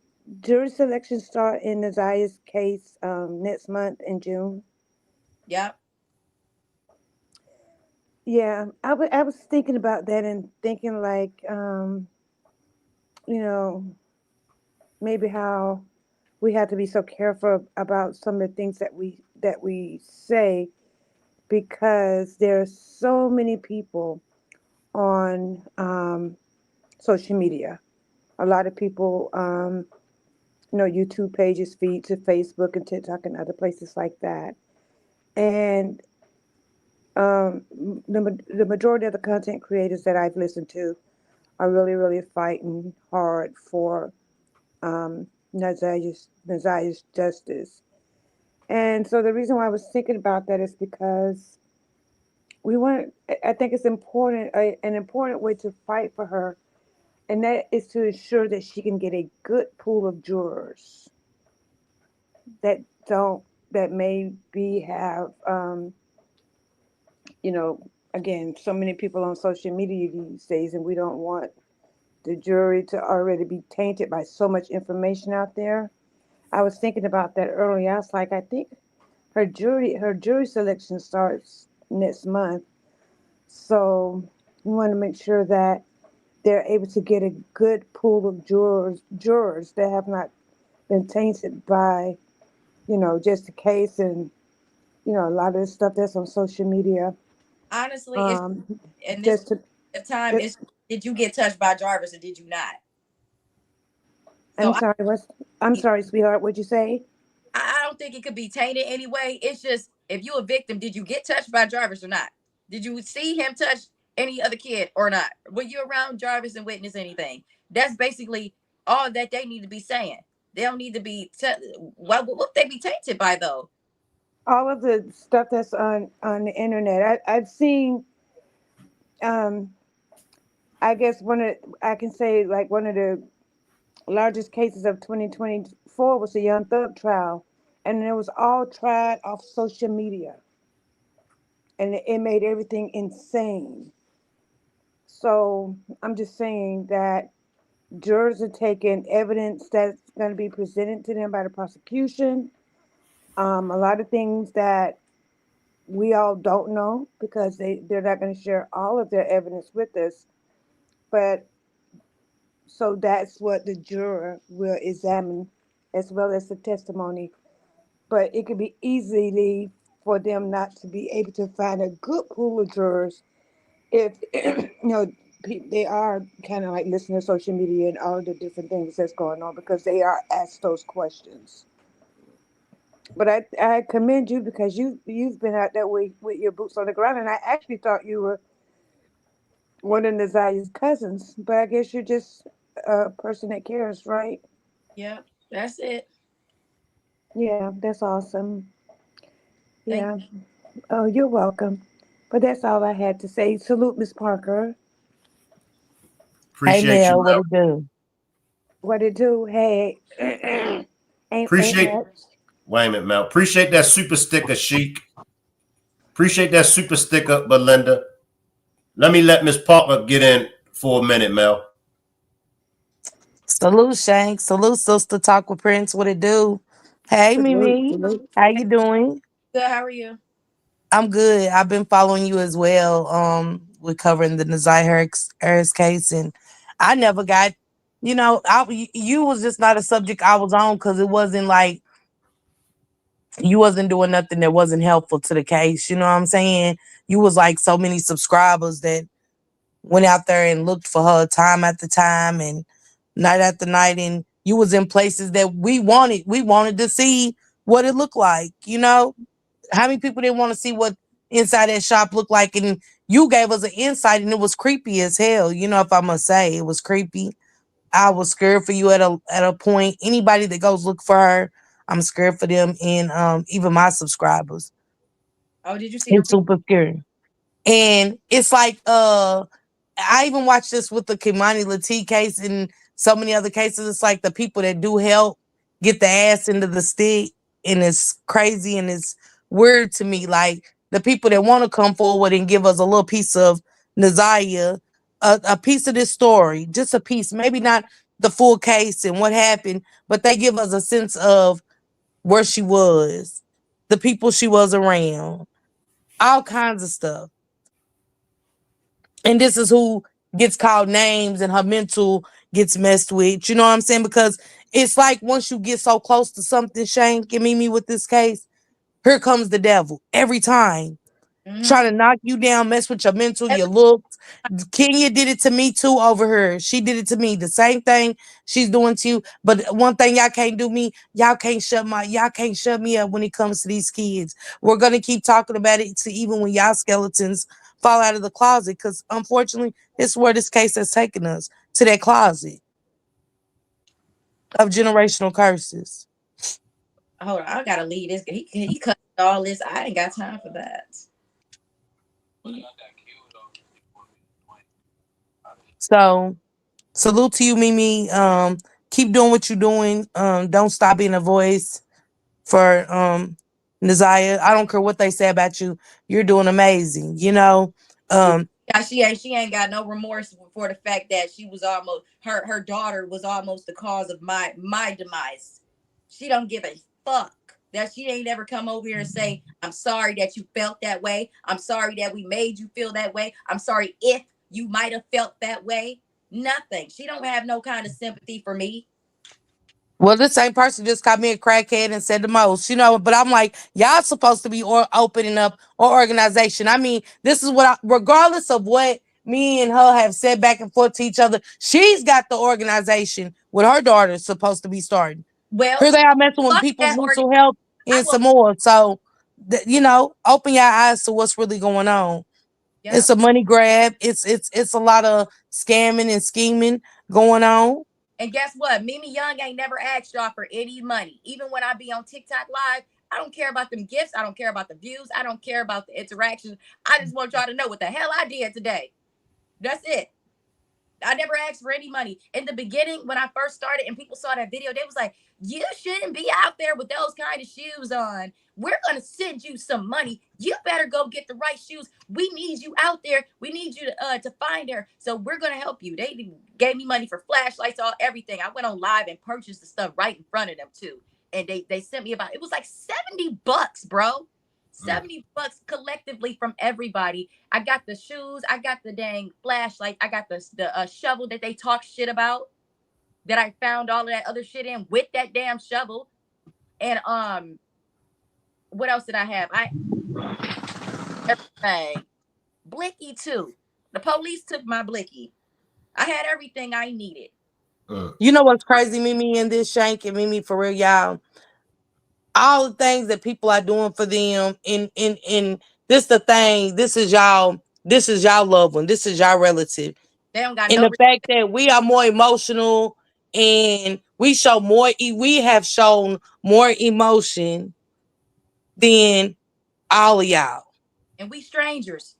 jury selection start in Nazia's case next month in June? Yep. Yeah, I was thinking about that and thinking like, you know, maybe how we have to be so careful about some of the things that we say because there's so many people on social media. A lot of people, YouTube pages, feed to Facebook and TikTok and other places like that. And the majority of the content creators that I've listened to are really, really fighting hard for Nazaya's justice. And so the reason why I was thinking about that is because I think it's important, an important way to fight for her, and that is to ensure that she can get a good pool of jurors that don't, that maybe have, again, so many people on social media these days, and we don't want the jury to already be tainted by so much information out there. I was thinking about that earlier. I was like, I think her jury selection starts next month, so we want to make sure that they're able to get a good pool of jurors that have not been tainted by, just the case and a lot of the stuff that's on social media. Honestly, it's Um, in this just to, time, it, is did you get touched by Jarvis or did you not? So I'm sorry, I'm sorry, sweetheart. What'd you say? I don't think it could be tainted anyway. It's just if you a victim, did you get touched by Jarvis or not? Did you see him touch any other kid or not? Were you around Jarvis and witness anything? That's basically all that they need to be saying. They don't need to be. What would they be tainted by though? All of the stuff that's on the internet. I've seen. Um, I guess I can say like one of the largest cases of 2024 was the Young Thug trial, and it was all tried off social media, and it made everything insane. So I'm just saying that jurors are taking evidence that's going to be presented to them by the prosecution. A lot of things that we all don't know because they're not going to share all of their evidence with us. But so that's what the juror will examine as well as the testimony. But it could be easily for them not to be able to find a good pool of jurors if they are kind of like listening to social media and all the different things that's going on because they are asked those questions. But I commend you because you've been out that way with your boots on the ground, and I actually thought you were one of Nazaya's cousins, but I guess you're just a person that cares, right? Yep, that's it. Yeah, that's awesome. Thank. Yeah. Oh, you're welcome. But that's all I had to say. Salute, Miss Parker. Hey Appreciate you, Mel, what Mel. it do? What it do? Hey, ain't Appreciate. much. Wait a minute, Mel. Appreciate that super sticker, Chic. Appreciate that super sticker, Belinda. Let Miss Parker get in for a minute, Mel. Salute Shank, salute sister. Talk with Prince. What it do? Hey Salute, Mimi, salute. how you doing? Good. How are you? I'm good. I've been following you as well. With covering the Nazai Harris case, and I never got, you was just not a subject I was on because it wasn't like you wasn't doing nothing that wasn't helpful to the case. You know what I'm saying? You was like so many subscribers that went out there and looked for her time after time and night after night, and you was in places that we wanted to see what it looked like. How many people didn't want to see what inside that shop looked like, and you gave us an insight, and it was creepy as hell. If I must say, it was creepy. I was scared for you at a point. Anybody that goes look for her, I'm scared for them, and even my subscribers. Oh, did you see her It's picture? super scary. And it's like I even watched this with the Kimani Latif case and so many other cases. It's like the people that do help get the ass into the stick, and it's crazy and it's weird to me. Like the people that want to come forward and give us a little piece of Nazaria, a piece of this story, just a piece, maybe not the full case and what happened, but they give us a sense of where she was, the people she was around, all kinds of stuff. And this is who gets called names and her mental gets messed with. You know what I'm saying? Because it's like once you get so close to something, Shank and Mimi with this case, here comes the devil every time. Mm-hmm. Trying to knock you down, mess with your mental, your looks. Kenya did it to me too over her. She did it to me. The same thing she's doing to you. But one thing y'all can't do me, y'all can't shut me up when it comes to these kids. We're gonna keep talking about it to even when y'all skeletons fall out of the closet. Cause unfortunately, it's where this case has taken us, to that closet of generational curses. Hold on, I gotta leave this. He cut all this. I ain't got time for that. So salute to you, Mimi. Keep doing what you're doing. Don't stop being a voice for Nazaya. I don't care what they say about you. You're doing amazing. Um, Yeah, she ain't got no remorse for the fact that she was almost her daughter was almost the cause of my demise. She don't give a fuck that she ain't ever come over here and say, I'm sorry that you felt that way. I'm sorry that we made you feel that way. I'm sorry if you might have felt that way. Nothing. She don't have no kind of sympathy for me. well, this same person just called me a crackhead and said the most, but I'm like, y'all supposed to be opening up or organization. I mean, this is regardless of what me and her have said back and forth to each other, she's got the organization with her daughter supposed to be starting. Well, Here they are messing with fuck people's that organ. mental health I and will. some more. So, open your eyes to what's really going on. It's Yep. a money grab. It's a lot of scamming and scheming going on. And guess what? Mimi Young ain't never asked y'all for any money. Even when I be on TikTok live, I don't care about them gifts. I don't care about the views. I don't care about the interactions. I just want y'all to know what the hell I did today. That's it. I never asked for any money. In the beginning, when I first started and people saw that video, they was like, you shouldn't be out there with those kind of shoes on. We're going to send you some money. You better go get the right shoes. We need you out there. We need you to find her. So we're going to help you. They gave me money for flashlights, all everything. I went on live and purchased the stuff right in front of them too. And they sent me it was like $70, bro. $70 collectively from everybody. I got the shoes, I got the dang flashlight, I got the shovel that they talk shit about, that I found all of that other shit in with that damn shovel. And what else did I have? I everything. Blicky too. The police took my blicky. I had everything I needed. You know what's crazy, Mimi, in this Shank and Mimi, for real, y'all? All the things that people are doing for them, in this the thing, this is y'all loved one, this is y'all relative. They don't got And no the fact that we are more emotional and we have shown more emotion than all of y'all. and we strangers.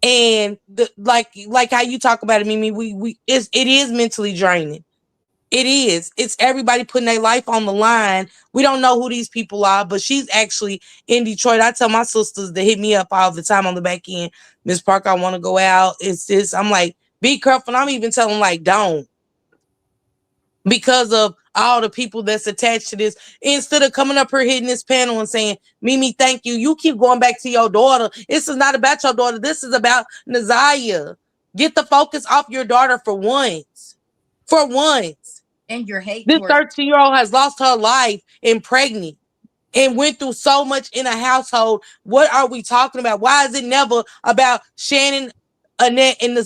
And like how you talk about it, Mimi, it is mentally draining. It is. It's everybody putting their life on the line. We don't know who these people are, but she's actually in Detroit. I tell my sisters to hit me up all the time on the back end. Miss Parker, I want to go out. It's this. I'm like, be careful. And I'm even telling them, like, don't. Because of all the people that's attached to this. Instead of coming up here hitting this panel and saying, Mimi, thank you. You keep going back to your daughter. This is not about your daughter. This is about Naziah. Get the focus off your daughter for once. For once. And your hate This towards 13-year-old has lost her life and pregnant and went through so much in a household. What are we talking about? Why is it never about Shannon, Annette, and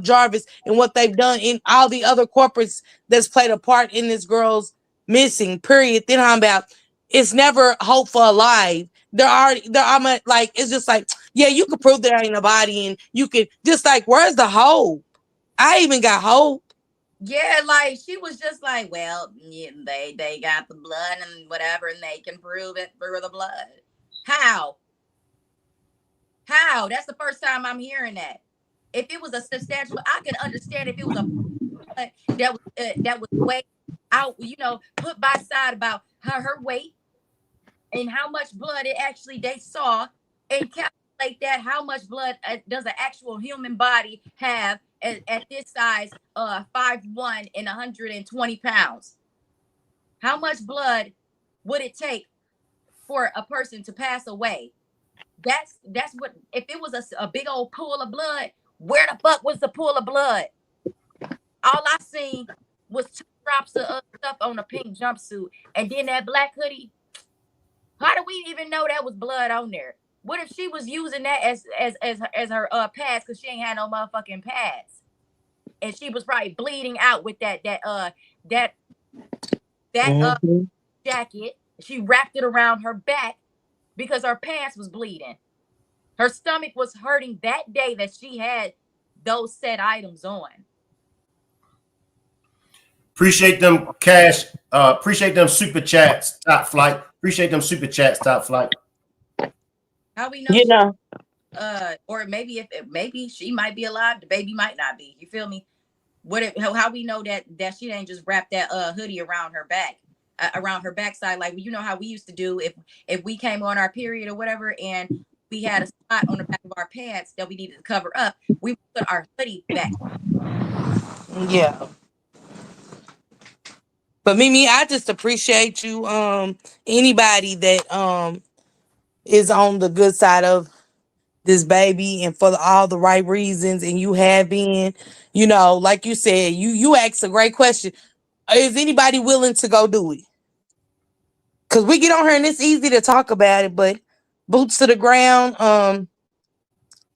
Jarvis and what they've done in all the other corporates that's played a part in this girl's missing, period. Then I'm about, it's never hope for a life. Like, it's just like, yeah, you can prove there ain't nobody, and you can just like, where's the hope? I even got hope. Yeah, like she was just like, well, yeah, they got the blood and whatever, and they can prove it through the blood. How? That's the first time I'm hearing that. If it was a substantial, I could understand if it was a that was weighed out, put by side about her weight and how much blood it actually they saw, and calculate that how much blood does an actual human body have at this size, 5'1" and 120 pounds. How much blood would it take for a person to pass away? That's what, if it was a big old pool of blood, where the fuck was the pool of blood? All I seen was 2 drops of stuff on a pink jumpsuit, and then that black hoodie. How do we even know that was blood on there? What if she was using that as her pads, because she ain't had no motherfucking pads, and she was probably bleeding out with that jacket. She wrapped it around her back because her pants was bleeding. Her stomach was hurting that day that she had those said items on. Appreciate them cash. Appreciate them super chats. Top flight. Appreciate them super chats. Top flight. How we know? You know. Or maybe maybe she might be alive, the baby might not be. You feel me? How we know that she didn't just wrap that hoodie around her back, around her backside, like how we used to do if we came on our period or whatever, and we had a spot on the back of our pants that we needed to cover up, we put our hoodie back. Yeah. But Mimi, I just appreciate you. Anybody that is on the good side of this baby and for all the right reasons, and you have been, like you said, you asked a great question. Is anybody willing to go do it? Because we get on here and it's easy to talk about it, but boots to the ground.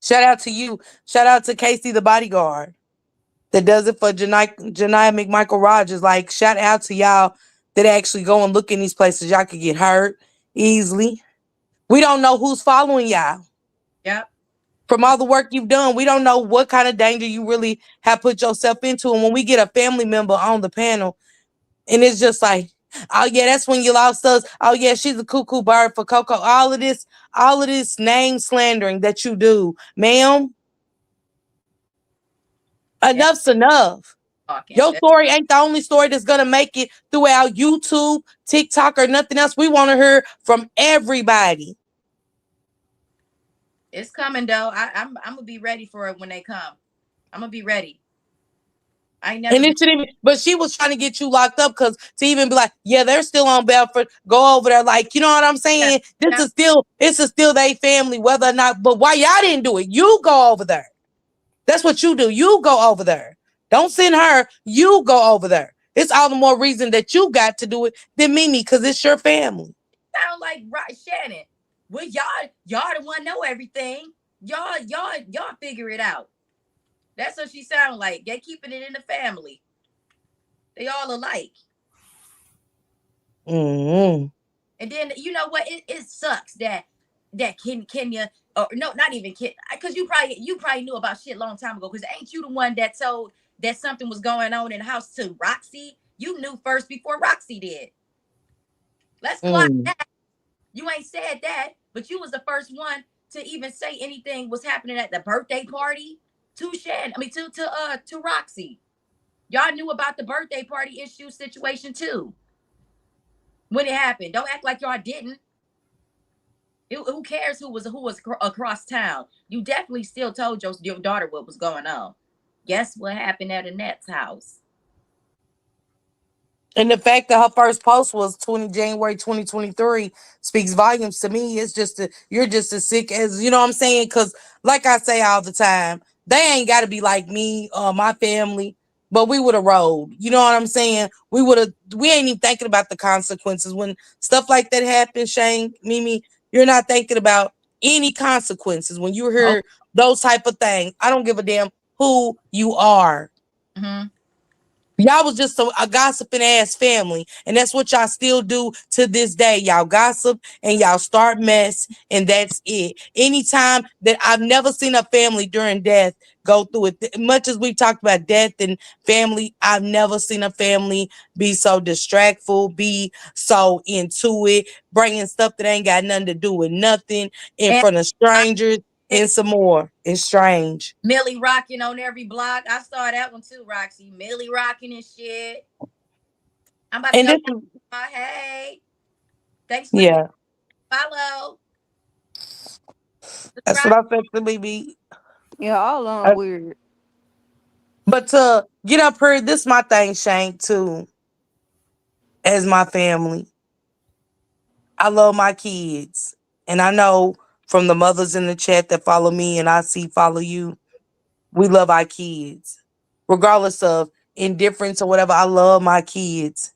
Shout out to you. Shout out to Casey, the bodyguard, that does it for Janiah McMichael Rogers. Like, shout out to y'all that actually go and look in these places. Y'all could get hurt easily. We don't know who's following y'all. Yep. From all the work you've done, we don't know what kind of danger you really have put yourself into. And when we get a family member on the panel, and it's just like, oh yeah, that's when you lost us. Oh yeah, she's a cuckoo bird for Coco. All of this name slandering that you do, ma'am. Enough's enough. Your story ain't the only story that's gonna make it throughout YouTube, TikTok, or nothing else. We want to hear from everybody. It's coming though. I'm gonna be ready for it when they come. I'm gonna be ready. But she was trying to get you locked up, because to even be like, yeah, they're still on Belford. Go over there, like, you know what I'm saying? Yeah. This is still their family, whether or not. But why y'all didn't do it? You go over there. That's what you do. You go over there. Don't send her. You go over there. It's all the more reason that you got to do it than Mimi, because it's your family. Sound like Shannon. Well, y'all the one know everything. Y'all figure it out. That's what she sound like. They keeping it in the family. They all alike. Mm-hmm. And then you know what? It sucks that Kenya, or no, not even Kenya, because you probably knew about shit long time ago. Because ain't you the one that told that something was going on in the house to Roxy? You knew first before Roxy did. Let's clock Mm. that. You ain't said that, but you was the first one to even say anything was happening at the birthday party to Shan. I mean to Roxy. Y'all knew about the birthday party issue situation too when it happened. Don't act like y'all didn't. Who cares who was across town? You definitely still told your daughter what was going on. Guess what happened at Annette's house? And the fact that her first post was January 2023 speaks volumes to me. It's just you're just as sick as, you know what I'm saying? Because like I say all the time, they ain't got to be like me or my family, but we would have rolled. You know what I'm saying? We ain't even thinking about the consequences. When stuff like that happens, Shane, Mimi, you're not thinking about any consequences. When you Oh, hear those type of things, I don't give a damn who you are. mm-hmm. Y'all was just a gossiping ass family. And that's what y'all still do to this day. Y'all gossip and y'all start mess, and that's it. Anytime that I've never seen a family during death go through it, much as we've talked about death and family, I've never seen a family be so distractful, be so into it, bringing stuff that ain't got nothing to do with nothing in And front of strangers and some more. It's strange. Millie rocking on every block. I saw that one too, Roxy. Millie rocking and shit. I'm about to And go. this is, Hey, thanks for the yeah, follow. that's Subscribe. what I said to BB. Yeah, all on weird. But to get up here, this my thing, Shane, too, as my family. I love my kids. And I know from the mothers in the chat that follow me and I see follow you, we love our kids. Regardless of indifference or whatever, I love my kids.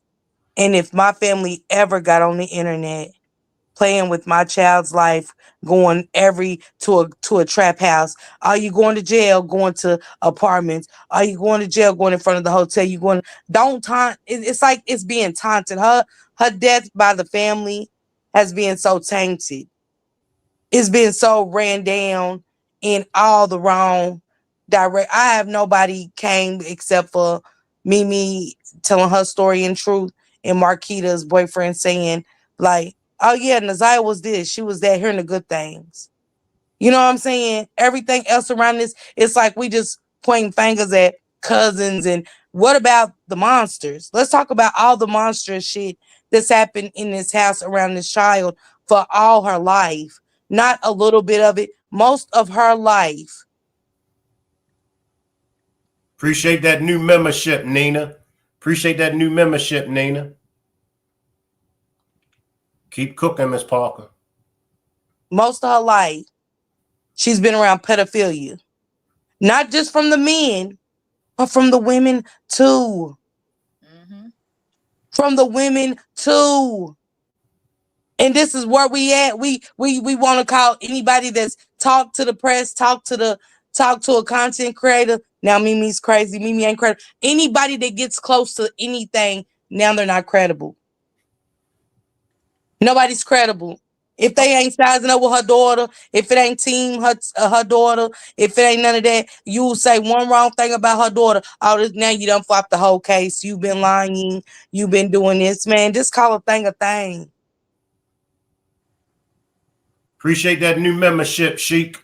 And if my family ever got on the internet playing with my child's life, going to a trap house. Are you going to jail? Going to apartments? Are you going to jail? Going in front of the hotel? You going? Don't taunt. It's like it's being taunted. Her death by the family has been so tainted. It's been so ran down in all the wrong direct. I have nobody came except for Mimi telling her story in truth, and Marquita's boyfriend saying like, "Oh yeah, Nazaya was this, she was that, hearing the good things." You know what I'm saying? Everything else around this, it's like we just pointing fingers at cousins. And what about the monsters? Let's talk about all the monstrous shit that's happened in this house around this child for all her life. Not a little bit of it, most of her life. Appreciate that new membership, Nina. Appreciate that new membership, Nina. Keep cooking, Miss Parker. Most of her life, she's been around pedophilia. Not just from the men, but from the women too. Mm-hmm. From the women too. And this is where we at. We want to call anybody that's talk to the press, talk to a content creator. Now Mimi's crazy. Mimi ain't credible. Anybody that gets close to anything, now they're not credible. Nobody's credible. If they ain't sizing up with her daughter, if it ain't team her daughter, if it ain't none of that, you say one wrong thing about her daughter. Oh, this, now you done flopped the whole case. You've been lying. You've been doing this, man. Just call a thing a thing. Appreciate that new membership, Sheik.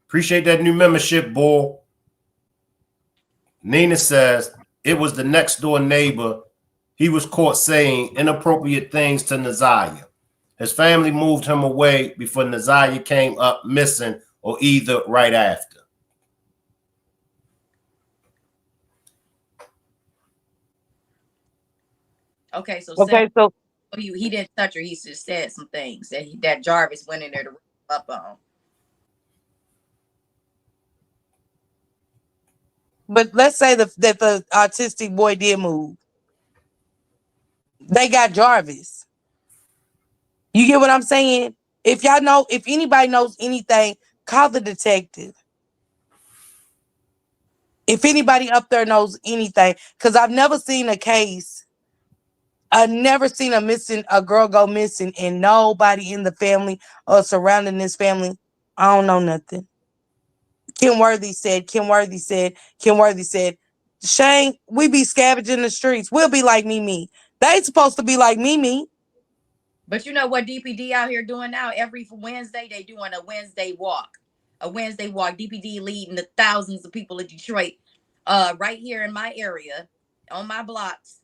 Appreciate that new membership, boy. Nina says it was the next door neighbor. He was caught saying inappropriate things to Nazaya. His family moved him away before Nazaya came up missing or either right after. Okay, so Okay, so he didn't touch her. He just said some things that Jarvis went in there to up on. but let's say that the autistic boy did move. They got Jarvis. You get what I'm saying? If y'all know, if anybody knows anything Call the detective. If anybody up there knows anything, because I've never seen a case. I've never seen a girl go missing, and nobody in the family or surrounding this family. I don't know nothing. Kim Worthy said, Kim Worthy said, Kim Worthy said, Shane, we be scavenging the streets. We'll be like Mimi. They supposed to be like Mimi. But you know what DPD out here doing now? Every Wednesday, they doing a Wednesday walk. A Wednesday walk. DPD leading the thousands of people in Detroit, right here in my area, on my blocks,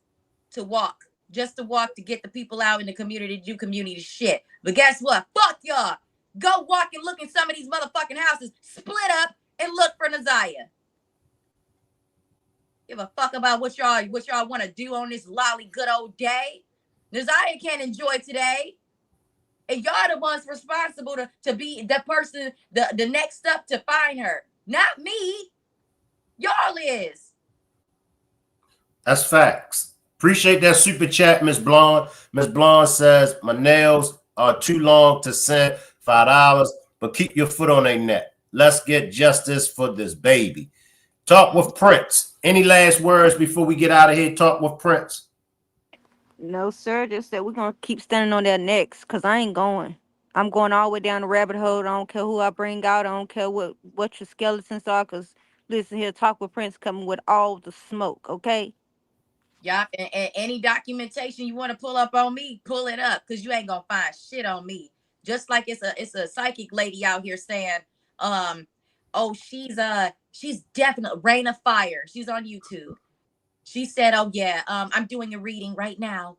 to walk. Just to walk, to get the people out in the community to do community shit. But guess what? Fuck y'all. Go walk and look in some of these motherfucking houses. Split up and look for Naziah. Give a fuck about what y'all want to do on this lolly good old day. Naziah can't enjoy today. And y'all the ones responsible to be the person, the next step to find her. Not me. Y'all is. That's facts. Appreciate that super chat, Miss Blonde. Miss Blonde says, my nails are too long to send $5, but keep your foot on their neck. Let's get justice for this baby. Talk with Prince. Any last words before we get out of here? Talk with Prince. No, sir. Just that we're gonna keep standing on their necks, cause I ain't going. I'm going all the way down the rabbit hole. I don't care who I bring out. I don't care what your skeletons are. Cause listen here, Talk with Prince coming with all the smoke. Okay. Yeah, and any documentation you want to pull up on me, pull it up, because you ain't gonna find shit on me. Just like it's a psychic lady out here saying, oh, she's definitely Rain of Fire. She's on YouTube. She said, oh yeah, I'm doing a reading right now.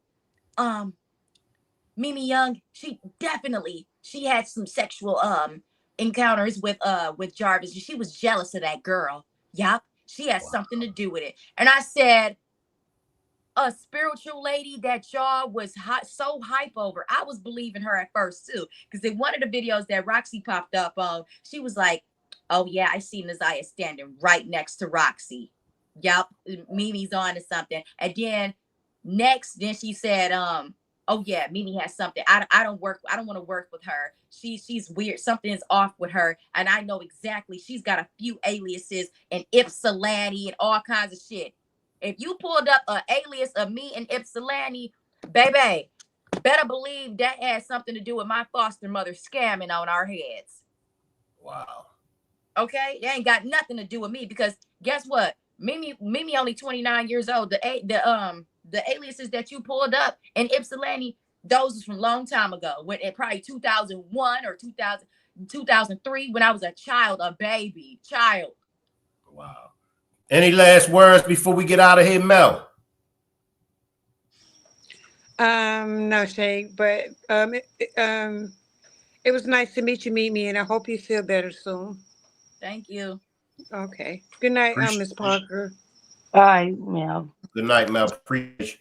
Mimi Young, she had some sexual encounters with Jarvis. She was jealous of that girl. Yup, she has something to do with it. And I said, a spiritual lady that y'all was so hype over. I was believing her at first too, because in one of the videos that Roxy popped up on, she was like, "Oh yeah, I see Naziah standing right next to Roxy. Yup, Mimi's on to something." And then she said, "Oh yeah, Mimi has something. I don't want to work with her. She's weird. Something is off with her, and I know exactly. She's got a few aliases and Ypsilanti and all kinds of shit." If you pulled up an alias of me and Ypsilanti, baby, better believe that has something to do with my foster mother scamming on our heads. Wow. Okay? It ain't got nothing to do with me, because guess what? Mimi only 29 years old. The aliases that you pulled up in Ypsilanti, those was from a long time ago. When it probably 2001 or 2003, when I was a baby child. Wow. Any last words before we get out of here, Mel? No, Shay, but it was nice to meet you, Mimi, and I hope you feel better soon. Thank you. Okay. Good night, Miss Parker. All right, Mel. Good night, Mel. Appreciate you.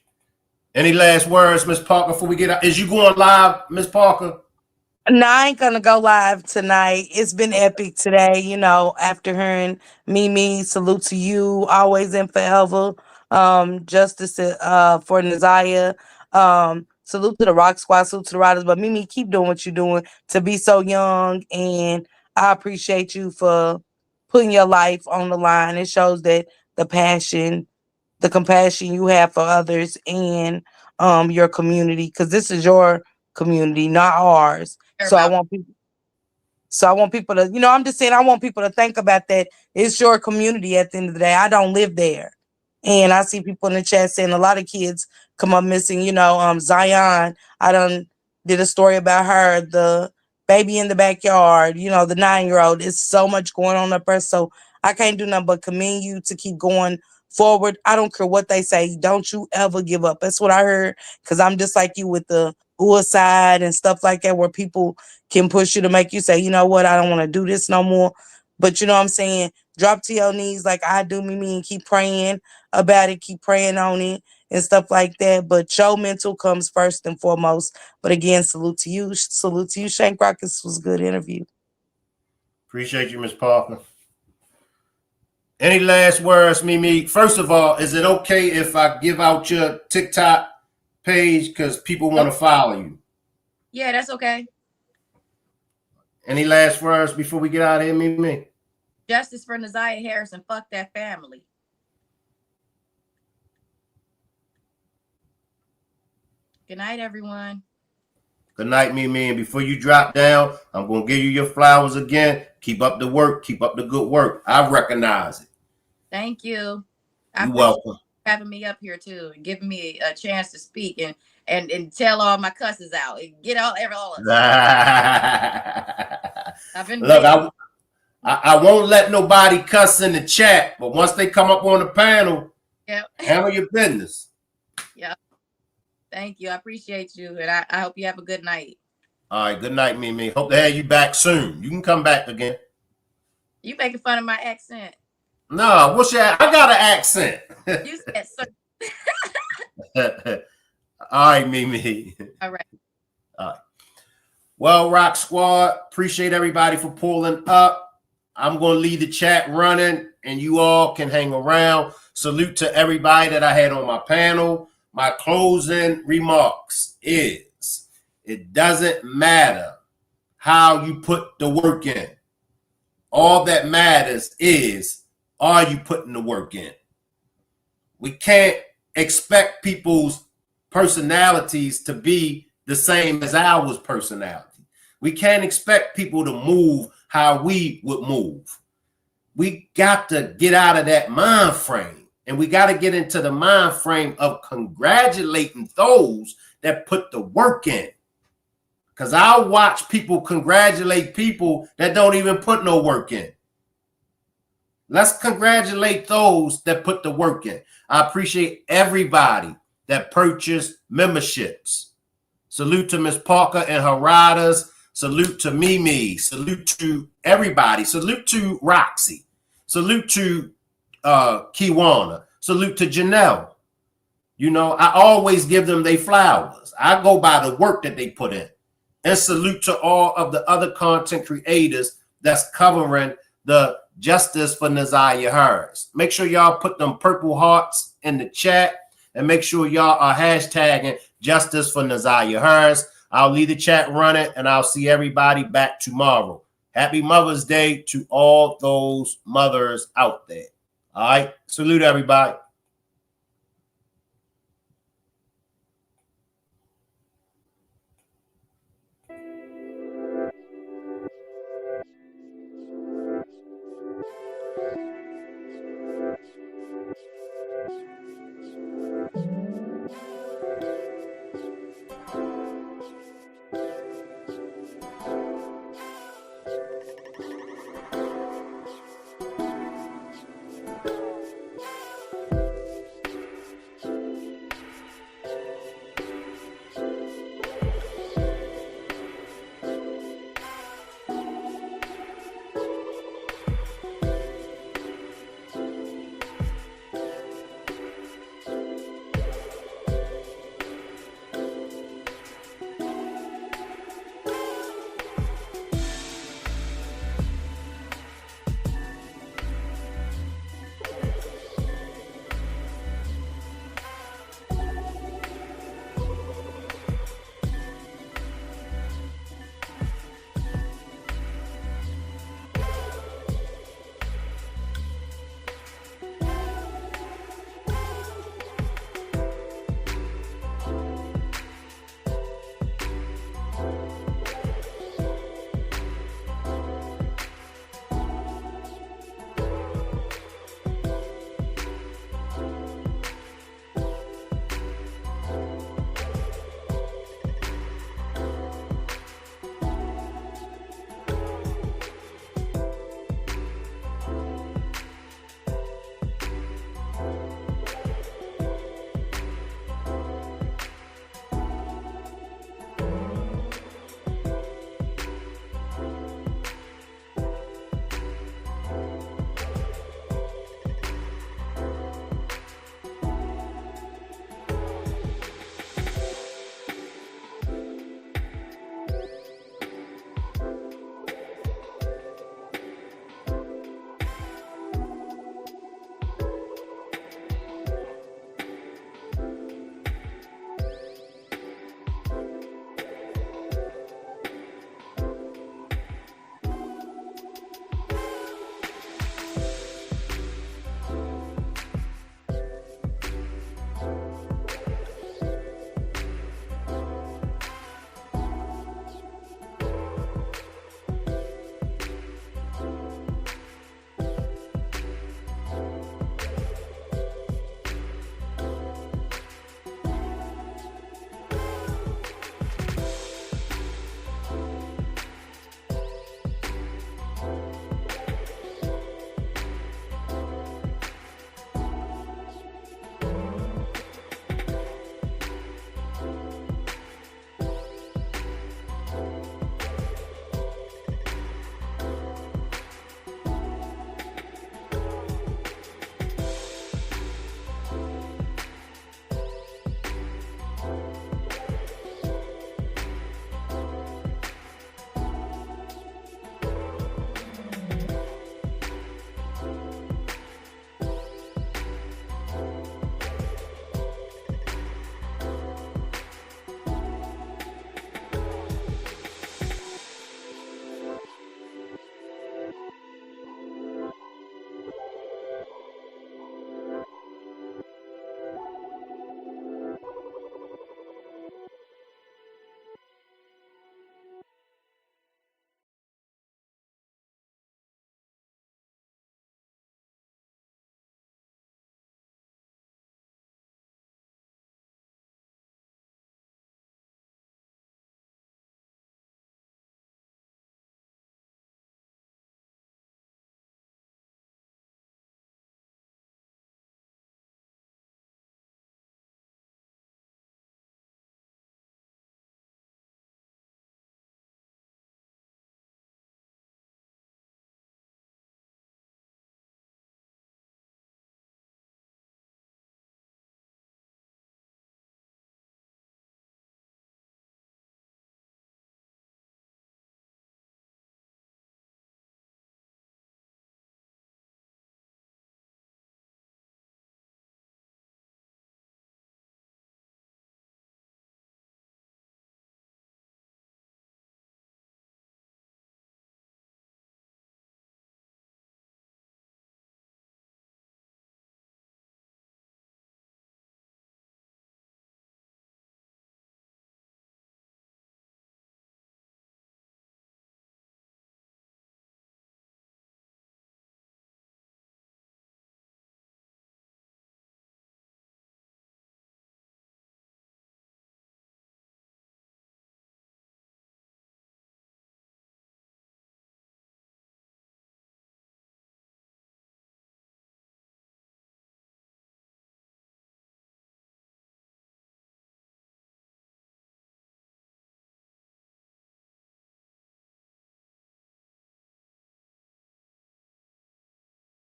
Any last words, Miss Parker, before we get out? Is you going live, Miss Parker? No, I ain't gonna go live tonight. It's been epic today, after hearing Mimi, salute to you, always and forever. Justice for Naziah. Salute to the Rock Squad, salute to the Riders. But Mimi, keep doing what you're doing to be so young, and I appreciate you for putting your life on the line. It shows that the passion, the compassion you have for others and your community, because this is your community, not ours. So I want people to, I'm just saying, I want people to think about that. It's your community at the end of the day. I don't live there. And I see people in the chat saying a lot of kids come up missing, Zion. I did a story about her, the baby in the backyard, the 9-year-old. It's so much going on up there. So I can't do nothing but commend you to keep going forward. I don't care what they say. Don't you ever give up. That's what I heard. Because I'm just like you with the suicide and stuff like that, where people can push you to make you say, you know what, I don't want to do this no more. But you know what I'm saying? Drop to your knees like I do, Mimi, and keep praying about it, keep praying on it and stuff like that. But your mental comes first and foremost. But again, salute to you. Salute to you, Shank Rock. This was a good interview. Appreciate you, Miss Parker. Any last words, Mimi? First of all, is it okay if I give out your TikTok page because people want to follow you? Yeah, that's okay. Any last words before we get out of here, Mimi? Justice for Naziah Harris and fuck that family. Good night, everyone. Good night, Mimi. And before you drop down, I'm going to give you your flowers again. Keep up the work. Keep up the good work. I recognize it. Thank you. You're welcome. Having me up here too and giving me a chance to speak and tell all my cusses out and get all of I've been Look, I won't let nobody cuss in the chat, but once they come up on the panel, handle your business. Yeah. Thank you. I appreciate you. And I hope you have a good night. All right. Good night, Mimi. Hope to have you back soon. You can come back again. You making fun of my accent. No, what's your? I got an accent. You said sir. All right, Mimi. All right. All right. Well, Rock Squad, appreciate everybody for pulling up. I'm going to leave the chat running, and you all can hang around. Salute to everybody that I had on my panel. My closing remarks is, it doesn't matter how you put the work in. All that matters is, are you putting the work in? We can't expect people's personalities to be the same as our personality. We can't expect people to move how we would move. We got to get out of that mind frame, and we got to get into the mind frame of congratulating those that put the work in. Because I watch people congratulate people that don't even put no work in. Let's congratulate those that put the work in. I appreciate everybody that purchased memberships. Salute to Miss Parker and her riders. Salute to Mimi. Salute to everybody. Salute to Roxy. Salute to Kiwana. Salute to Janelle. You know, I always give them their flowers. I go by the work that they put in. And salute to all of the other content creators that's covering the Justice for Naziah Harris. Make sure y'all put them purple hearts in the chat, and make sure y'all are hashtagging Justice for Naziah Harris. I'll leave the chat running, and I'll see everybody back tomorrow. Happy Mother's Day to all those mothers out there. All right. Salute, everybody.